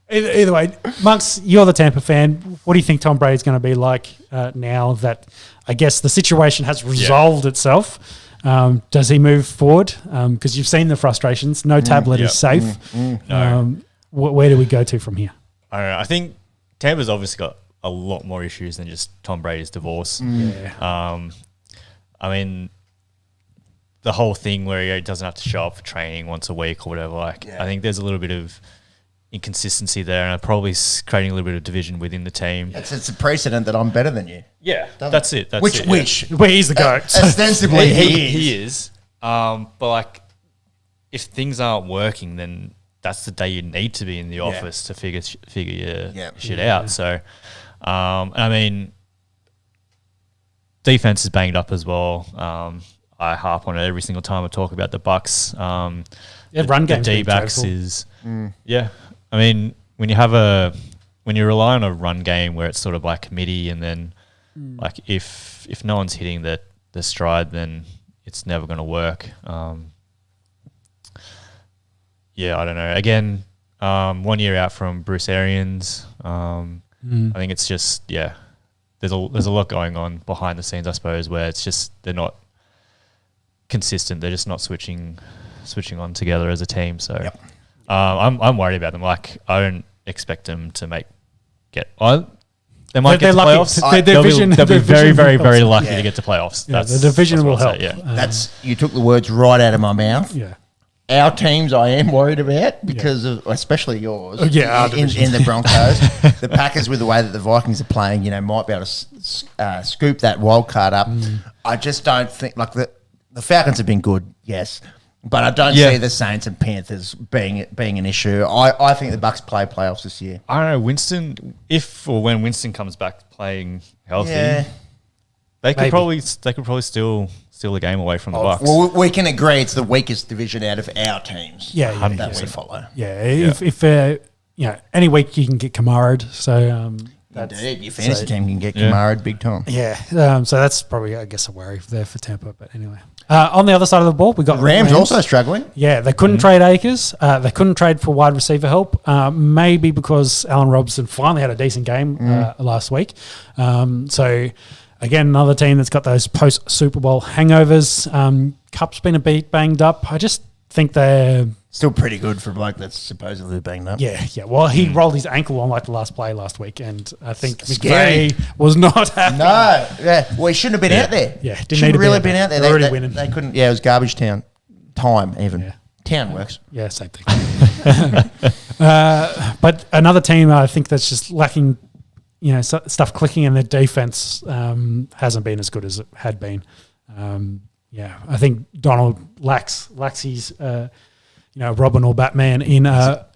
Either way, Monks, you're the Tampa fan. What do you think Tom Brady's going to be like now that I guess the situation has resolved itself? Does he move forward? Because you've seen the frustrations. No tablet is safe. No. Where do we go to from here? I don't know. I think Tampa's obviously got a lot more issues than just Tom Brady's divorce. Yeah. I mean, the whole thing where he doesn't have to show up for training once a week or whatever. I think there's a little bit of inconsistency there, and probably creating a little bit of division within the team. It's a precedent that I'm better than you. Yeah, that's it. Which he's the GOAT. Ostensibly, he is. But if things aren't working, then that's the day you need to be in the office to figure your shit out. So, I mean, defense is banged up as well. I harp on it every single time I talk about the Bucks. Run game. The D-backs is I mean, when you rely on a run game where it's sort of like committee, and then if no one's hitting the stride, then it's never going to work. I don't know. Again, 1 year out from Bruce Arians. I think it's just there's a lot going on behind the scenes, I suppose, where it's just they're not consistent. They're just not switching on together as a team. So I'm worried about them. I don't expect them to get to playoffs. They'll be very, very, very lucky to get to playoffs. The division will help. You took the words right out of my mouth. Yeah. Our teams I am worried about because of, especially yours, in the Broncos. The Packers, with the way that the Vikings are playing, might be able to scoop that wild card up. I just don't think, the Falcons have been good, yes, but I don't see the Saints and Panthers being an issue. I think the Bucks play playoffs this year. I don't know, Winston, if or when Winston comes back playing healthy, they could probably steal the game away from the Bucks. Well, we can agree it's the weakest division out of our teams. That we follow. If any week you can get Kamara, so Indeed, your fantasy team can get Kamara big time. Yeah, so that's probably, I guess, a worry there for Tampa. But anyway, on the other side of the ball, we got Rams also struggling. Yeah, they couldn't trade Akers. They couldn't trade for wide receiver help. Maybe because Allen Robinson finally had a decent game last week. So again, another team that's got those post Super Bowl hangovers. Cup's been a bit banged up. I just think they're still pretty good for a bloke that's supposedly banged up. Yeah. Well, he rolled his ankle on like the last play last week, and I think McVay was not happy. No, yeah. Well, he shouldn't have been out there. Yeah, shouldn't have really been out there. They're already winning. They couldn't. Yeah, it was garbage time even. Yeah. Town works. Yeah, same thing. But another team I think that's just lacking, stuff clicking, and their defense hasn't been as good as it had been. I think Donald lacks his, Robin or Batman in a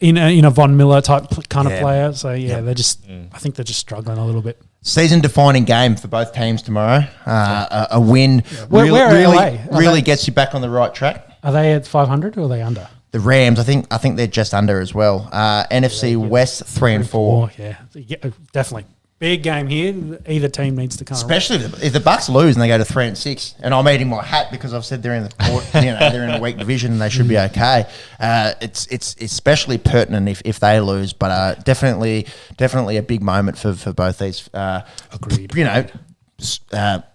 Von Miller type kind of player. So they're just, I think they're just struggling a little bit. Season-defining game for both teams tomorrow. A win really gets you back on the right track. Are they at 500 or are they under? The Rams, I think they're just under as well. NFC West 3-4. Yeah, definitely. Big game here. Either team needs to come. Especially if the Bucks lose and they go to 3-6, and I'm eating my hat because I've said they're in the they're in a weak division and they should be okay. It's especially pertinent if they lose, but definitely a big moment for both these. Agreed.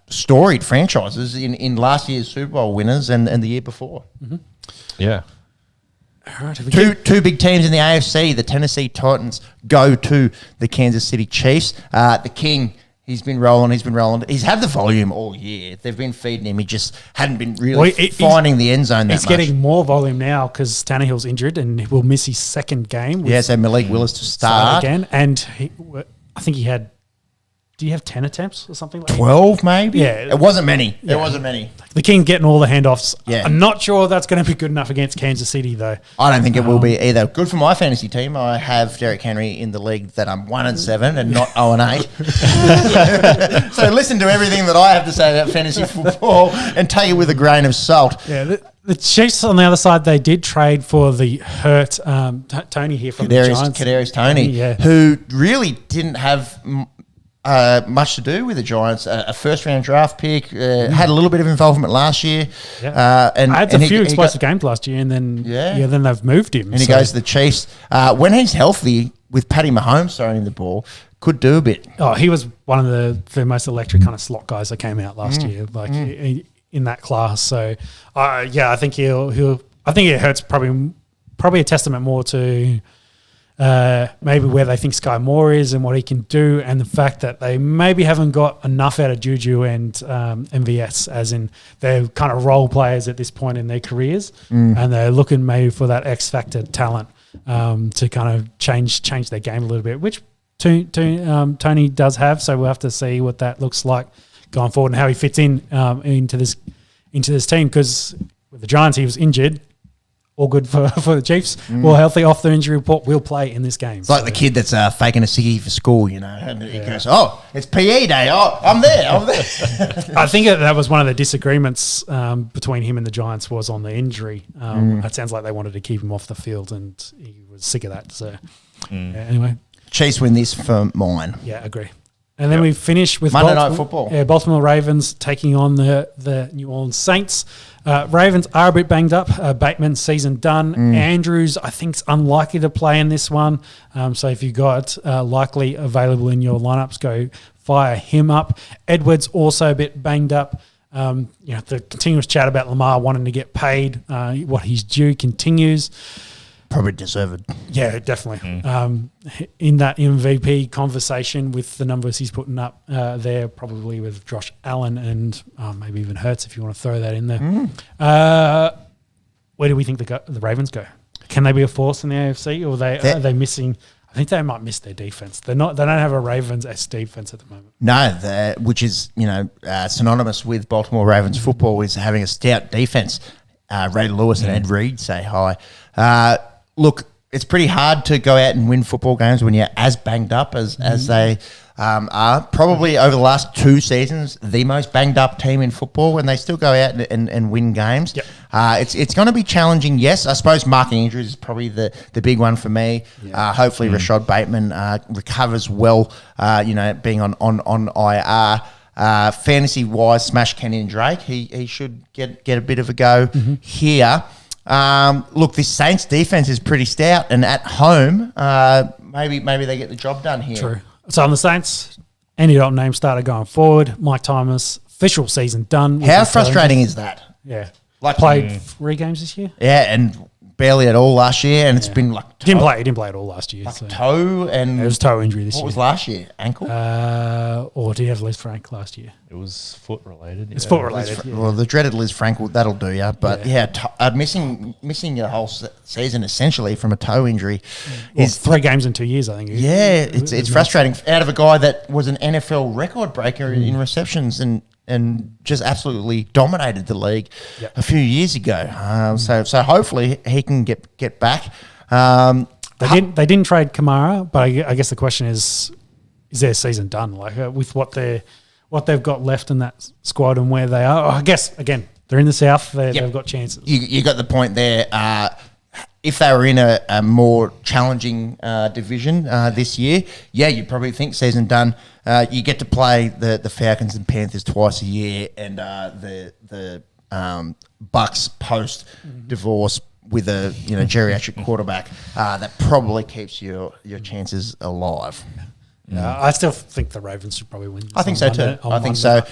Storied franchises in last year's Super Bowl winners and the year before. Mm-hmm. Yeah. All right, two big teams in the AFC. The Tennessee Titans go to the Kansas City Chiefs. The King, he's been rolling. He's had the volume all year. They've been feeding him. He just hadn't been really finding the the end zone that much. He's getting more volume now because Tannehill's injured and he will miss his second game. So Malik Willis to start again. And I think he had... Do you have 10 attempts or something like that? 12 maybe? Yeah. It wasn't many. Yeah. It wasn't many. The King getting all the handoffs. Yeah. I'm not sure that's going to be good enough against Kansas City, though. I don't think it will be either. Good for my fantasy team. I have Derrick Henry in the league that I'm 1-7 and not 0-8. So listen to everything that I have to say about fantasy football and take it with a grain of salt. Yeah, the Chiefs on the other side, they did trade for the hurt Tony here from the Giants. Kadarius Toney, who really didn't have... much to do with the Giants. A first-round draft pick, had a little bit of involvement last year. Yeah. And had a few explosive games last year, and then then they've moved him. And he goes to the Chiefs. When he's healthy, with Patty Mahomes throwing the ball, could do a bit. Oh, he was one of the most electric kind of slot guys that came out last year, in that class. So, I think I think it hurts probably a testament more to... maybe where they think Sky Moore is and what he can do, and the fact that they maybe haven't got enough out of Juju and MVS, as in they're kind of role players at this point in their careers, and they're looking maybe for that X factor talent to kind of change their game a little bit, which Tony does have. So we'll have to see what that looks like going forward and how he fits into this team, because with the Giants he was injured. All good for the Chiefs. All healthy off the injury report. Will play in this game. It's like the kid that's faking a sickie for school, and he goes, "Oh, it's PE day. Oh, I'm there." I think that was one of the disagreements between him and the Giants was on the injury. It sounds like they wanted to keep him off the field, and he was sick of that. So anyway, Chiefs win this for mine. Yeah, agree. And then we finish with Monday Night Football. Yeah, Baltimore Ravens taking on the New Orleans Saints. Ravens are a bit banged up. Bateman's season done. Andrews, I think, is unlikely to play in this one. So if you got likely available in your lineups, go fire him up. Edwards also a bit banged up. The continuous chat about Lamar wanting to get paid, what he's due continues. Probably deserved. Yeah, definitely. In that MVP conversation with the numbers he's putting up there, probably with Josh Allen and maybe even Hurts, if you want to throw that in there. Where do we think the Ravens go? Can they be a force in the AFC, or are they missing? I think they might miss their defense. They don't have a Ravens-esque defense at the moment. No, which is synonymous with Baltimore Ravens football, is having a stout defense. Ray Lewis and Ed Reed say hi. Look, it's pretty hard to go out and win football games when you're as banged up as they are. Probably over the last 2 seasons, the most banged up team in football, and they still go out and win games. Yep. It's going to be challenging, yes. I suppose marking injuries is probably the big one for me. Yeah. Hopefully Rashad Bateman recovers well, being on IR. Fantasy-wise, smash Kenyon Drake. He should get a bit of a go here. Look, this Saints defense is pretty stout, and at home, maybe they get the job done here. True. So on the Saints, Andy Dalton name started going forward. Mike Thomas, official season done. How frustrating is that? Yeah. Like played 3 games this year? Yeah, and barely at all last year, and it's been like He didn't play at all last year. like toe and it was toe injury this year. What was last year? Ankle? Or did he have Liz Frank last year? It was foot related. It's foot related. Well, the dreaded Liz Frank, that'll do you. But missing your whole season essentially from a toe injury is 3 games in 2 years, I think. Yeah, it's frustrating. Out of a guy that was an NFL record breaker in receptions and just absolutely dominated the league a few years ago. So hopefully he can get back. They didn't trade Kamara, but I guess the question is their season done? Like with what they've got left in that squad and where they are. I guess again they're in the South. They've got chances. You got the point there. If they were in a more challenging division this year, you'd probably think season done. You get to play the Falcons and Panthers twice a year, and the Bucks post divorce with a geriatric quarterback that probably keeps your chances alive. I still think the Ravens should probably win. I think so too. I think so.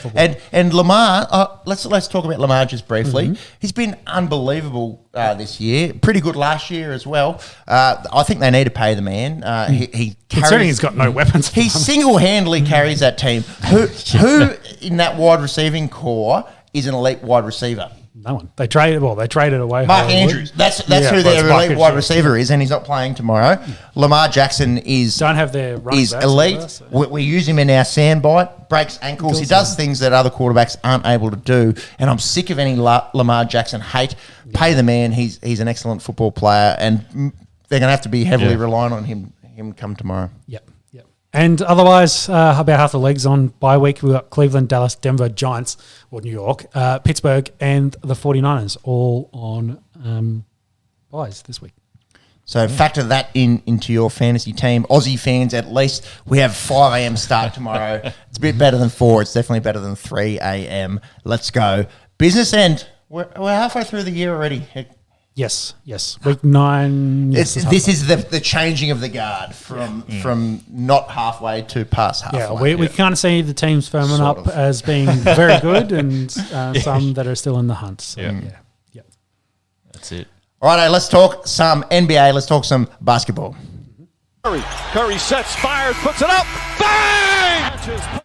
And Lamar, let's talk about Lamar just briefly. He's been unbelievable this year. Pretty good last year as well. I think they need to pay the man. Considering he's got no weapons. He single-handedly carries that team. Who in that wide receiving core is an elite wide receiver? No one. They traded away. Mark Andrews. That's who their elite wide receiver is, and he's not playing tomorrow. Lamar Jackson is elite. We use him in our sandbite, breaks ankles. He does things that other quarterbacks aren't able to do, and I'm sick of any Lamar Jackson hate. Pay the man. He's an excellent football player, and they're going to have to be heavily reliant on him come tomorrow. Yep. And otherwise, about half the legs on bye week. We've got Cleveland, Dallas, Denver, Giants, or New York, Pittsburgh, and the 49ers all on byes this week. So factor that into your fantasy team. Aussie fans, at least, we have 5 a.m. start tomorrow. It's a bit better than 4. It's definitely better than 3 a.m. Let's go. Business end. We're halfway through the year already. Yes. Week 9. This is the changing of the guard from not halfway to past halfway. We kind of see the teams firming up as being very good and some that are still in the hunt. So, yeah. That's it. All right, let's talk some NBA. Let's talk some basketball. Curry sets, fires, puts it up. Bang!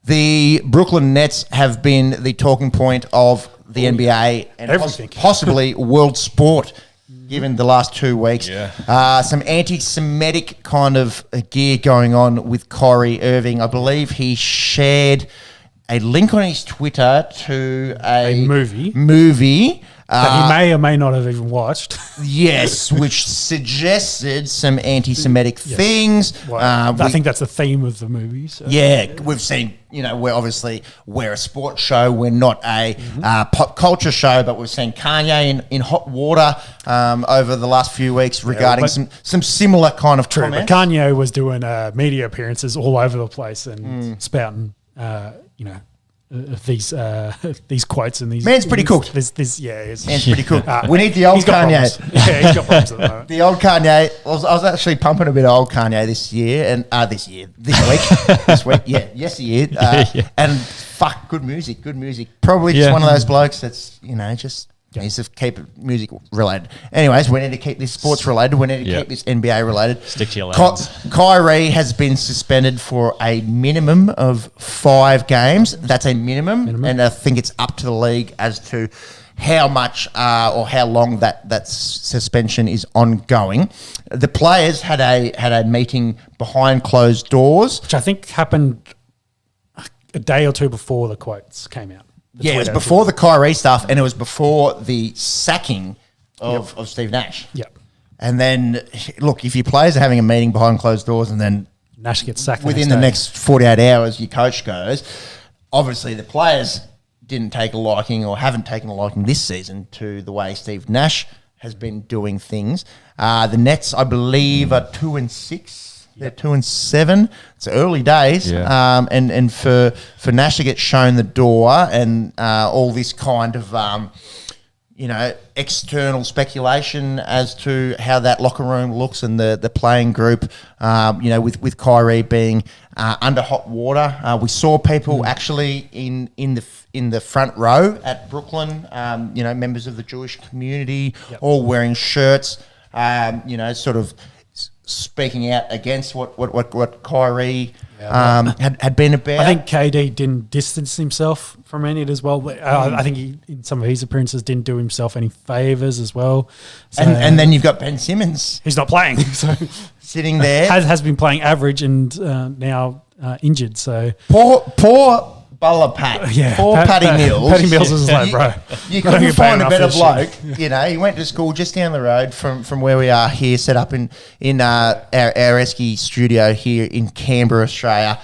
The Brooklyn Nets have been the talking point of the NBA and possibly world sport, given the last 2 weeks. Some anti-Semitic kind of gear going on with Kyrie Irving. I believe he shared a link on his Twitter to a movie that he may or may not have even watched. Yes, which suggested some anti-Semitic things. Well, I think that's the theme of the movie. So. Yeah, we've seen, we're a sports show. We're not a pop culture show, but we've seen Kanye in hot water over the last few weeks regarding some similar kind of comments. But Kanye was doing media appearances all over the place and spouting, these quotes and these. Man's pretty cooked. Man's pretty cooked. We need the old Kanye. He's got problems at the moment. The old Kanye. I was actually pumping a bit of old Kanye this week. Yesteryear. And fuck, good music. Probably just one of those blokes that's just. Needs to keep it music related. Anyways, we need to keep this sports related. We need to keep this NBA related. Stick to your lanes. Kyrie has been suspended for a minimum of 5 games. That's a minimum. And I think it's up to the league as to how much or how long that suspension is ongoing. The players had a meeting behind closed doors, which I think happened a day or 2 before the quotes came out. It was before the Kyrie stuff, and it was before the sacking of Steve Nash. Yep. And then, look, if your players are having a meeting behind closed doors and then Nash gets sacked within the next 48 hours, your coach goes, obviously the players didn't take a liking or haven't taken a liking this season to the way Steve Nash has been doing things. The Nets, I believe, are 2-6. They're 2-7. It's early days, and for Nash to get shown the door and all this kind of external speculation as to how that locker room looks and the playing group, with Kyrie being under hot water. We saw people actually in the front row at Brooklyn, members of the Jewish community, all wearing shirts, sort of speaking out against what Kyrie had been about. I think KD didn't distance himself from any of it as well. But, I think he, in some of his appearances, didn't do himself any favours as well. So, and then you've got Ben Simmons. He's not playing. So sitting there. Has been playing average and now injured. So Poor Butler Pat. Poor Paddy Mills. Paddy Mills is like, bro. You couldn't find a better bloke. He went to school just down the road from where we are here, set up in our Esky studio here in Canberra, Australia.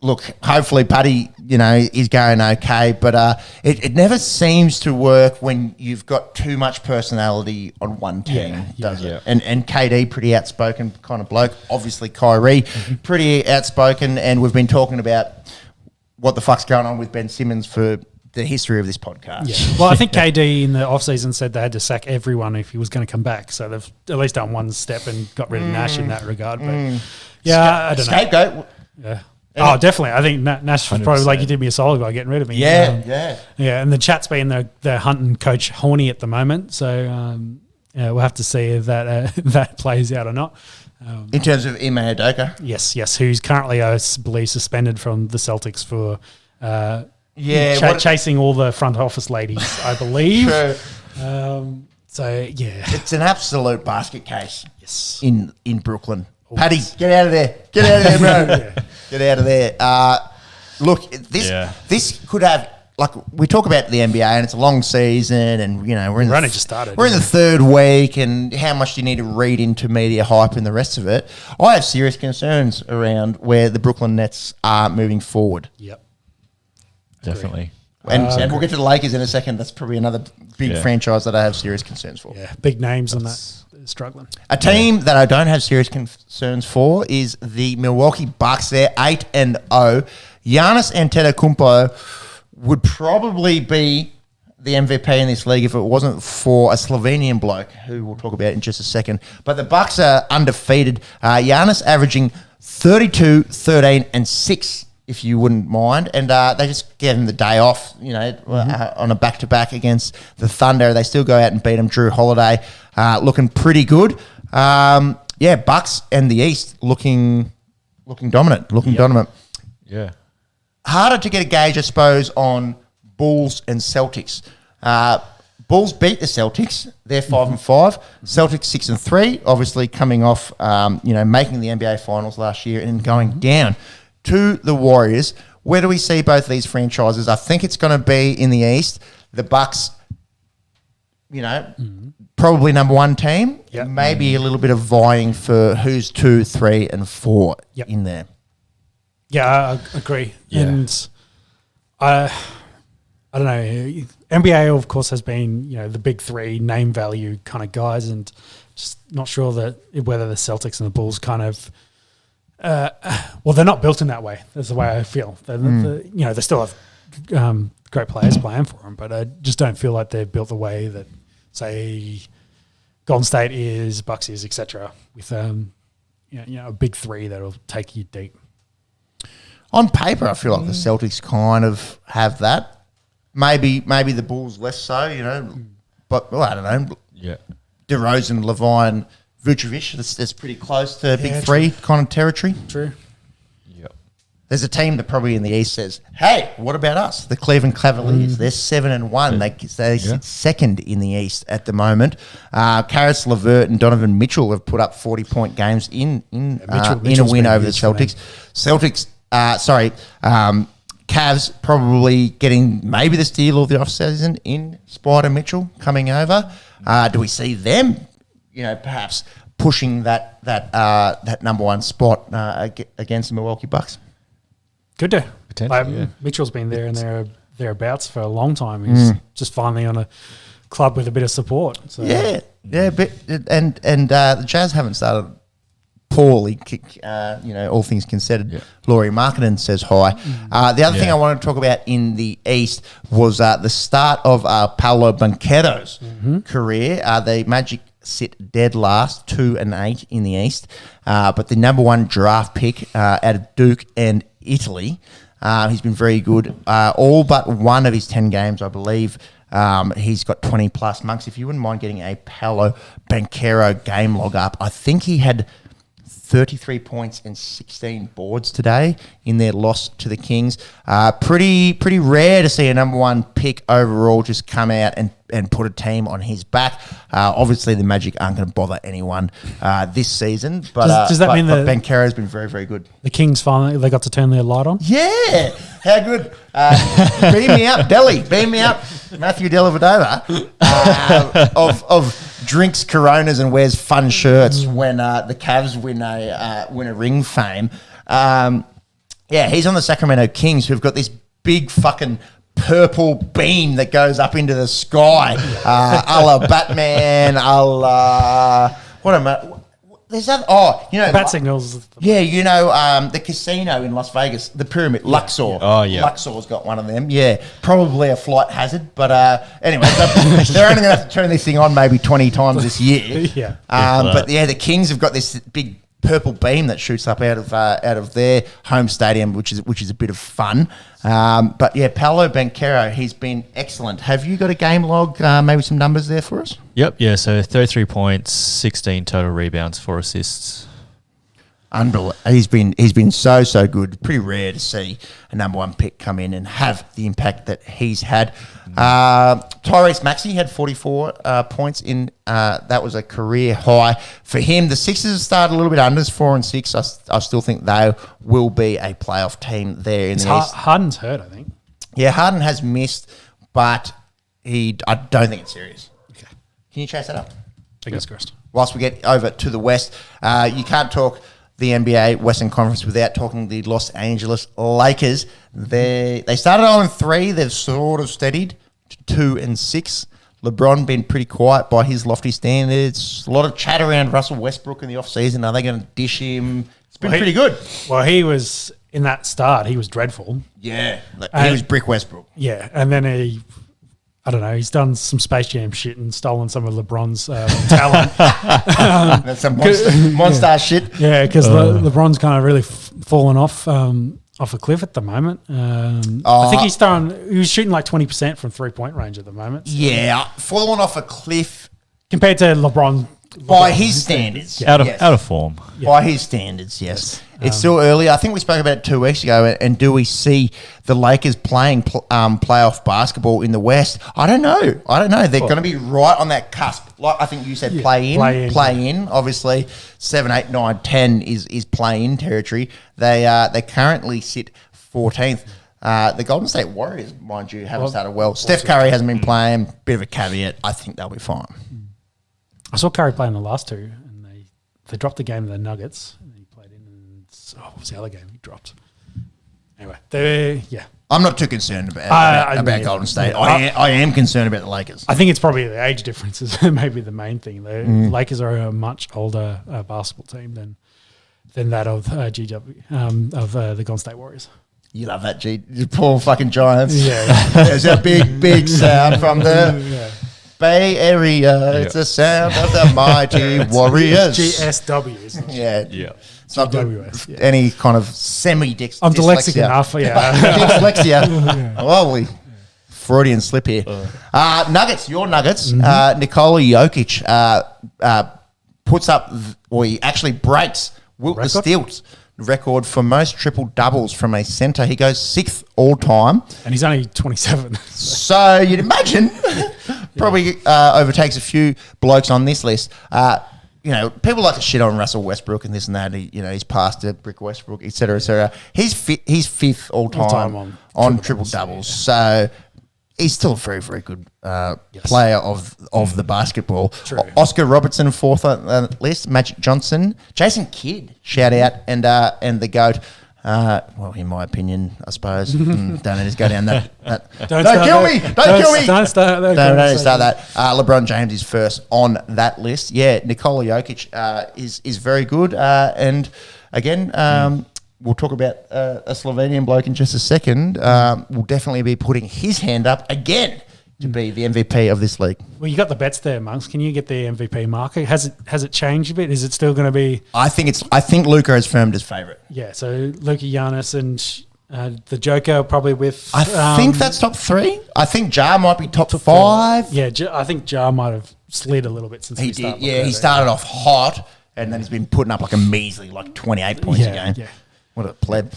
Look, hopefully Paddy, is going okay, but it never seems to work when you've got too much personality on one team, does it? And KD, pretty outspoken kind of bloke. Obviously Kyrie, pretty outspoken, and we've been talking about what the fuck's going on with Ben Simmons for the history of this podcast. Yeah. Well, I think KD in the offseason said they had to sack everyone if he was going to come back. So they've at least done one step and got rid of Nash in that regard. But I don't know. Scapegoat. Yeah. Oh, definitely. I think Nash was probably like, you did me a solid by getting rid of me. Yeah. And the chat's been they're hunting Coach Horny at the moment. So we'll have to see if that plays out or not. In terms of Ime Udoka? Yes, who's currently, I believe, suspended from the Celtics for chasing all the front office ladies, I believe. True. It's an absolute basket case. Yes. In Brooklyn. Paddy, get out of there. Get out of there, bro. Get out of there. Look, this could have... Like, we talk about the NBA and it's a long season and, we're only just started. We're in the third week and how much do you need to read into media hype and the rest of it? I have serious concerns around where the Brooklyn Nets are moving forward. Yep. Definitely. And we'll get to the Lakers in a second. That's probably another big franchise that I have serious concerns for. Yeah, big names on that. They're struggling. A team that I don't have serious concerns for is the Milwaukee Bucks. They're 8-0. Giannis Antetokounmpo would probably be the MVP in this league if it wasn't for a Slovenian bloke who we'll talk about in just a second. But the Bucks are undefeated. Giannis averaging 32, 13, and 6, if you wouldn't mind. And they just gave him the day off, on a back-to-back against the Thunder. They still go out and beat him. Drew Holiday looking pretty good. Bucks and the East looking dominant. Dominant. Yeah. Harder to get a gauge, I suppose, on Bulls and Celtics. Bulls beat the Celtics. They're 5-5. Celtics 6-3. Obviously, coming off, making the NBA Finals last year and going down to the Warriors. Where do we see both of these franchises? I think it's going to be in the East. The Bucks, probably number one team. Yep. Maybe a little bit of vying for who's 2, 3, and 4 in there. Yeah, I agree. Yeah. And I don't know. NBA, of course, has been, the big three name value kind of guys, and just not sure that whether the Celtics and the Bulls kind of, they're not built in that way. That's the way I feel. They still have great players playing for them, but I just don't feel like they're built the way that, say, Golden State is, Bucks is, etc. With a big three that'll take you deep. On paper, I feel like the Celtics kind of have that. Maybe the Bulls less so, But, I don't know. Yeah. DeRozan, Levine, Vucevic, that's pretty close to big three kind of territory. True. Yep. There's a team that probably in the East says, hey, what about us? The Cleveland Cavaliers. They're 7-1. They sit second in the East at the moment. Karis LeVert and Donovan Mitchell have put up 40-point games in a win over the Celtics. Cavs probably getting maybe the steal of the offseason in Spider Mitchell coming over. Do we see them perhaps pushing that number one spot against the Milwaukee Bucks. Good to. Potentially, Mitchell's been there and thereabouts for a long time. He's just finally on a club with a bit of support. So. Yeah, but the Jazz haven't started poorly, all things considered. Yeah. Laurie Markkinen says hi. The other thing I wanted to talk about in the East was the start of Paolo Banchero's career. The Magic sit dead last, 2-8 in the East, but the number one draft pick out of Duke and Italy. He's been very good. All but one of his 10 games, I believe, he's got 20-plus marks. If you wouldn't mind getting a Paolo Banchero game log up, I think he had 33 points and 16 boards today in their loss to the Kings. Pretty rare to see a number one pick overall just come out and put a team on his back. Obviously, the Magic aren't going to bother anyone this season. But does that mean that Banchero has been very, very good? The Kings finally they got to turn their light on? Yeah, how good! Beam me up, Delhi. Beam me up, Matthew Dellavedova. Of drinks Coronas and wears fun shirts when the Cavs win a ring fame. He's on the Sacramento Kings, who've got this big fucking purple beam that goes up into the sky, a la Batman, a la what am I? There's that. Bat signals. Yeah, the casino in Las Vegas, the pyramid, Luxor. Oh yeah, Luxor's got one of them. Yeah, probably a flight hazard, but anyway, they're only going to have to turn this thing on maybe 20 times this year. Yeah, the Kings have got this big purple beam that shoots up out of their home stadium, which is a bit of fun. Paolo Banchero, he's been excellent. Have you got a game log, maybe some numbers there for us? Yep, yeah, so 33 points, 16 total rebounds, 4 assists. Unbelievable. He's been so good. Pretty rare to see a number one pick come in and have the impact that he's had. Tyrese Maxey had 44 points in. That was a career high for him. The Sixers started a little bit under, 4-6. I still think they will be a playoff team there in the East. Harden's hurt, I think. Yeah, Harden has missed, but I don't think it's serious. Okay. Can you chase that up? Fingers crossed. Whilst we get over to the West, you can't talk the NBA Western Conference without talking the Los Angeles Lakers. They started 0-3. They've sort of steadied to 2-6. LeBron been pretty quiet by his lofty standards. A lot of chat around Russell Westbrook in the offseason. Are they going to dish him? It's been pretty good. Well, he was, in that start, he was dreadful. Yeah. He was brick Westbrook. Yeah. And then he's done some Space Jam shit and stolen some of LeBron's talent. That's some monster shit. Yeah, because LeBron's kind of really fallen off a cliff at the moment. I think he was shooting like 20% from 3-point range at the moment. So. Yeah, fallen off a cliff. Compared to LeBron. By his standards. Out of form. Yeah. By his standards, yes. It's still early. I think we spoke about it 2 weeks ago. And do we see the Lakers playing playoff basketball in the West? I don't know. They're going to be right on that cusp. Like I think you said, play in. Obviously, 7, 8, 9, 10 is play in territory. They currently sit 14th. The Golden State Warriors, mind you, haven't started well. Steph Curry hasn't been playing. Bit of a caveat. I think they'll be fine. I saw Curry play in the last two, and they dropped the game to the Nuggets. And he played in, and what was the other game he dropped? Anyway, I'm not too concerned about Golden State. I am concerned about the Lakers. I think it's probably the age differences, maybe the main thing. The Lakers are a much older basketball team than that of GW of the Golden State Warriors. You love that, the poor fucking Giants. Yeah, there's a big sound from the Bay Area. It's the sound of the mighty Warriors. GSW, isn't it? Yeah. It's not any kind of semi-dyslexia. I'm dyslexic enough, dyslexia. Holy Freudian slip here. Nuggets, your Nuggets. Nikola Jokic puts up, or he actually breaks Wilt the Stilt's record for most triple doubles from a centre. He goes 6th all time, and he's only 27. So you'd imagine probably overtakes a few blokes on this list. People like to shit on Russell Westbrook and this and that. He's passed to Brick Westbrook, etc., etc. He's 5th all time on triple doubles. So he's still a very, very good player of the basketball. True. Oscar Robertson, fourth on the list. Magic Johnson. Jason Kidd, shout out. And the GOAT. Well, in my opinion, I suppose. Don't let us go down that. Don't kill me! Don't kill me! Don't start that. LeBron James is first on that list. Yeah, Nikola Jokic is very good. And again, we'll talk about a Slovenian bloke in just a second. Will definitely be putting his hand up again to be the MVP of this league. Well, you got the bets there, Monks. Can you get the MVP marker? Has it changed a bit? Is it still going to be? I think Luka has firmed as favourite. Yeah, so Luka, Giannis, and the Joker probably with. I think that's top 3. I think Ja might be top 5. Yeah, I think Ja might have slid a little bit since he did. Yeah, he started off hot, and then he's been putting up like a measly 28 points a game. Yeah. What a pleb.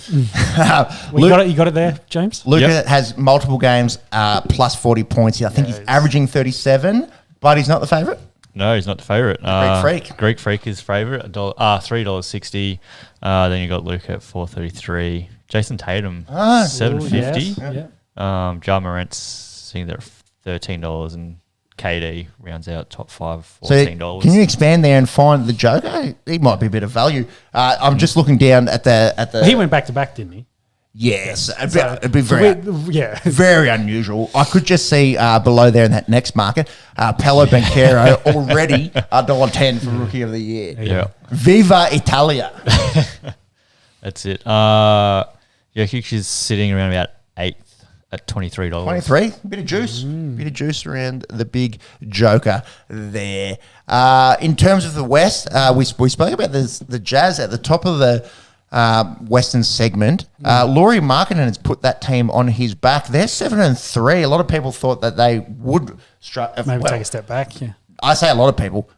Well, you got it there, James? Luka has multiple games plus 40 points. I think he's averaging 37, but he's not the favourite. No, he's not the favourite. Greek Freak. Greek Freak is favourite, $3.60. Then you got Luka at $4.33. Jason Tatum, $7.50. Ja Morant's sitting there at $13, and KD rounds out top 5, $14. So can you expand there and find the Joker? He might be a bit of value. I'm just looking down at the. He went back to back, didn't he? Yes, it'd be very unusual. I could just see below there in that next market, Paolo Banchero already $1.10 for Rookie of the Year. Yeah. Viva Italia. That's it. Jokic is sitting around about 8th at $23. 23, bit of juice. Bit of juice around the big Joker there. In terms of the West, we spoke about the Jazz at the top of the Western segment. Lauri Markkanen has put that team on his back. They're 7-3. A lot of people thought that they would maybe take a step back. Yeah, I say a lot of people.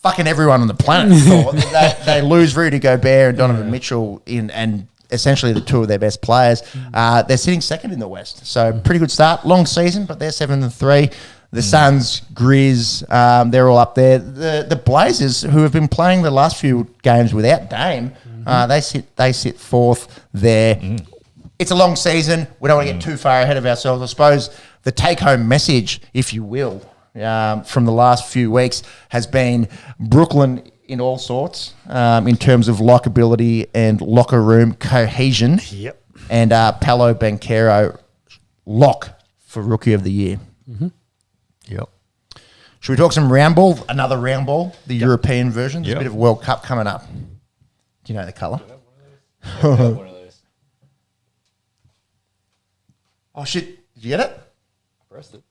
Fucking everyone on the planet thought that they lose Rudy Gobert and Donovan Mitchell and essentially the two of their best players. They're sitting second in the West, so pretty good start. Long season, but they're 7-3. The Suns, Grizz, they're all up there. The Blazers, who have been playing the last few games without Dame, they sit fourth there. It's a long season. We don't want to get too far ahead of ourselves. I suppose the take-home message, if you will, from the last few weeks has been Brooklyn in all sorts, in terms of likability and locker room cohesion. Yep. And Paolo Banchero, lock for Rookie of the Year. Yep. Should we talk some round ball? Another round ball, the European version. There's a bit of World Cup coming up. Do you know the colour? One of those. Oh, shit. Did you get it? Pressed it.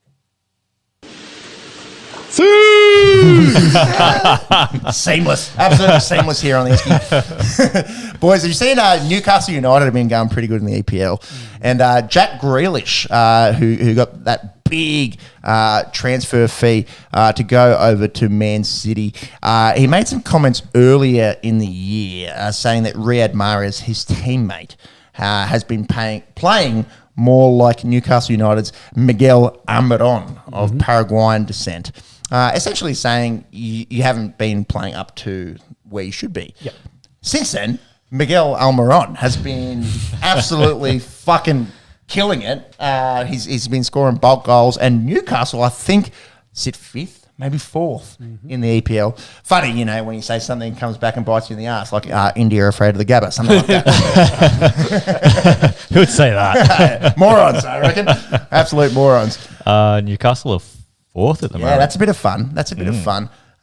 Seamless. Absolutely seamless here on the Esky. Boys, have you seen Newcastle United have been going pretty good in the EPL? And Jack Grealish, who got that big transfer fee to go over to Man City, he made some comments earlier in the year saying that Riyad Mahrez, his teammate, has been playing more like Newcastle United's Miguel Almiron of Paraguayan descent. Essentially saying you haven't been playing up to where you should be. Yep. Since then, Miguel Almiron has been absolutely fucking killing it. He's been scoring bulk goals, and Newcastle, I think, sit fifth, maybe fourth in the EPL. Funny, when you say something comes back and bites you in the ass, like India are afraid of the Gabba, something like that. Who would say that? Morons, I reckon. Absolute morons. Newcastle are fourth at the moment. Yeah, that's a bit of fun.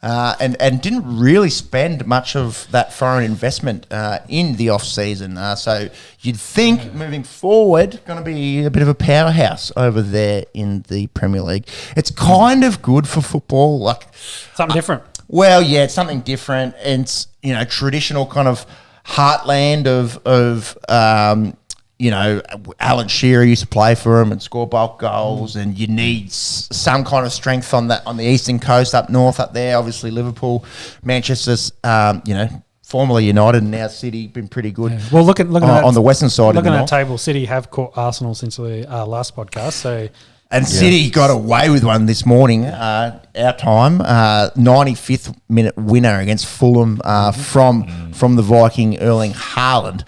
And didn't really spend much of that foreign investment in the off season. So you'd think moving forward, going to be a bit of a powerhouse over there in the Premier League. It's kind of good for football, like something different. Well, yeah, it's something different. And it's traditional kind of heartland of Alan Shearer used to play for him and score bulk goals, and you need some kind of strength on the eastern coast up north up there. Obviously, Liverpool, Manchester's, formerly United and now City, been pretty good. Yeah. Well, looking on the western side. Looking at the table, City have caught Arsenal since the last podcast. So, and City got away with one this morning, our time, 95th minute winner against Fulham from the Viking Erling Haaland.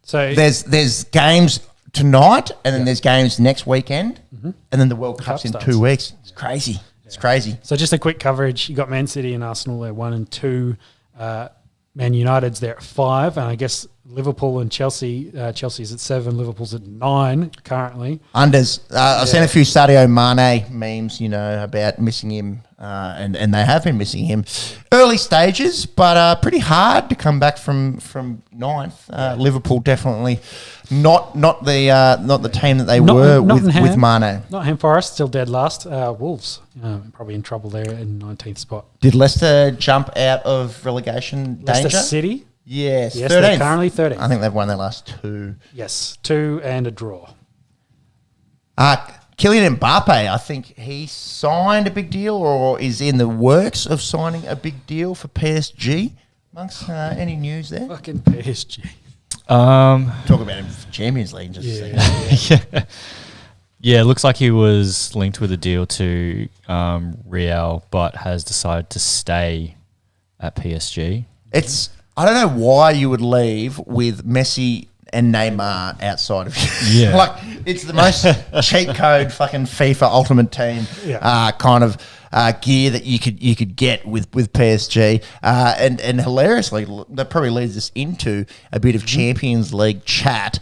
So there's games tonight, and then there's games next weekend. and then the World Cup's in starts. 2 weeks. It's crazy. It's crazy. So just a quick coverage. You got Man City and Arsenal at 1 and 2. Man United's there at 5, and I guess Liverpool and Chelsea. Chelsea's at 7, Liverpool's at 9 currently. Unders. I've seen a few Sadio Mane memes, about missing him, and they have been missing him. Early stages, but pretty hard to come back from 9th. Liverpool definitely not the team that they were with Mane. Nottingham Forest still dead last. Wolves probably in trouble there in 19th spot. Did Leicester jump out of relegation Leicester danger? City. Yes, 13th. They're currently 13th. I think they've won their last 2. Yes, 2 and a draw. Kylian Mbappe, I think he signed a big deal or is in the works of signing a big deal for PSG. Monks, any news there? Fucking PSG. Talk about him for Champions League in just a second. Yeah, it looks like he was linked with a deal to Real, but has decided to stay at PSG. I don't know why you would leave with Messi and Neymar outside of you. Yeah. It's the most cheat code fucking FIFA Ultimate Team kind of gear that you could get with PSG. And hilariously, that probably leads us into a bit of Champions League chat.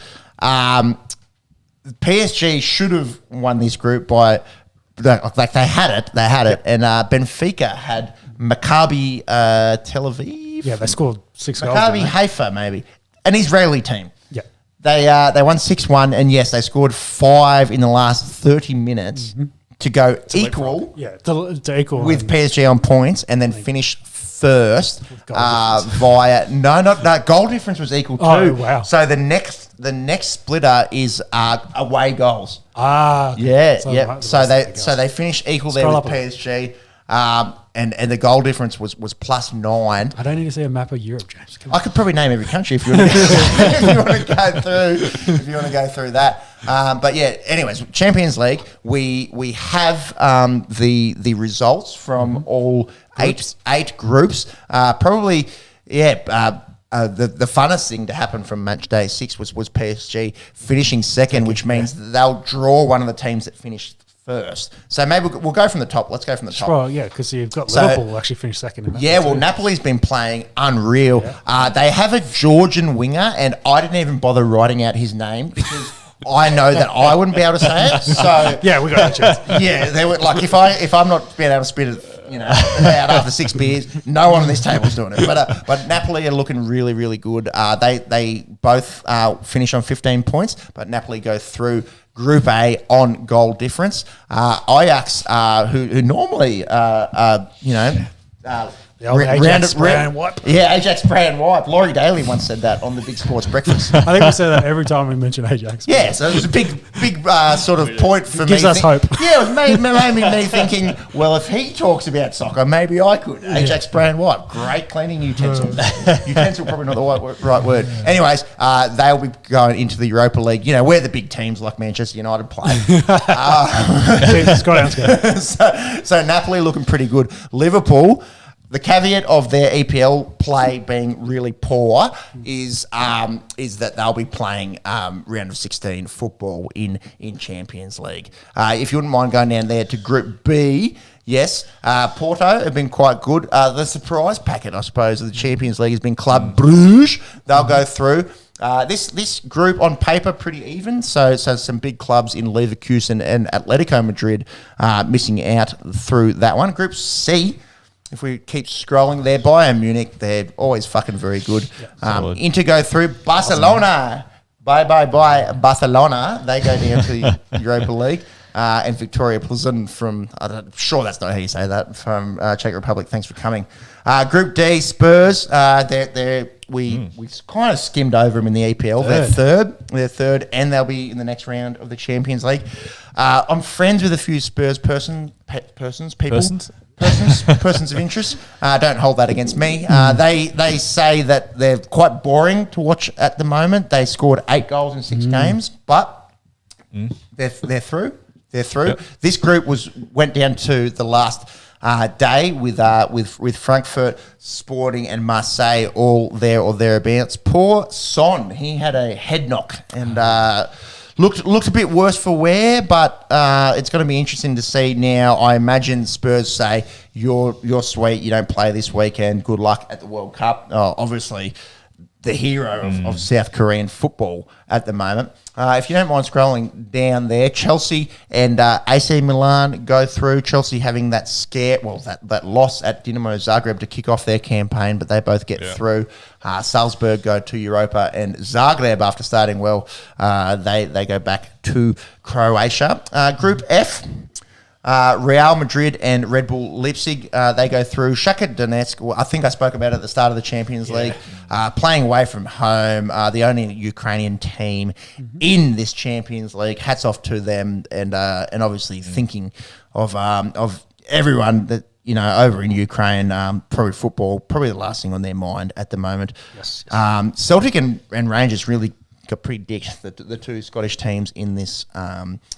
PSG should have won this group by they had it, and Benfica had Maccabi Tel Aviv. Yeah, they scored 6 goals. Maccabi Haifa, maybe. An Israeli team. Yeah. They won 6-1, and yes, they scored 5 in the last 30 minutes to go equal to equal with PSG on points, and then finish first via goal difference was equal too. Oh, wow. So the next splitter is away goals. So So they finished equal there with PSG. And the goal difference was +9. I don't need to see a map of Europe, James. Come I on. could probably name every country if you want to go through that. But yeah, anyways, Champions League. We have the results from all eight groups. Probably the funnest thing to happen from match day 6 was PSG finishing second, which means they'll draw one of the teams that finished first. So maybe we'll go from the top. Let's go from the top. Well, yeah, because you've got Liverpool actually finished second in that. Yeah, well, Napoli's been playing unreal. Yeah. They have a Georgian winger, and I didn't even bother writing out his name because I know that I wouldn't be able to say it. So yeah, we got a chance. Yeah, they were like if I'm not being able to spit it, out after 6 beers, no one on this table's doing it. But Napoli are looking really, really good. They both finish on 15 points, but Napoli go through Group A on goal difference. Ajax, who normally, the old Ajax spray and wipe. Yeah, Ajax spray and wipe. Laurie Daly once said that on the Big Sports Breakfast. I think we say that every time we mention Ajax. Yeah, so it was a big sort of point for me. Gives us hope. Yeah, it made me thinking, well, if he talks about soccer, maybe I could. Ajax spray and wipe. Great cleaning utensil. Utensil probably not the right word. Anyways, they'll be going into the Europa League. Where the big teams like Manchester United play. So Napoli looking pretty good. Liverpool, the caveat of their EPL play being really poor is that they'll be playing round of 16 football in Champions League. If you wouldn't mind going down there to Group B, yes, Porto have been quite good. The surprise packet, I suppose, of the Champions League has been Club Brugge. They'll go through. This group on paper pretty even, so some big clubs in Leverkusen and Atletico Madrid missing out through that one. Group C, if we keep scrolling there, Bayern Munich, they're always fucking very good. Inter go through. Barcelona, bye Barcelona. They go down to the Europa League. And Victoria Plzen from, I'm sure that's not how you say that, from Czech Republic. Thanks for coming. Group D, Spurs. We kind of skimmed over them in the EPL. They're third, and they'll be in the next round of the Champions League. I'm friends with a few Spurs persons of interest. Don't hold that against me. They say that they're quite boring to watch at the moment. They scored 8 goals in 6 games, but they're through. They're through. This group went down to the last day with Frankfurt, Sporting, and Marseille all there or thereabouts. Poor Son, he had a head knock and looked a bit worse for wear, but it's going to be interesting to see now. I imagine Spurs say, you're sweet, you don't play this weekend, good luck at the World Cup. Obviously, the hero of South Korean football at the moment. If you don't mind scrolling down there, Chelsea and AC Milan go through. Chelsea having that that loss at Dinamo Zagreb to kick off their campaign, but they both get through. Salzburg go to Europa, and Zagreb, after starting well, they go back to Croatia. Group F. Real Madrid and Red Bull Leipzig, they go through. Shakhtar Donetsk, I think I spoke about it at the start of the Champions League, playing away from home, the only Ukrainian team in this Champions League. Hats off to them, and obviously thinking of everyone that over in Ukraine, probably football, probably the last thing on their mind at the moment. Yes. Celtic and Rangers really got predict the two Scottish teams in this.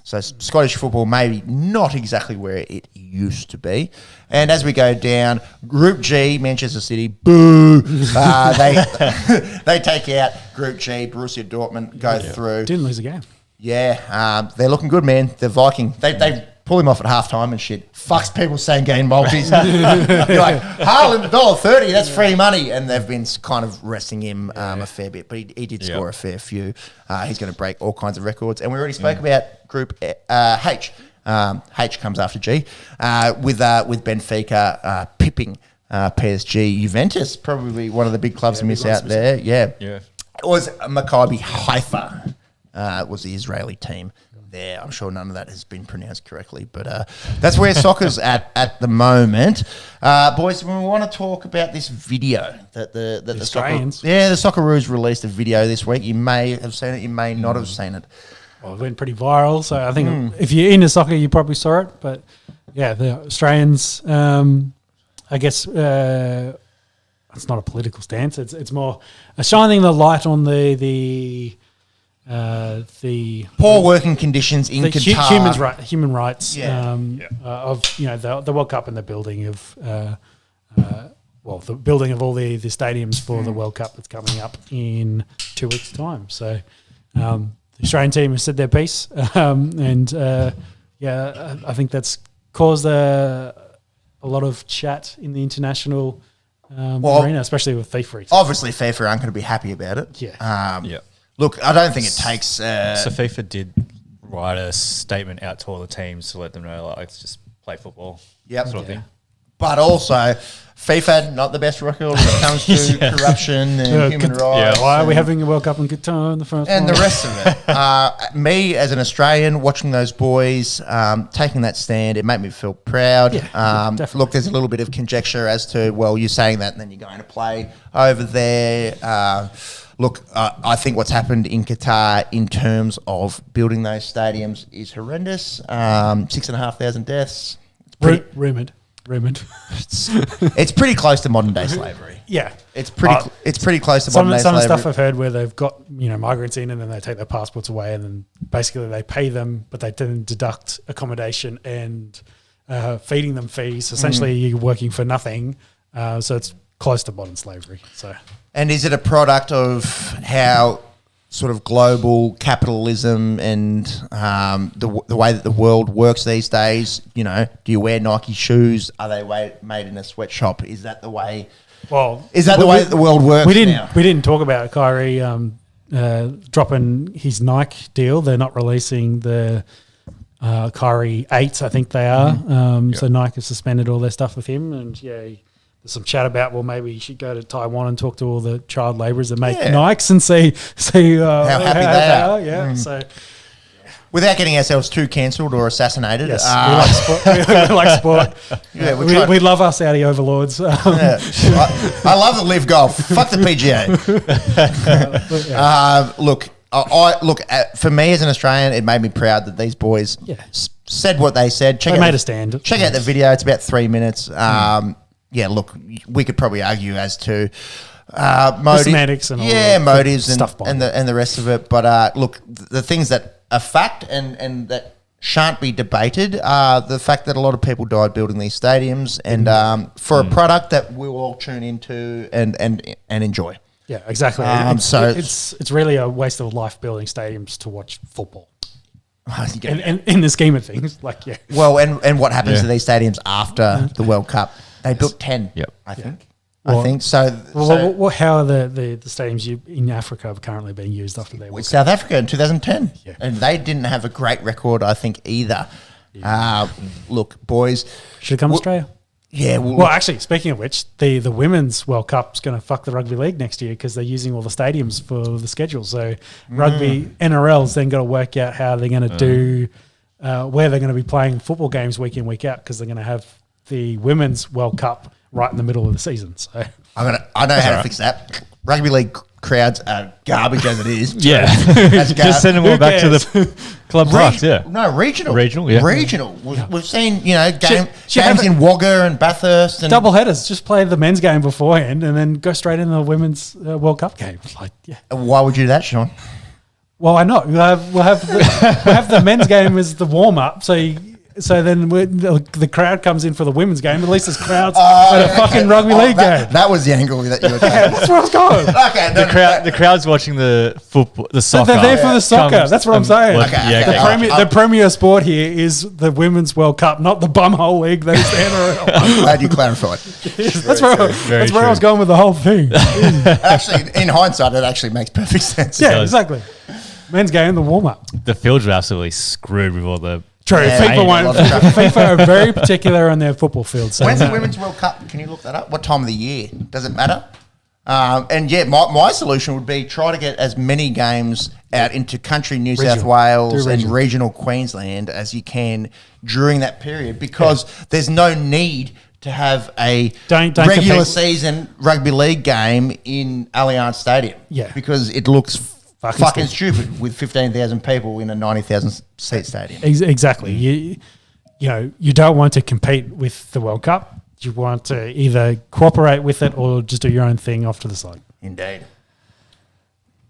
So Scottish football maybe not exactly where it used to be. And as we go down, Group G, Manchester City, boo! They take out Group G. Borussia Dortmund go through. Didn't lose a game. Yeah, they're looking good, man. The Viking, they pull him off at halftime and shit. Fucks people saying game multis. You're like, Haaland, $1.30, that's free money. And they've been kind of resting him a fair bit, but he did score a fair few. He's going to break all kinds of records. And we already spoke about Group H. H comes after G, with Benfica pipping PSG. Juventus, probably one of the big clubs to miss out there. Yeah. It was Maccabi Haifa, was the Israeli team there. I'm sure none of that has been pronounced correctly, but that's where soccer's at the moment. Boys, we want to talk about this video that the Australians. the Socceroos released a video this week. You may have seen it, you may not have seen it. Well, it went pretty viral, so I think if you're into soccer, you probably saw it. But yeah, the Australians, I guess it's not a political stance. It's more shining the light on the poor working conditions in Qatar. Human rights of the World Cup and the building of the building of all the stadiums for the World Cup that's coming up in 2 weeks' time. So the Australian team has said their piece, and I think that's caused a lot of chat in the international arena, especially with FIFA. Obviously, FIFA aren't going to be happy about it. Look, I don't think it takes... so FIFA did write a statement out to all the teams to let them know, like, let's just play football. Sort of thing. But also, FIFA, not the best record when it comes to corruption and human rights. Why are we having a World Cup in Qatar in the first and the rest of it. Me, as an Australian, watching those boys taking that stand, it made me feel proud. Look, there's a little bit of conjecture as to, well, you're saying that and then you're going to play over there. Look, I think what's happened in Qatar in terms of building those stadiums is horrendous. 6,500 deaths. Rumoured. It's pretty close to modern day slavery. Yeah, it's pretty close to modern day slavery. Some of the stuff I've heard where they've got migrants in and then they take their passports away and then basically they pay them, but they then deduct accommodation and feeding them fees. Essentially, you're working for nothing. So it's close to modern slavery. So, and is it a product of how sort of global capitalism and the way that the world works these days? Do you wear Nike shoes? Are they made in a sweatshop? Is that the way? Well, is that the way that the world works? We didn't talk about Kyrie dropping his Nike deal. They're not releasing the Kyrie 8s. I think they are. So Nike has suspended all their stuff with him, and there's some chat about, well, maybe you should go to Taiwan and talk to all the child labourers that make Nikes and see how happy they are. So, without getting ourselves too cancelled or assassinated, yes, we like sport. We love our Saudi overlords. I love the live golf. Fuck the PGA. For me as an Australian, it made me proud that these boys said what they said. They made a stand. Check out the video. It's about 3 minutes. Look, we could probably argue as to the semantics and all motives and stuff and the rest of it. But look, the things that are fact and that shan't be debated are the fact that a lot of people died building these stadiums, and for a product that we'll all tune into and enjoy. Yeah, exactly. So it's really a waste of life building stadiums to watch football. in the scheme of things, like, yeah. Well, and what happens to these stadiums after the World Cup? They built 10, I think. I think so. How are the stadiums in Africa currently being used after their World Cup? South Africa in 2010, and they didn't have a great record, I think, either. Yeah. Look, boys, should have come to Australia. Yeah. Well, actually, speaking of which, the Women's World Cup's going to fuck the rugby league next year because they're using all the stadiums for the schedule. So rugby NRL's then got to work out how they're going to do where they're going to be playing football games week in, week out, because they're going to have the Women's World Cup right in the middle of the season. So I know how to fix that. Rugby league crowds are garbage as it is. Yeah. Just send them all back to the club parks, No, regional. Regional. We've seen, games in Wagga and Bathurst. And double headers. Just play the men's game beforehand and then go straight into the Women's World Cup game. Why would you do that, Sean? Well, I know. We'll have the men's game as the warm-up, so then the crowd comes in for the women's game. At least there's crowds at a fucking rugby league game. That was the angle that you were taking. That's where I was going. Okay, the crowd's watching the football, the soccer. They're there for the soccer. That's what I'm saying. The premier sport here is the Women's World Cup, not the bumhole league that is the NRL. I'm glad you clarified. That's where I was going with the whole thing. Actually, in hindsight, it actually makes perfect sense. Yeah, exactly. Men's game, the warm-up. The fields were absolutely screwed with all the... True. FIFA are very particular on their football field. So when's the Women's World Cup? Can you look that up? What time of the year? Does it matter? My solution would be try to get as many games out into country New South Wales and regional Queensland as you can during that period, because there's no need to have a regular season rugby league game in Allianz Stadium. Yeah. Because it looks fucking stupid with 15,000 people in a 90,000 seat stadium. Exactly. You don't want to compete with the World Cup. You want to either cooperate with it or just do your own thing off to the side. Indeed.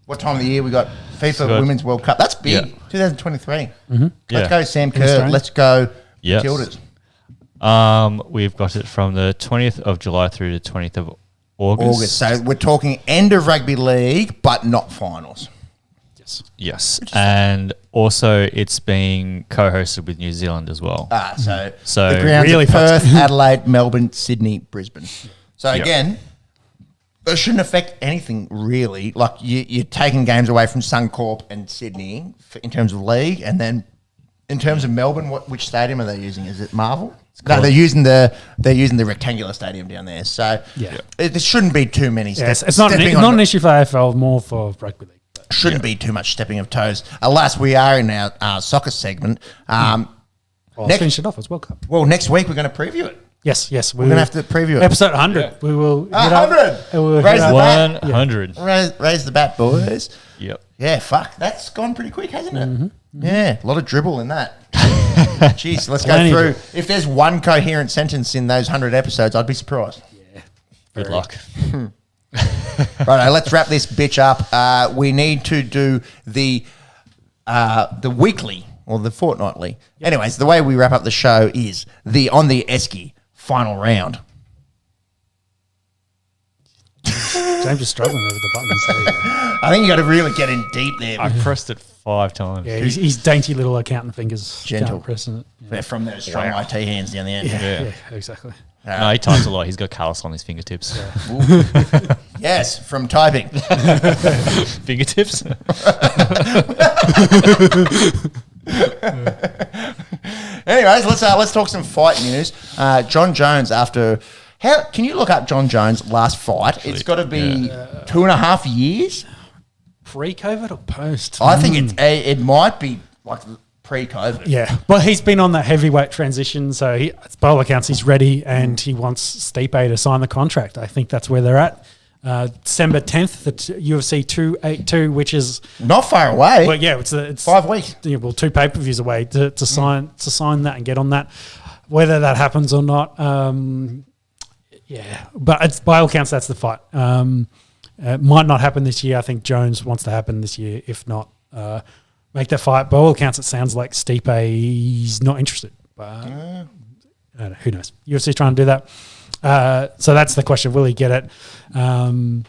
What time of the year we got FIFA Women's World Cup? That's big. 2023. Mm-hmm. Let's go Sam Kerr. Let's go Matildas. We've got it from the 20th of July through the 20th of August. So we're talking end of rugby league, but not finals. Yes. And also it's being co-hosted with New Zealand as well. So the grounds really Perth, Adelaide, Melbourne, Sydney, Brisbane. So again, it shouldn't affect anything really. Like you're taking games away from Suncorp and Sydney in terms of league, and then in terms of Melbourne, which stadium are they using? Is it Marvel? No, they're using the rectangular stadium down there. So it shouldn't be too many. It's not an issue for AFL, more for rugby league. Shouldn't be too much stepping of toes. Alas, we are in our soccer segment. Let's finish it off as World Cup. Well, next week we're going to preview it. Yes. We're going to have to preview it. Episode 100. We will 100. Raise the bat. 100. Raise the bat, boys. Yep. Yeah, fuck. That's gone pretty quick, hasn't it? Mm-hmm. Yeah, a lot of dribble in that. Jeez, let's go through. If there's one coherent sentence in those 100 episodes, I'd be surprised. Yeah. Good luck. Right, let's wrap this bitch up. We need to do the weekly or the fortnightly. Yep. Anyways, the way we wrap up the show is the On The Esky final round. James is struggling over the buttons. I think you got to really get in deep there. I pressed it 5 times. Yeah, his dainty little accountant fingers. Gentle. Pressing it. Yeah. They're from those strong IT hands down the end. Yeah, exactly. No, he types a lot. He's got callus on his fingertips. Yeah. Yes, from typing. Fingertips? Anyways, let's talk some fight news. John Jones, can you look up John Jones' last fight? Actually, it's got to be 2.5 years. Pre-COVID or post? I think it might be like pre-COVID. Yeah, but he's been on that heavyweight transition, so by all accounts he's ready, and he wants Stipe to sign the contract. I think that's where they're at. December 10th, the UFC 282, which is not far away. But yeah, it's 5 weeks. Yeah, well, 2 pay-per-views away to sign that and get on that. Whether that happens or not, but by all accounts that's the fight. It might not happen this year. I think Jones wants to happen this year. If not, make that fight. By all accounts, it sounds like Stipe's not interested. But I don't know, who knows? UFC's trying to do that. So that's the question. Will he get it? And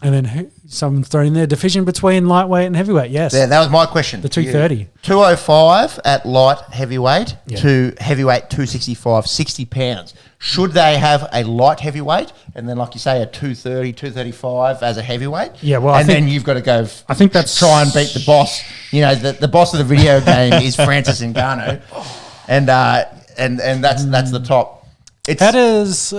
then Someone's throwing their division between lightweight and heavyweight. Yes, Yeah, that was my question. the 230. 205 at light heavyweight Yeah. to heavyweight 265, 60 pounds. Should they have a light heavyweight and then, like you say, a 230, 235 as a heavyweight? Yeah, well, and then you've got to go. I think that's try and beat the boss. You know, the boss of the video game is Francis Ngannou, and that's the top. It's, How does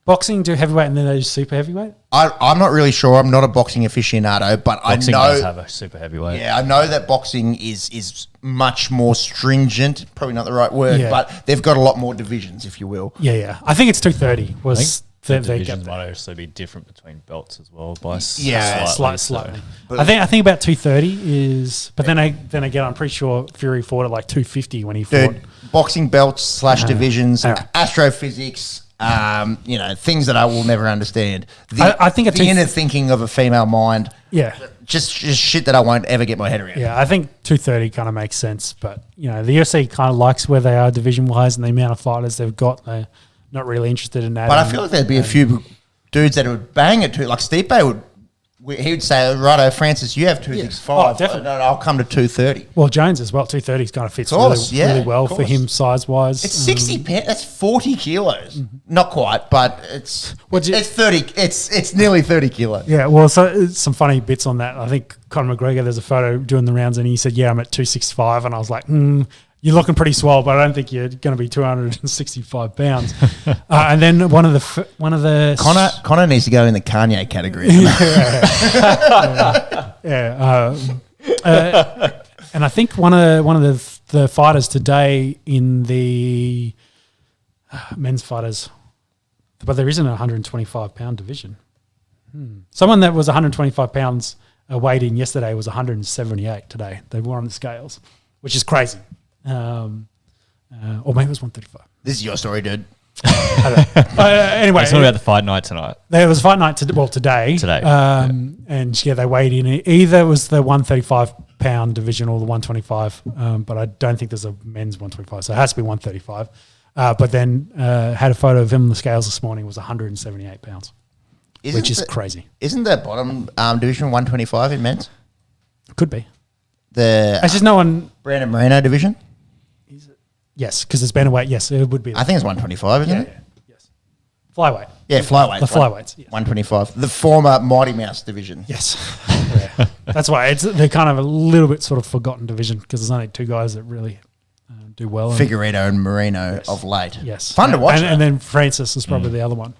boxing do heavyweight and then they do super heavyweight? I'm not really sure. I'm not a boxing aficionado, but Boxing I know does have a super heavyweight. Yeah, I know that boxing is much more stringent. Probably not the right word, Yeah. but they've got a lot more divisions, if you will. Yeah. I think it's 230 I was think they divisions got might also be different between belts as well. By Yeah, slightly. But- I think about 230 is, but then again, I'm pretty sure Fury fought at like 250 when he fought. Dude, boxing belts / divisions, yeah. astrophysics, things that I will never understand. I think the inner thinking of a female mind, Yeah. just shit that I won't ever get my head around. Yeah, I think 230 kind of makes sense, but the UFC kind of likes where they are division wise and the amount of fighters they've got. They're not really interested in that. But I feel like there'd be a few dudes that would bang it too. Like Stipe he would say, righto, Francis, you have 265. Oh, definitely. I'll come to 230. Well, Jones as well, 230 kind of fits Of course, really yeah, well of for course. him size wise. It's 60 pounds. That's 40 kilos. Not quite, but it's it's 30. It's nearly 30 kilos. Yeah, well, so some funny bits on that. I think Conor McGregor, there's a photo doing the rounds, and he said, "Yeah, I'm at 265," and I was like, "You're looking pretty swole, but I don't think you're going to be 265 pounds." And then one of the Connor needs to go in the Kanye category. and I think one of the fighters today in the men's fighters, but there isn't a 125 pound division. Someone that was 125 pounds weighed in yesterday was 178 today. They were on the scales, which is crazy. Or maybe it was 135. This is your story, dude. Anyway, It's not about the fight night tonight. there was a fight night today. Today, And they weighed in. Either it was the 135 pound division or the 125, but I don't think there's a men's 125, so it has to be 135. But then had a photo of him on the scales this morning, was 178 pounds, which is crazy. Isn't the bottom division 125 in men's? Could be. The It's just no one. Brandon Moreno division? Yes, because it's bantamweight. Yes, it would be. I think it's 125, isn't it? Yes. Flyweight. Yeah, flyweight. The flyweights. Yes. 125. The former Mighty Mouse division. Yes. Yeah. That's why they're kind of a little bit sort of forgotten division because there's only two guys that really do well. Figueiredo and Moreno of late. Yes. Fun to watch. And then Francis is probably the other one.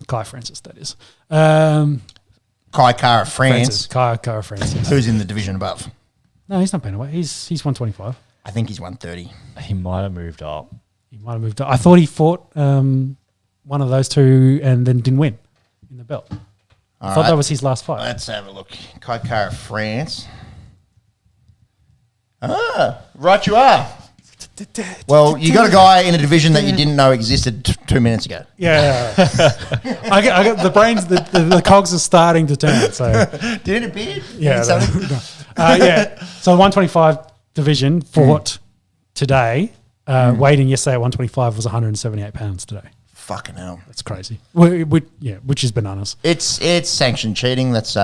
Kai Francis, that is. Kai Kara France, Kai Francis. who's in the division above. No, he's not been away. He's 125. I think he's 130. he might have moved up. He might have moved up. I thought he fought one of those two and then didn't win in the belt. I thought that was his last fight. Let's have a look. Kai Kara France. Right you are. Well, you got a guy in a division that you didn't know existed 2 minutes ago. Yeah. I got the brains, the cogs are starting to turn. So Did it appear? yeah. So 125 division fought today. Weighed in yesterday at 125 was 178 pounds today. Fucking hell. That's crazy. Which is bananas. It's sanctioned cheating. That's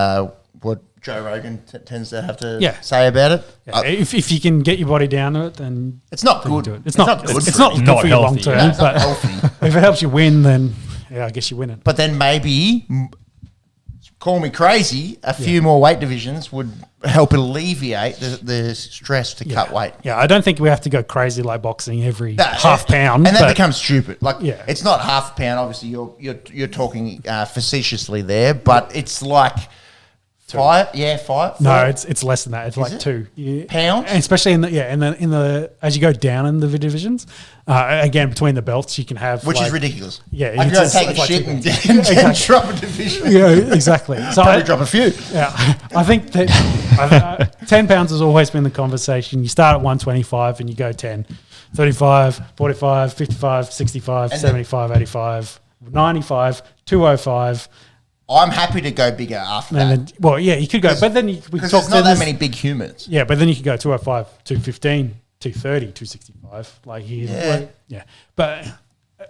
what Joe Rogan tends to have to Yeah. say about it. Yeah, if you can get your body down to it, then It's not then you good. do it. It's not good. It's for not you. good for you long healthy. term. No, it's not But healthy. if it helps you win, then I guess you win it. But then maybe, call me crazy, a few more weight divisions would help alleviate the stress to cut weight. Yeah, I don't think we have to go crazy like boxing every No, half pound. and that but becomes stupid. Like, Yeah. it's not half a pound. Obviously, you're talking facetiously there, but it's like five. Yeah, five. no, four it's less than that. It's like it? 2 pounds. And especially in the as you go down in the divisions, again between the belts, you can have Which is like- ridiculous. Yeah, I could it's go take a it's like shit 2 and, pounds. and Exactly. drop a division. Yeah, exactly. So Probably drop a few. Yeah, I think that 10 pounds has always been the conversation. You start at 125 and you go 10, 35, 45, 55, 65, And 75, 85, 95, 205. I'm happy to go bigger after And that. then, you could go, but then we Because talk there's not that many big humans. Yeah, but then you could go 205, 215, 230, 265. Like, Yeah. yeah. But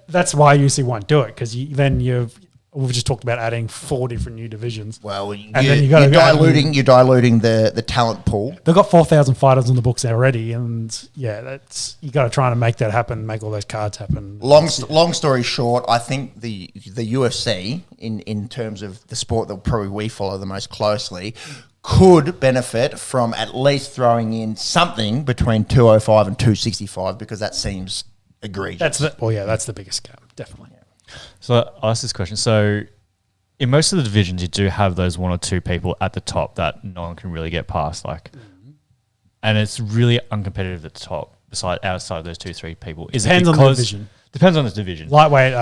that's why you usually won't do it because then you're we've just talked about adding 4 different new divisions. Well, then you're diluting the talent pool. They've got 4,000 fighters on the books already, and you got to try to make that happen, make all those cards happen. Long story short, I think the UFC in terms of the sport that probably we follow the most closely could benefit from at least throwing in something between 205 and 265 because that seems egregious. That's the biggest gap, definitely. So I'll ask this question. So in most of the divisions, you do have those 1 or 2 people at the top that no one can really get past, and it's really uncompetitive at the top. Outside of those 2-3 people, Depends on the division. Depends on the division. Lightweight,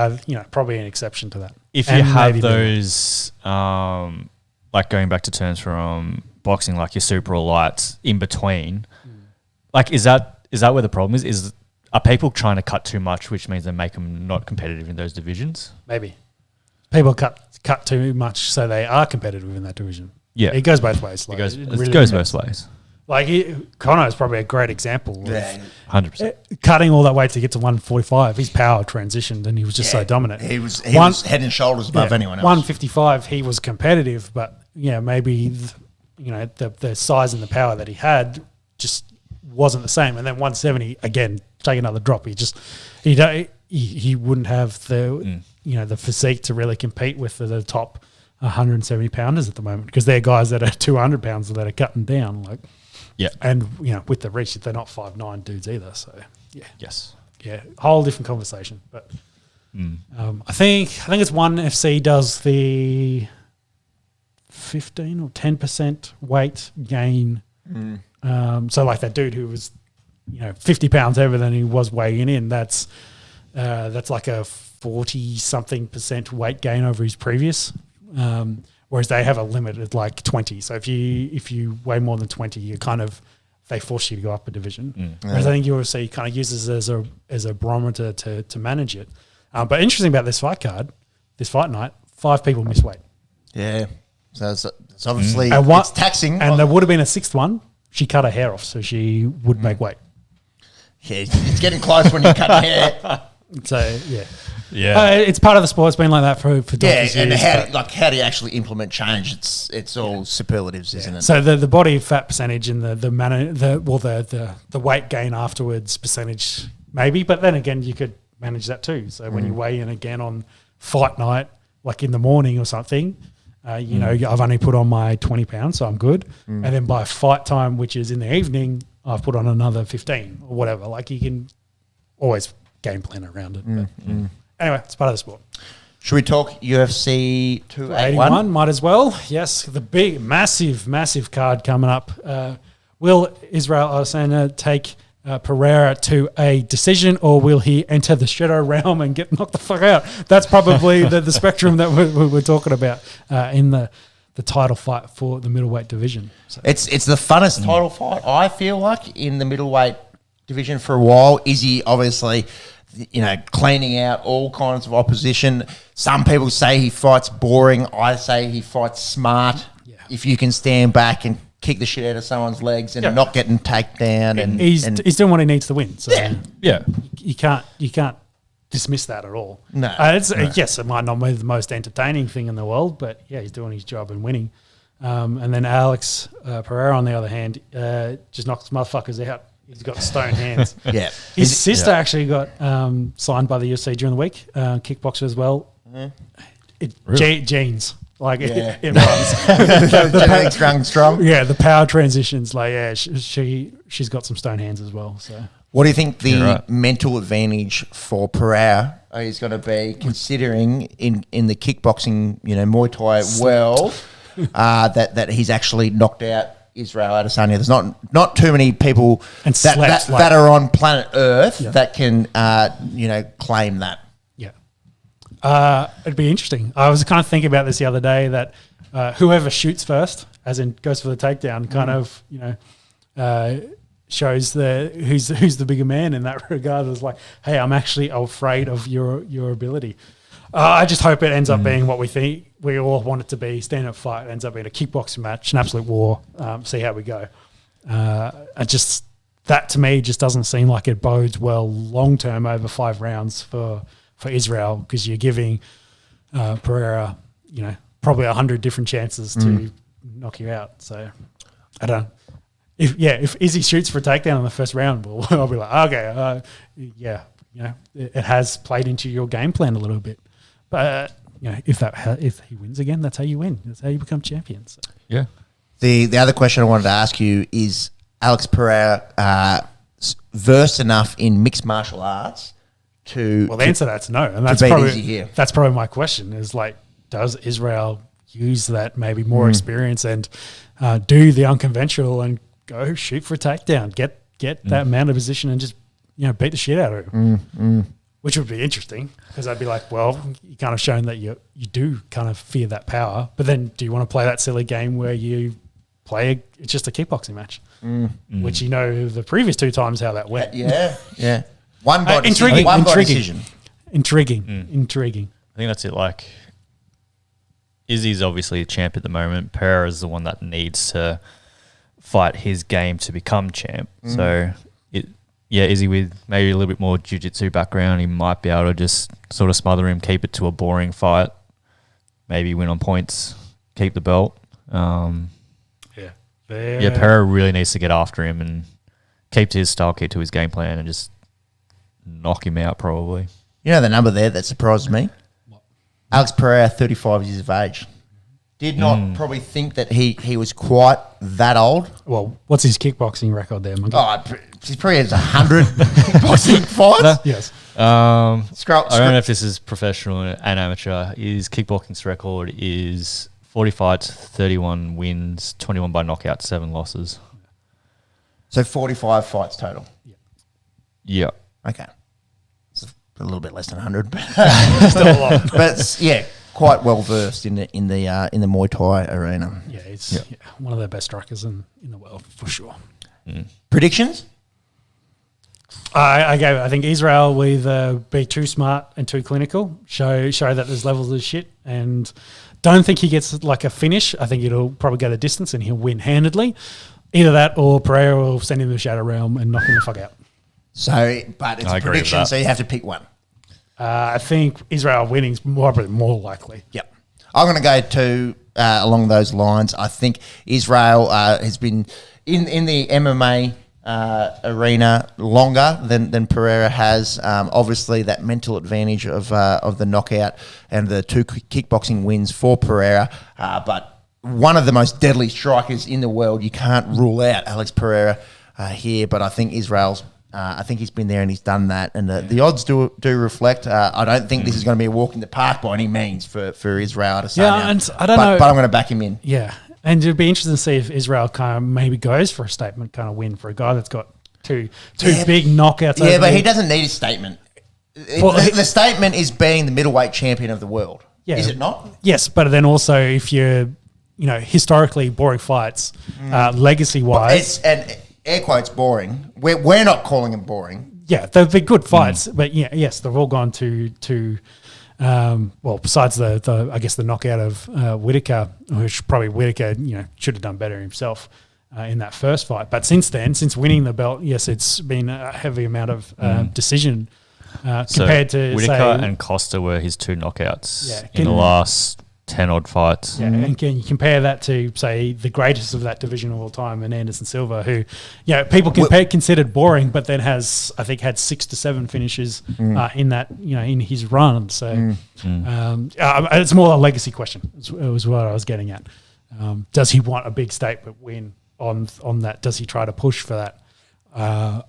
probably an exception to that. If you have those, like going back to terms from boxing, like your super or lights in between, is that where the problem is? Are people trying to cut too much, which means they make them not competitive in those divisions? Maybe people cut too much, so they are competitive in that division. Yeah, it goes both ways. It goes both ways. Connor is probably a great example. 100%. Cutting all that weight to get to 145, his power transitioned, and he was just so dominant. He was head and shoulders above anyone else. 155, he was competitive, but maybe the size and the power that he had just wasn't the same. And then 170 again, take another drop. He wouldn't have the physique to really compete with the top 170 pounders at the moment, because they're guys that are 200 pounds that are cutting down. And with the reach, they're not 5'9" dudes either. So whole different conversation. But I think it's ONE FC does the 15 or 10% weight gain. So like that dude who was 50 pounds heavier than he was weighing in, that's like a 40-something% weight gain over his previous. Whereas they have a limit at like 20. So if you weigh more than 20, they force you to go up a division. Whereas I think UFC kind of uses it as a barometer to manage it. But interesting about this fight night, 5 people miss weight. Yeah. So it's obviously it's taxing. And there would have been a 6th one. She cut her hair off, so she would make weight. Yeah, it's getting close when you cut hair. So, it's part of the sport. It's been like that for years. And how do you actually implement change? It's all superlatives, isn't it? So the body fat percentage and the weight gain afterwards percentage maybe, but then again you could manage that too. So when you weigh in again on fight night, like in the morning or something, I've only put on my 20 pounds, so I'm good. And then by fight time, which is in the evening, I've put on another 15 or whatever. Like you can always game plan around it. Anyway, it's part of the sport. Should we talk UFC 281? Might as well. Yes, the big, massive card coming up. Will Israel Adesanya take Pereira to a decision, or will he enter the shadow realm and get knocked the fuck out? That's probably the spectrum that we're talking about in the title fight for the middleweight division. So. It's the funnest title fight, I feel like, in the middleweight division for a while. Izzy, obviously, cleaning out all kinds of opposition. Some people say he fights boring. I say he fights smart. Yeah. If you can stand back and kick the shit out of someone's legs and not getting taken down, and he's doing what he needs to win. So yeah, you can't dismiss that at all. No, yes, it might not be the most entertaining thing in the world, but he's doing his job and winning. And then Alex Pereira, on the other hand, just knocks motherfuckers out. He's got stone hands. His sister actually got signed by the UFC during the week, kickboxer as well. Genes. Like it runs. strong. Yeah, the power transitions. Like she's got some stone hands as well. So what do you think the mental advantage for Pereira is going to be, considering in the kickboxing, Muay Thai world, that he's actually knocked out Israel Adesanya? There's not too many people that are on planet Earth that can claim that. It'd be interesting. I was kind of thinking about this the other day, that whoever shoots first, as in goes for the takedown, kind of shows who's the bigger man in that regard. It's like, hey, I'm actually afraid of your ability. I just hope it ends up being what we think we all want it to be: stand-up fight. It ends up being a kickboxing match, an absolute war. See how we go. That to me just doesn't seem like it bodes well long term over 5 rounds for Israel, because you're giving Pereira, probably 100 different chances to knock you out. So I don't know. If Izzy shoots for a takedown in the first round, well, I'll be like, okay, it has played into your game plan a little bit. But if he wins again, that's how you win. That's how you become champion. So. Yeah. The other question I wanted to ask you is Alex Pereira versed enough in mixed martial arts to? Well, the answer to that's no, and that's probably my question. Is like, does Israel use that maybe more experience and do the unconventional and go shoot for a takedown, get that man in position and just beat the shit out of him, which would be interesting because I'd be like, well, you kind of shown that you do kind of fear that power, but then do you want to play that silly game where you play it's just a kickboxing match, which the previous 2 times how that went. Yeah. One body decision. Intriguing. I think that's it. Like, Izzy's obviously a champ at the moment. Pereira's the one that needs to fight his game to become champ. So, Izzy with maybe a little bit more jiu-jitsu background, he might be able to just sort of smother him, keep it to a boring fight, maybe win on points, keep the belt. Pereira really needs to get after him and keep to his style, keep to his game plan, and just knock him out probably. The number there that surprised me? What? Alex Pereira, 35 years of age. Did not probably think that he was quite that old. Well, what's his kickboxing record there, Monkey? He probably has 100 kickboxing fights. Yes. I don't know if this is professional and amateur. His kickboxing record is 40 fights, 31 wins, 21 by knockout, 7 losses. So 45 fights total. Yeah. Okay. It's a little bit less than 100, but Still a lot. But quite well versed in the Muay Thai arena. Yeah, he's one of the best strikers in the world for sure. Predictions? I think Israel will either be too smart and too clinical, show that there's levels of shit, and don't think he gets like a finish. I think it'll probably go the distance and he'll win handedly. Either that or Pereira will send him to the Shadow Realm and knock him the fuck out. But it's a prediction, so you have to pick one. I think Israel winning's probably more likely. Yep. I'm going to go to along those lines. I think Israel has been in the MMA arena longer than Pereira has. Obviously, that mental advantage of the knockout and the 2 kickboxing wins for Pereira. But one of the most deadly strikers in the world. You can't rule out Alex Pereira here, but I think Israel's. I think he's been there and he's done that, and the odds do reflect. I don't think this is going to be a walk in the park by any means for Israel to say. And I don't know, but I'm going to back him in. Yeah, and it'd be interesting to see if Israel kind of maybe goes for a statement kind of win for a guy that's got two big knockouts. Yeah, but he doesn't need a statement. The statement is being the middleweight champion of the world. Yeah. Is it not? Yes, but then also if you're, historically boring fights, legacy wise, and air quotes boring. We're not calling them boring. Yeah, they're good fights, but yes, they've all gone to besides the I guess the knockout of Whittaker, which probably Whittaker should have done better himself in that first fight. But since winning the belt, yes, it's been a heavy amount of decision compared to Whittaker and Costa were his 2 knockouts in the last 10 odd fights. Yeah, and can you compare that to, say, the greatest of that division of all time, and Anderson Silva, who, people considered boring, but then has, I think, had 6 to 7 finishes in that, in his run. So it's more a legacy question. Was what I was getting at. Does he want a big statement win on that? Does he try to push for that?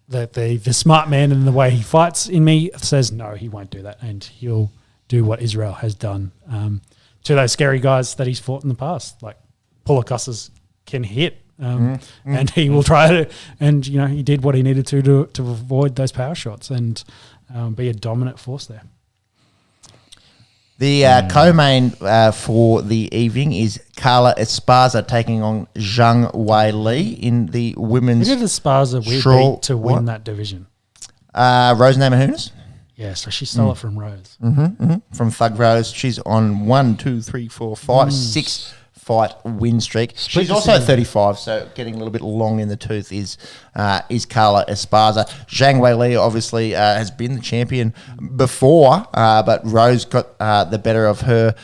The smart man and the way he fights in me says no, he won't do that, and he'll do what Israel has done to those scary guys that he's fought in the past. Like Pulakasas can hit, and he will try to. And he did what he needed to avoid those power shots and be a dominant force there. The co-main for the evening is Carla Esparza taking on Zhang Wei Li in the women's. Who did Esparza beat to win that division? Rose Namajunas. Yeah, so she stole it from Rose. From Thug Rose. She's on 1, 2, 3, 4, 5, 6 fight win streak. She's also 35, so getting a little bit long in the tooth is Carla Esparza. Zhang Weili obviously has been the champion before, but Rose got the better of her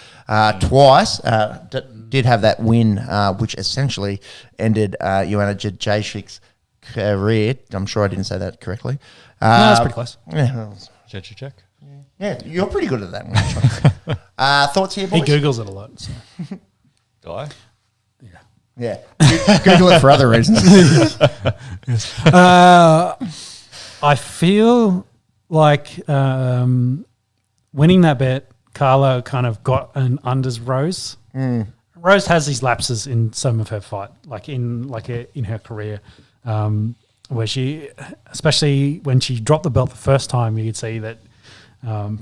twice. Did have that win, which essentially ended Joanna Jędrzejczyk's career. I'm sure I didn't say that correctly. No, that's pretty close. Yeah, Check. yeah, you're pretty good at that one. Thoughts here, boys? He Googles it a lot. So. Do I? Yeah. Google it for other reasons. I feel like winning that bet, Carla kind of got an unders Rose. Rose has these lapses in some of her fight, in her career, where she, especially when she dropped the belt the first time, you could see that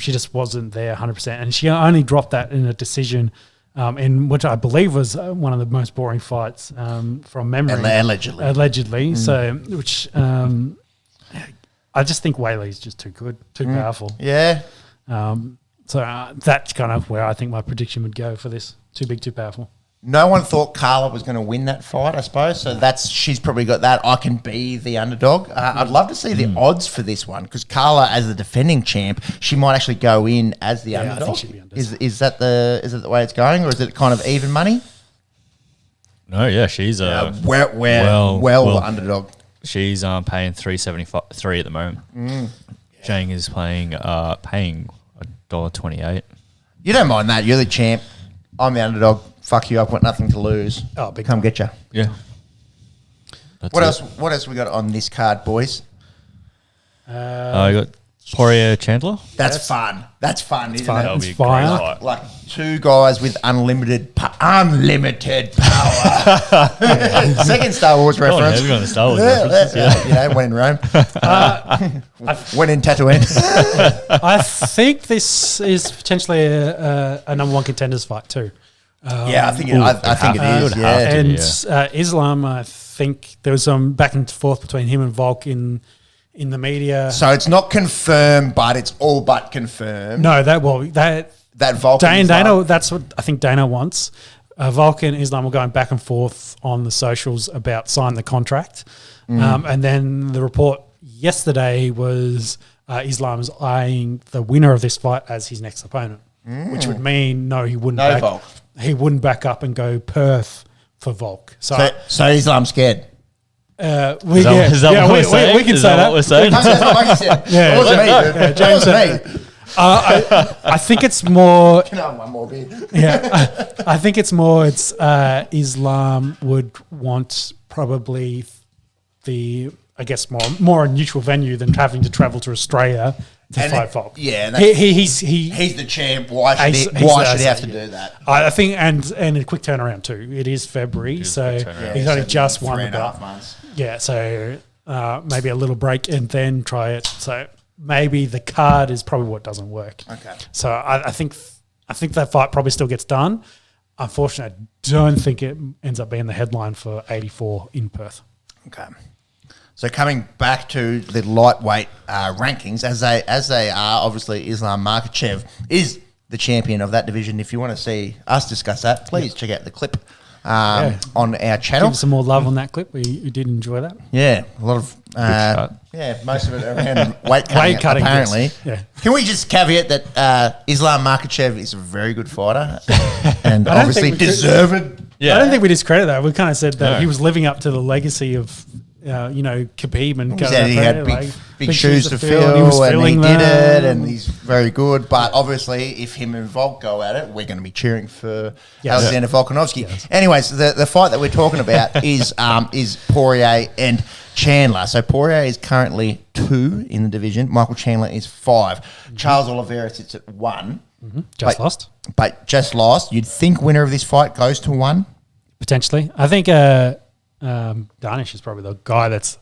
she just wasn't there 100%, and she only dropped that in a decision. In which I believe was one of the most boring fights from memory. Allegedly. So, which I just think Weili's just too good, too powerful. Yeah. So that's kind of where I think my prediction would go for this. Too big, too powerful. No one thought Carla was going to win that fight, I suppose. So she's probably got that. I can be the underdog. I'd love to see the odds for this one because Carla, as the defending champ, she might actually go in as the underdog. I think she'd be underdog. Is that the way it's going, or is it kind of even money? No, yeah, she's well underdog. She's paying $3.73 at the moment. Zhang is paying $1.28. You don't mind that. You're the champ. I'm the underdog. Fuck you. I've got nothing to lose. Oh, big Come get you. Yeah. What else we got on this card, boys? You got Poirier Chandler. That's fun. That's fun, isn't it? That'll be a great fire. fight. Like two guys with unlimited power. Second Star Wars reference. Heavy on the Star Wars references, yeah. When in Rome. When in Tatooine. I think this is potentially a number one contenders fight too. I think it is. Yeah. And Islam, I think there was some back and forth between him and Volk in the media. So it's not confirmed, but it's all but confirmed. No, that Volk Dana. That's what I think Dana wants. Volk and Islam were going back and forth on the socials about signing the contract, and then the report yesterday was Islam's eyeing the winner of this fight as his next opponent, which would mean he wouldn't. Volk. He wouldn't back up and go Perth for Volk. So Islam's scared. We can say that. We're saying? That's not like you said. Yeah. It wasn't me, dude. James It wasn't me. I think it's more. Can I have one more beer? Yeah, I think it's more. It's Islam would want probably more a neutral venue than having to travel to Australia to fight Volk. Yeah, he's the champ. Why should he have to do that? I think and a quick turnaround too. It is February, so he's only just won the belt. 3.5 months. Yeah, so maybe a little break and then try it. So maybe the card is probably what doesn't work. Okay. So I think that fight probably still gets done. Unfortunately, I don't think it ends up being the headline for 84 in Perth. Okay. So coming back to the lightweight rankings, as they are, obviously Islam Makhachev is the champion of that division. If you want to see us discuss that, please check out the clip on our channel. Give us some more love on that clip. We did enjoy that. Yeah, a lot of most of it around weight cutting apparently. Yes. Yeah. Can we just caveat that Islam Makhachev is a very good fighter and obviously deserved. Yeah. I don't think we discredit that. We kind of said that he was living up to the legacy of Khabib and He said he had big shoes to fill, and he did it, and he's very good. But obviously, if him and Volk go at it, we're going to be cheering for Alexander Volkanovski. Yes. Anyways, the fight that we're talking about is Poirier and Chandler. So Poirier is currently 2 in the division. Michael Chandler is 5. Charles Oliveira sits at 1. Lost. But just lost. You'd think winner of this fight goes to 1? Potentially. I think Danish is probably the guy that's...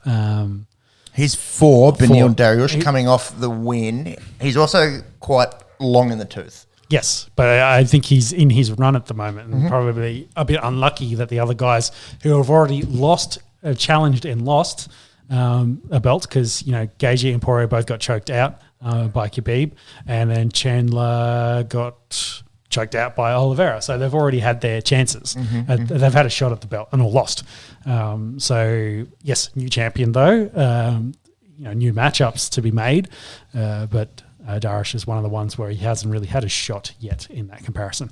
He's 4, Beneil Dariush, coming off the win. He's also quite long in the tooth. Yes, but I think he's in his run at the moment and probably a bit unlucky that the other guys who have already challenged and lost a belt because, Gaethje and Poirier both got choked out by Khabib, and then Chandler got choked out by Oliveira. So they've already had their chances. They've had a shot at the belt and all lost. So yes, new champion though. New matchups to be made, but Dariush is one of the ones where he hasn't really had a shot yet in that comparison.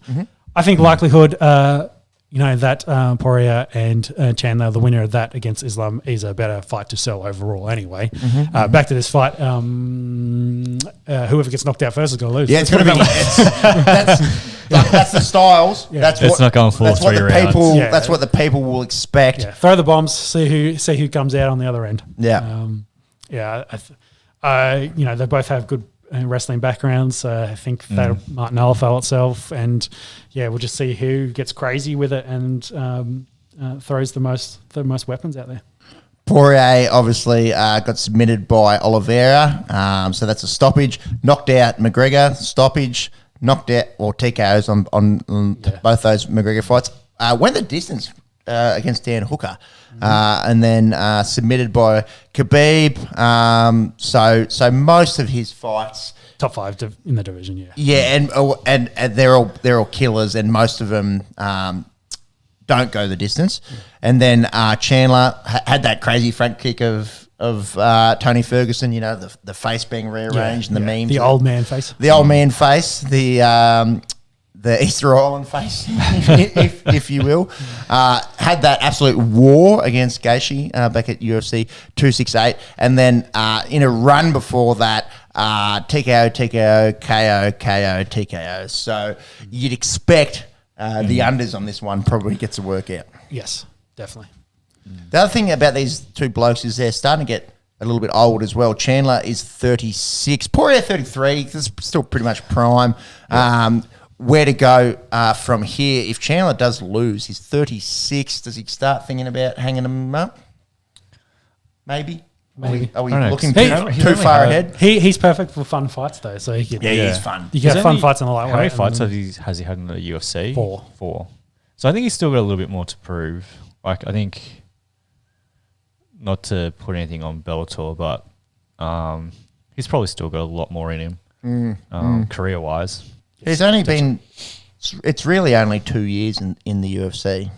I think likelihood, that Poirier and Chandler, the winner of that against Islam, is a better fight to sell overall anyway. Back to this fight, whoever gets knocked out first is going to lose. Yeah, it's going to be. That's the styles. Yeah. That's not going for 3 rounds. That's what the people will expect. Yeah. Throw the bombs, see who comes out on the other end. Yeah. They both have good wrestling backgrounds. I think that might nullify itself, and we'll just see who gets crazy with it and throws the most weapons out there. Poirier obviously got submitted by Oliveira, so that's a stoppage. Knocked out McGregor, stoppage. Knocked out or TKOs on both those McGregor fights. Went the distance against Dan Hooker, and then submitted by Khabib. So most of his fights, top 5 in the division, yeah. Yeah, and they're all killers, and most of them don't go the distance. And then Chandler had that crazy front kick of Tony Ferguson, the face being rearranged and the memes. The old man face. The old man face, the Easter Island face, if you will. Had that absolute war against Gaethje back at UFC 268. And then in a run before that, TKO, KO, TKO. So you'd expect the unders on this one probably gets a workout. Yes, definitely. The other thing about these two blokes is they're starting to get a little bit old as well. Chandler is 36, Poirier 33. This is still pretty much prime. Where to go from here? If Chandler does lose, he's 36. Does he start thinking about hanging him up? Maybe. Are we looking too far ahead? He's perfect for fun fights though. So he he's fun. You can have fun fights in the lightweight. How many fights has he had in the UFC? 4. So I think he's still got a little bit more to prove. Like I think, not to put anything on Bellator, but he's probably still got a lot more in him, career-wise. He's only been. It's really only 2 years in the UFC,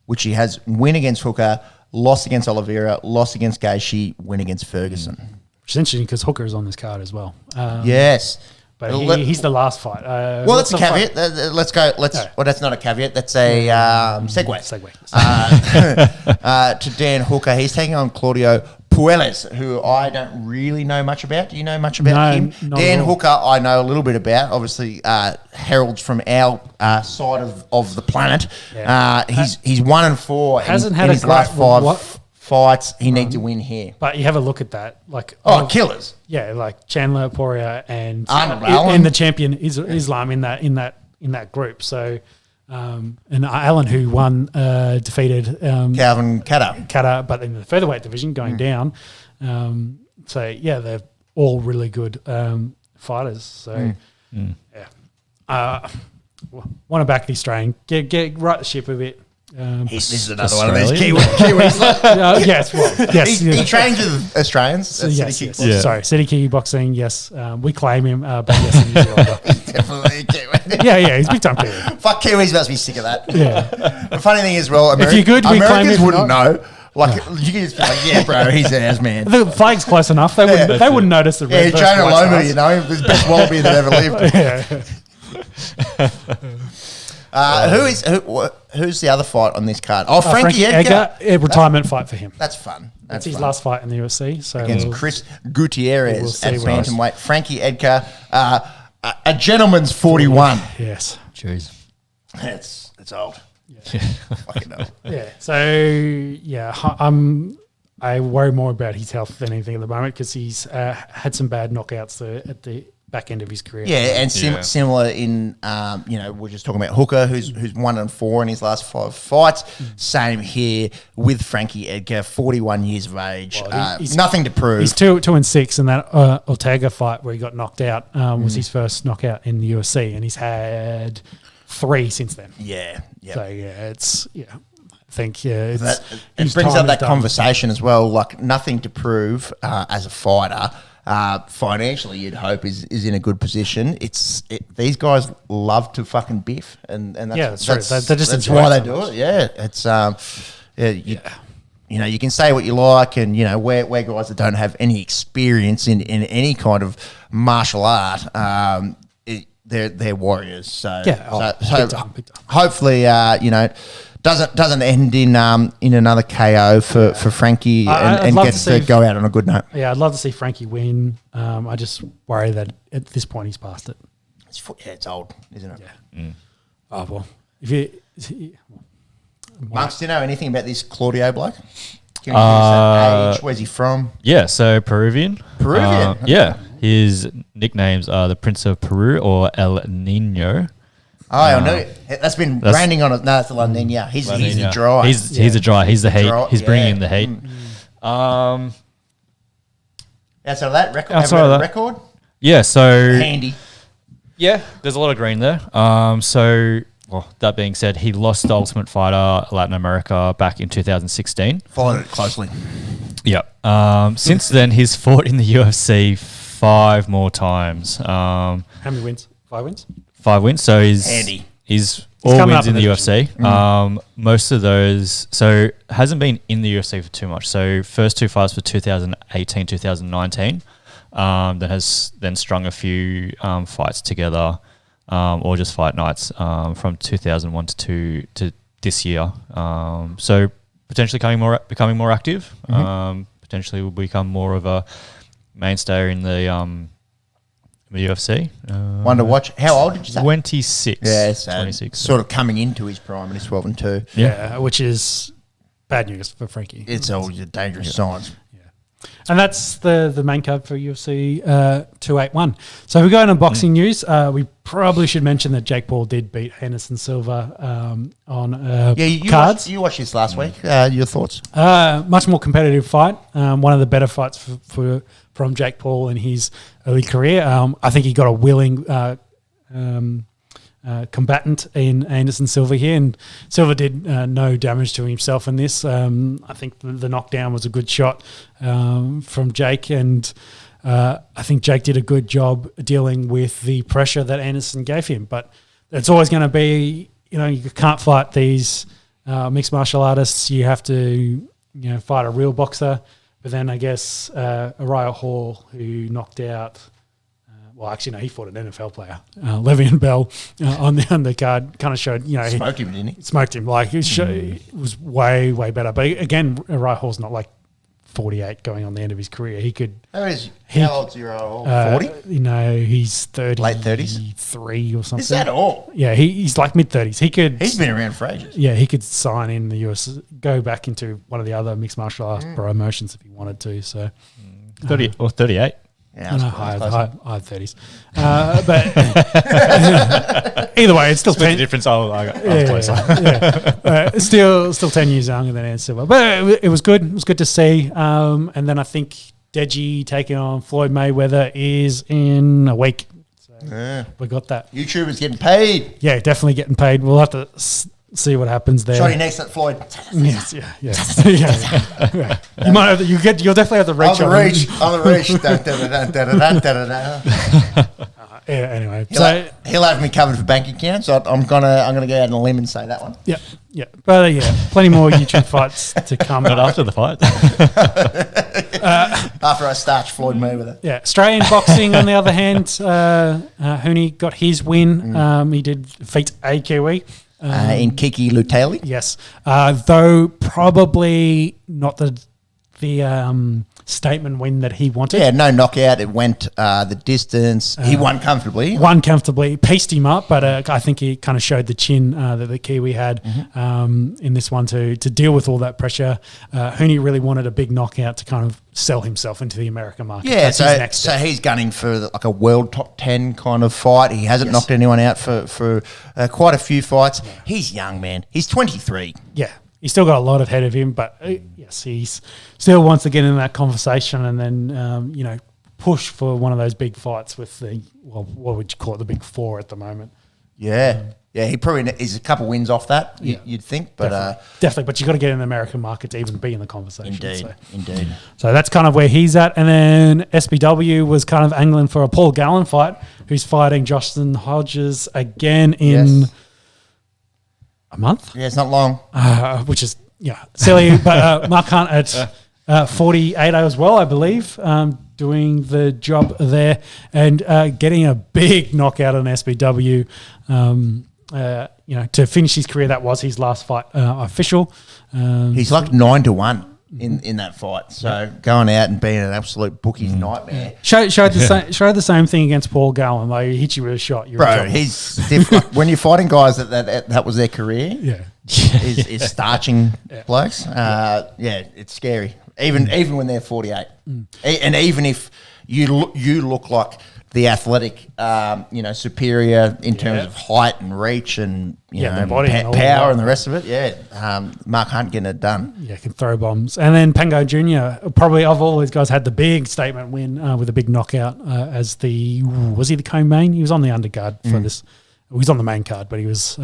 which he has win against Hooker, loss against Oliveira, loss against Gaethje, win against Ferguson. Which is interesting because Hooker is on this card as well. Yes. But he's the last fight. Well, that's a caveat. Let's go. Well, that's not a caveat. That's a segue. To Dan Hooker. He's taking on Claudio Puelles, who I don't really know much about. Do you know much about him? Dan Hooker, I know a little bit about. Obviously, heralds from our side of the planet. Yeah. He's 1-4. Hasn't in had his last 5 fights. He needs to win here. But you have a look at that, killers. Yeah, like Chandler, Poirier, and Arnold and the champion Islam in that group. So, and Allen, who won, defeated Calvin Kattar, but in the featherweight division going down. So yeah, they're all really good fighters. So want to back the Australian, get right the ship a bit. This is another one of these Kiwis. Yes, he trains with Australians. Sorry, City Kickboxing. Yes, we claim him, but yes, he's New Zealander. Definitely a Kiwi. Yeah, he's big time Kiwi. Fuck Kiwis, must be sick of that. Yeah. The funny thing is, well, if you're good, we Americans claim wouldn't know. Like you can just be like, yeah, bro, he's ours, man. The flag's close enough. They wouldn't notice the red. Yeah, Jonah Loma, the best wallaby that ever lived. Who's the other fight on this card? Oh, Frankie Edgar. A retirement fight for him. That's fun. That's his last fight in the UFC. So against Chris Gutierrez at bantamweight. Frankie Edgar, a gentleman's 41. Yes. Jeez. It's old. Yeah. Fucking old. Yeah. So I worry more about his health than anything at the moment because he's had some bad knockouts at the back end of his career. Yeah, and similar in, we're just talking about Hooker, who's 1-4 in his last 5 fights. Same here with Frankie Edgar, 41 years of age. He's nothing to prove. He's 2-6, and that Ortega fight where he got knocked out was his first knockout in the UFC, and he's had 3 since then. Yeah. Yep. So I think it brings up that conversation as well. Like nothing to prove as a fighter. financially, you'd hope is in a good position. These guys love to fucking biff, and that's true. They just that's enjoy why it they so do much. it. Yeah, it's you know, you can say what you like, and you know, we're guys that don't have any experience in any kind of martial art. They're warriors. So Big time. hopefully, you know, doesn't end in another KO for Frankie and gets to go out on a good note. Yeah, I'd love to see Frankie win. I just worry that at this point he's past it. It's old, isn't it? Yeah. Oh well, if you. Monks, do you know anything about this Claudio bloke? Can you give us that age? Where's he from? Yeah, so Peruvian. Peruvian? Yeah, his nicknames are the Prince of Peru or El Nino. Oh, I know. That's been branding on it. No, it's the La Nina. He's the dry. He's a dry. He's the heat. He's bringing in the heat. Outside of that, record? Yeah, so... Handy. Yeah, there's a lot of green there. Well, that being said, he lost the Ultimate Fighter Latin America back in 2016. Followed it closely. Yep. Since then, he's fought in the UFC 5 more times. How many wins? 5 wins? 5 wins. So Handy. He's all wins in the UFC. Most of those, so hasn't been in the UFC for too much. So first 2 fights for 2018, 2019. Then strung a few fights together. Or just fight nights from 2001 to this year. So potentially becoming more active. Potentially will become more of a mainstay in the UFC. One to watch. How old did you say? 26. Yeah, so 26. Sort of coming into his prime, and he's 12 and 2. Yeah, which is bad news for Frankie. It's always a dangerous signs. And that's the main card for UFC 281. So if we go into boxing news, we probably should mention that Jake Paul did beat Anderson Silva on cards. You watched this last week. Your thoughts? Much more competitive fight. One of the better fights from Jake Paul in his early career. I think he got a willing combatant in Anderson Silva here, and Silva did no damage to himself in this. I think the knockdown was a good shot from Jake, and I think Jake did a good job dealing with the pressure that Anderson gave him. But it's always going to be, you can't fight these mixed martial artists. You have to, fight a real boxer. But then I guess Uriah Hall, who knocked out. Well, actually, no, he fought an NFL player, Le'Veon Bell, on the undercard. Kind of showed, smoked him, didn't he? Smoked him. Like, it was way, way better. But again, Uriah Hall's not like 48 going on the end of his career. He could. How old's Uriah Hall? 40? He's 30. Late 30s? 3 or something. Is that all? Yeah, he's like mid 30s. He's been around for ages. Yeah, he could sign in the US, go back into one of the other mixed martial arts promotions if he wanted to. So 30 or 38. Yeah, high 30s. But either way, it's still 10. The difference. I was closer. Still 10 years younger than Anderson Silva. But it was good. It was good to see. And then I think Deji taking on Floyd Mayweather is in a week. So we got that. YouTubers getting paid. Yeah, definitely getting paid. We'll have to see what happens there. Shotty next at Floyd. Yes, yeah. You might have you'll definitely have to reach on the reach. Anyway, he'll have me covered for bank accounts. So I'm gonna go out on a limb and say that one. Yeah. But plenty more YouTube fights to come. Not after the fight. After I starch Floyd Mayweather. Yeah, Australian boxing on the other hand, Hooney got his win. He did defeat a Kiwi. In Kiki Lutali? Yes. Though probably not the statement win that he wanted. Yeah, no knockout. It went the distance. He won comfortably. Pieced him up, but I think he kind of showed the chin that the Kiwi had in this one to deal with all that pressure. Hooney really wanted a big knockout to kind of sell himself into the American market. Yeah, so he's gunning for like a world top 10 kind of fight. He hasn't knocked anyone out for quite a few fights. Yeah. He's young, man. He's 23. Yeah. He's still got a lot ahead of him, but yes, he's still wants to get in that conversation and then, push for one of those big fights with what would you call it, the big four at the moment. Yeah. Yeah, he probably is a couple wins off that, you'd think. But definitely. But you've got to get in the American market to even be in the conversation. Indeed. So that's kind of where he's at. And then SBW was kind of angling for a Paul Gallen fight, who's fighting Justin Hodges again in a month. Yeah, it's not long. Which is silly. But Mark Hunt at 48 as well, I believe, doing the job there and getting a big knockout on SBW. To finish his career, that was his last fight official. He's like 9-1 in that fight. So going out and being an absolute bookie's nightmare. Showed the same thing against Paul Gallen. Like, he hit you with a shot. He's different. When you're fighting guys that was their career. Yeah. is starching blokes. It's scary. Even when they're 48, and even if you look like the athletic, superior in terms of height and reach and body power and the rest of it. Yeah, Mark Hunt getting it done. Yeah, can throw bombs. And then Pango Jr. probably of all these guys had the big statement win with a big knockout was he the co-main? He was on the undercard for this. He was on the main card, but he was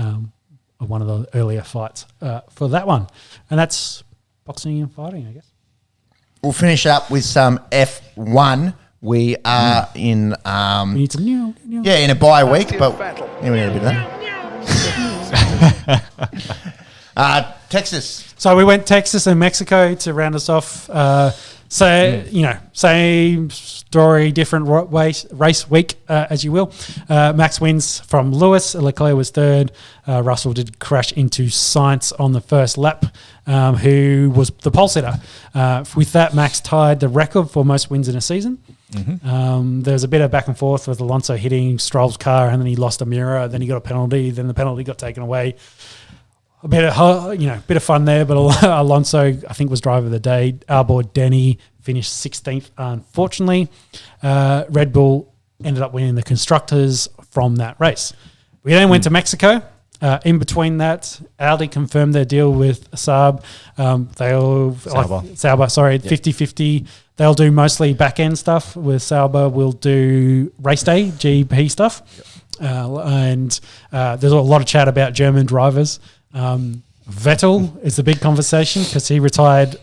one of the earlier fights for that one. And that's boxing and fighting, I guess. We'll finish up with some F1. We are in we need some new. in a bye week, but we need a bit of that. Texas. So we went Texas and Mexico to round us off. Same story, different race week, as you will. Max wins from Lewis. Leclerc was third. Russell did crash into Sainz on the first lap, who was the pole sitter. With that, Max tied the record for most wins in a season. There was a bit of back and forth with Alonso hitting Stroll's car, and then he lost a mirror. Then he got a penalty. Then the penalty got taken away. A bit of fun there, but Alonso, I think, was driver of the day. Albor Denny finished 16th, unfortunately. Red Bull ended up winning the constructors from that race. We then went to Mexico. In between that, Audi confirmed their deal with Saab. Sauber, 50-50. They'll do mostly back-end stuff with Sauber. We'll do race day, GP stuff. And there's a lot of chat about German drivers. Vettel is the big conversation because he retired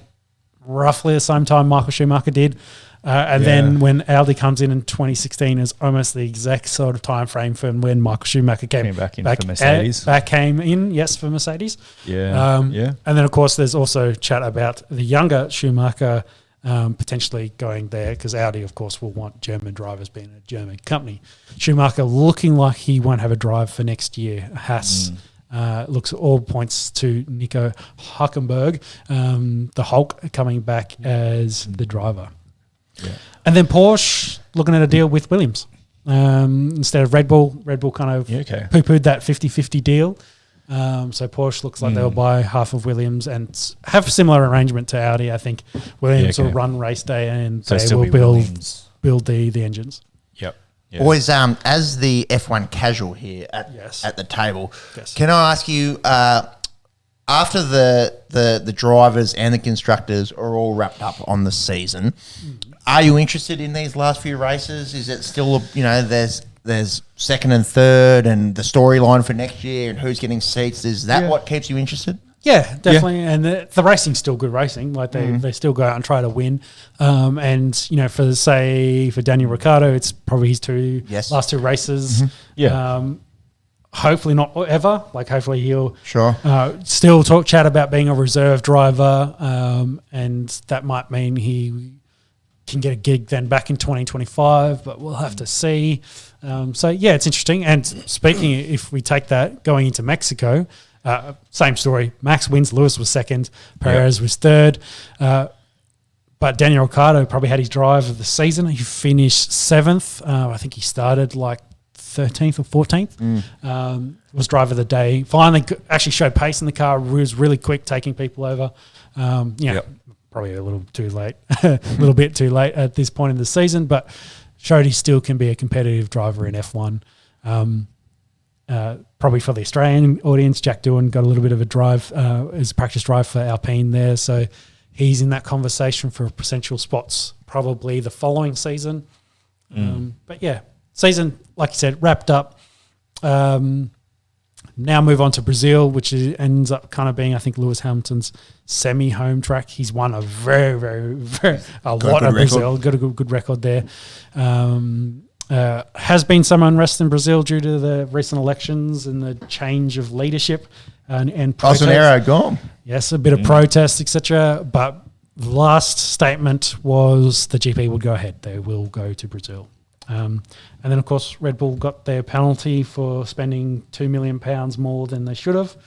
roughly the same time Michael Schumacher did. Then when Audi comes in 2016 is almost the exact sort of time frame from when Michael Schumacher came back in for Mercedes. For Mercedes. And then, of course, there's also chat about the younger Schumacher potentially going there because Audi, of course, will want German drivers being a German company. Schumacher looking like he won't have a drive for next year. Haas looks all points to Nico Hülkenberg, the Hulk, coming back as the driver. Yeah. And then Porsche looking at a deal with Williams instead of Red Bull. Red Bull kind of poo-pooed that 50-50 deal. So Porsche looks like they'll buy half of Williams and have a similar arrangement to Audi. I think Williams will run race day and they will build the engines. Yep. Yeah. Boys, as the F1 casual here at the table, can I ask you, after the drivers and the constructors are all wrapped up on the season, are you interested in these last few races? Is it still, there's second and third and the storyline for next year and who's getting seats? Is that what keeps you interested? Yeah, definitely. Yeah. And the racing's still good racing. Like they still go out and try to win. And for Daniel Ricciardo, it's probably his last two races. Mm-hmm. Yeah. Hopefully not ever. Like hopefully he'll still chat about being a reserve driver. And that might mean he can get a gig then back in 2025, but we'll have to see. It's interesting. And speaking, if we take that going into Mexico, same story. Max wins. Lewis was second. Perez was third. But Daniel Ricciardo probably had his drive of the season. He finished seventh. I think he started like 13th or 14th. Was driver of the day. Finally actually showed pace in the car. Was really quick, taking people over. Probably a little too late. A little bit too late at this point in the season, but showed he still can be a competitive driver in F1. Probably for the Australian audience, Jack Doohan got a little bit of a drive as a practice drive for Alpine there. So he's in that conversation for potential spots probably the following season. Season, like you said, wrapped up. Now move on to Brazil, which ends up kind of being, I think, Lewis Hamilton's semi-home track. He's won a lot of Brazil. Got a good record there. Has been some unrest in Brazil due to the recent elections and the change of leadership and protest. Bolsonaro gone. Yes, a bit of protest, etc. But the last statement was the GP would go ahead. They will go to Brazil. And then, of course, Red Bull got their penalty for spending £2 million more than they should have.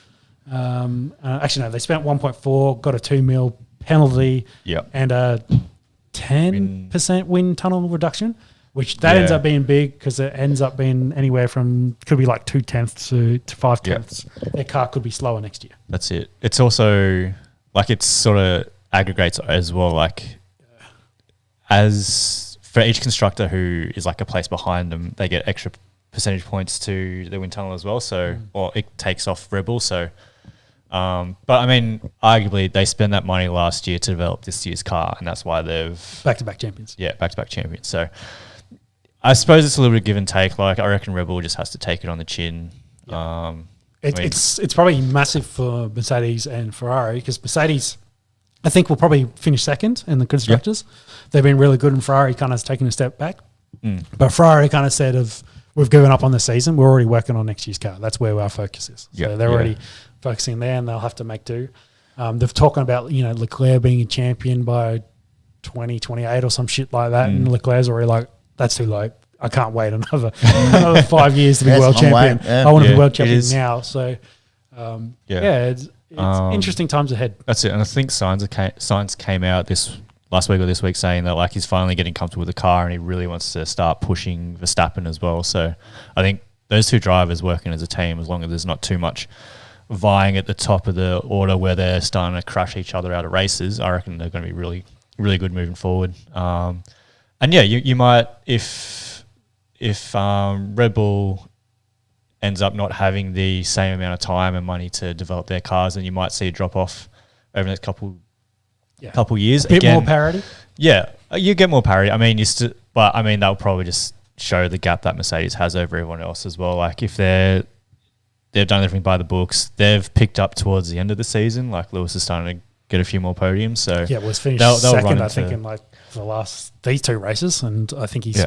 Actually, no, they spent 1.4, got a $2 million penalty, and a 10% wind tunnel reduction, which ends up being big because it ends up being anywhere from, could be like 0.2 to 0.5. Their car could be slower next year. That's it. It's also like it sort of aggregates as well, like as for each constructor who is like a place behind them, they get extra percentage points to the wind tunnel as well. So, or it takes off Red Bull. So, but I mean, arguably they spent that money last year to develop this year's car, and that's why they've back-to-back champions. Yeah, back-to-back champions. So, I suppose it's a little bit of give and take. Like I reckon Red Bull just has to take it on the chin. Yeah. It's probably massive for Mercedes and Ferrari because Mercedes, I think, will probably finish second in the constructors. Yep. They've been really good, and Ferrari kind of has taken a step back. But Ferrari kind of said we've given up on the season. We're already working on next year's car. That's where our focus is. So they're already focusing there, and they'll have to make do. They're talking about Leclerc being a champion by 2028 or some shit like that, and Leclerc's already like, that's too late. I can't wait another 5 years to be world champion. I want to be world champion now. So it's interesting times ahead. That's it. And I think Sainz came out last week or this week saying that like he's finally getting comfortable with the car and he really wants to start pushing Verstappen as well. So I think those two drivers working as a team, as long as there's not too much vying at the top of the order where they're starting to crush each other out of races, I reckon they're going to be really, really good moving forward. And yeah, you might, if Red Bull ends up not having the same amount of time and money to develop their cars, then you might see a drop off over the next couple years. A bit more parity. Yeah, you get more parity. I mean, but I mean that'll probably just show the gap that Mercedes has over everyone else as well. Like if they've done everything by the books, they've picked up towards the end of the season. Like Lewis is starting to get a few more podiums. So yeah, was finished second, I think, in like these two races, and I think he's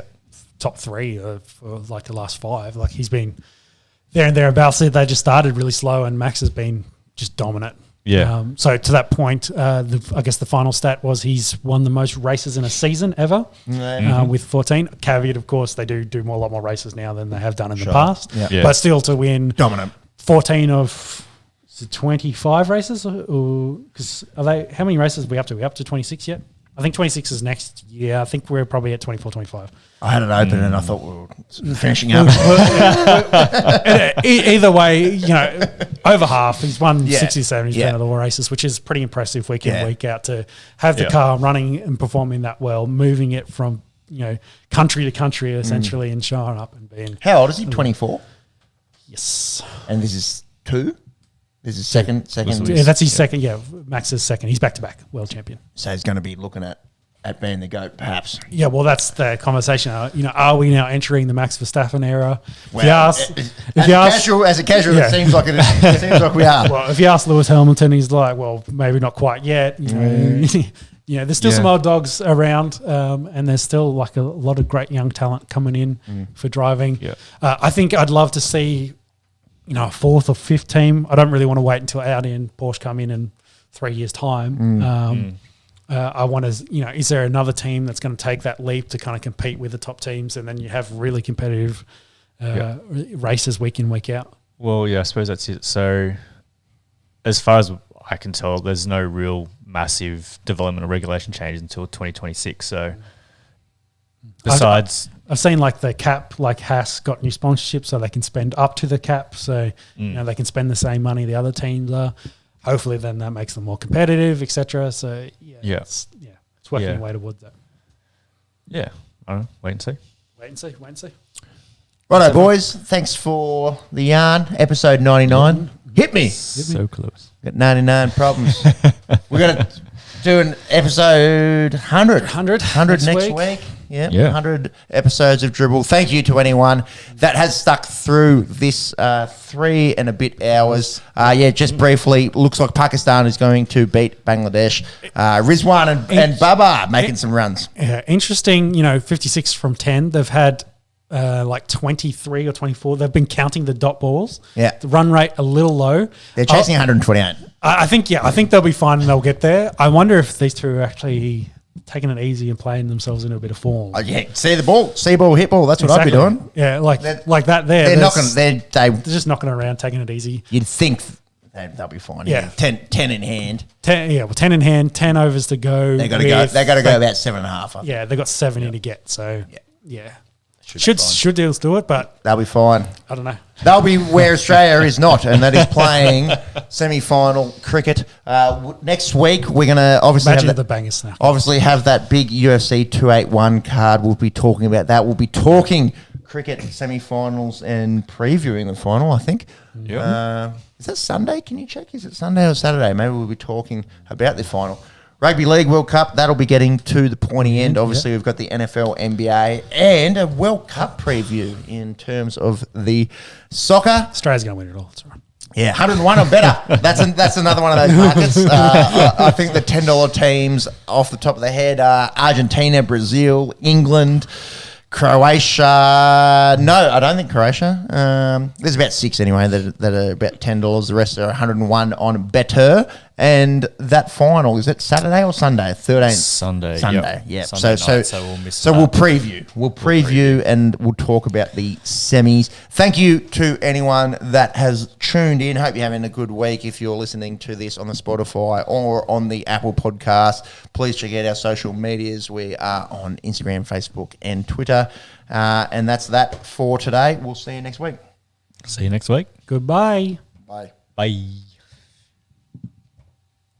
top three for like the last 5. Like he's been there and thereabouts. They just started really slow, and Max has been just dominant. Yeah. So to that point, I guess the final stat was he's won the most races in a season ever with 14. Caveat, of course, they do a lot more races now than they have done in the past. Yeah. But still to win dominant 14 of 25 races, or because how many races are we up to? Are we up to 26 yet? I think 26 is next year. I think we're probably at 24, 25. I had it open and I thought we were finishing up. Either way, over half. He's won 67% of the races, which is pretty impressive week in, week out to have the car running and performing that well, moving it from, country to country essentially and showing up and being. How old is he? 24? Yes. And this is 2? This is second. Yeah, that's his second. Yeah, Max is second. He's back-to-back world champion. So he's going to be looking at being the GOAT, perhaps. Yeah, well, that's the conversation. Are we now entering the Max Verstappen era? Well, as a casual, it seems like it seems like we are. Well, if you ask Lewis Hamilton, he's like, well, maybe not quite yet. There's still some old dogs around, and there's still like a lot of great young talent coming in for driving. Yeah. I think I'd love to see. A 4th or 5th team. I don't really want to wait until Audi and Porsche come in 3 years' time. I want to, is there another team that's going to take that leap to kind of compete with the top teams, and then you have really competitive races week in, week out? Well, yeah, I suppose that's it. So as far as I can tell, there's no real massive development or regulation changes until 2026. So besides... I've seen like the cap, like Haas got new sponsorship so they can spend up to the cap. So, they can spend the same money the other teams are. Hopefully then that makes them more competitive, etc. So, it's working its way towards that. Yeah. I don't know. Wait and see. Righto, boys. Thanks for the yarn. Episode 99. Hit me. So close. Got 99 problems. We're going to do an episode 100 next week. Yeah, Yeah. 100 episodes of Dribble. Thank you to anyone that has stuck through this 3 and a bit hours. Just briefly, looks like Pakistan is going to beat Bangladesh. Rizwan and Baba making some runs. Yeah, interesting. 56 from 10. They've had like 23 or 24. They've been counting the dot balls. Yeah. The run rate a little low. They're chasing 128. I think they'll be fine and they'll get there. I wonder if these two are actually taking it easy and playing themselves into a bit of form. See the ball, see ball, hit ball. That's what I'd be doing. Yeah, like that. They're just knocking around, taking it easy. You'd think they'll be fine. Yeah. 10 in hand. 10 in hand, 10 overs to go. They got to go. They got to go about 7.5. Yeah, they got 7 in to get. So yeah. Should Deals do it, but they'll be fine. I don't know. They'll be where Australia is not, and that is playing semi-final cricket. Next week, we're going to obviously have that big UFC 281 card. We'll be talking about that. We'll be talking cricket semi-finals and previewing the final, I think. Yeah. Is that Sunday? Can you check? Is it Sunday or Saturday? Maybe we'll be talking about the final. Rugby League World Cup, that'll be getting to the pointy end. Obviously, we've got the NFL, NBA, and a World Cup preview in terms of the soccer. Australia's going to win it all. It's all right. Yeah, 101 or better. That's another one of those markets. I think the $10 teams off the top of the head are Argentina, Brazil, England, Croatia. No, I don't think Croatia. There's about 6 anyway that are about $10. The rest are 101 on Better. And that final, is it Saturday or Sunday? 13th? Sunday. Yeah. Sunday night, so we'll miss that. We'll preview. We'll preview and we'll talk about the semis. Thank you to anyone that has tuned in. Hope you're having a good week. If you're listening to this on the Spotify or on the Apple podcast, please check out our social medias. We are on Instagram, Facebook, and Twitter. And that's that for today. We'll see you next week. See you next week. Goodbye. Bye. Bye.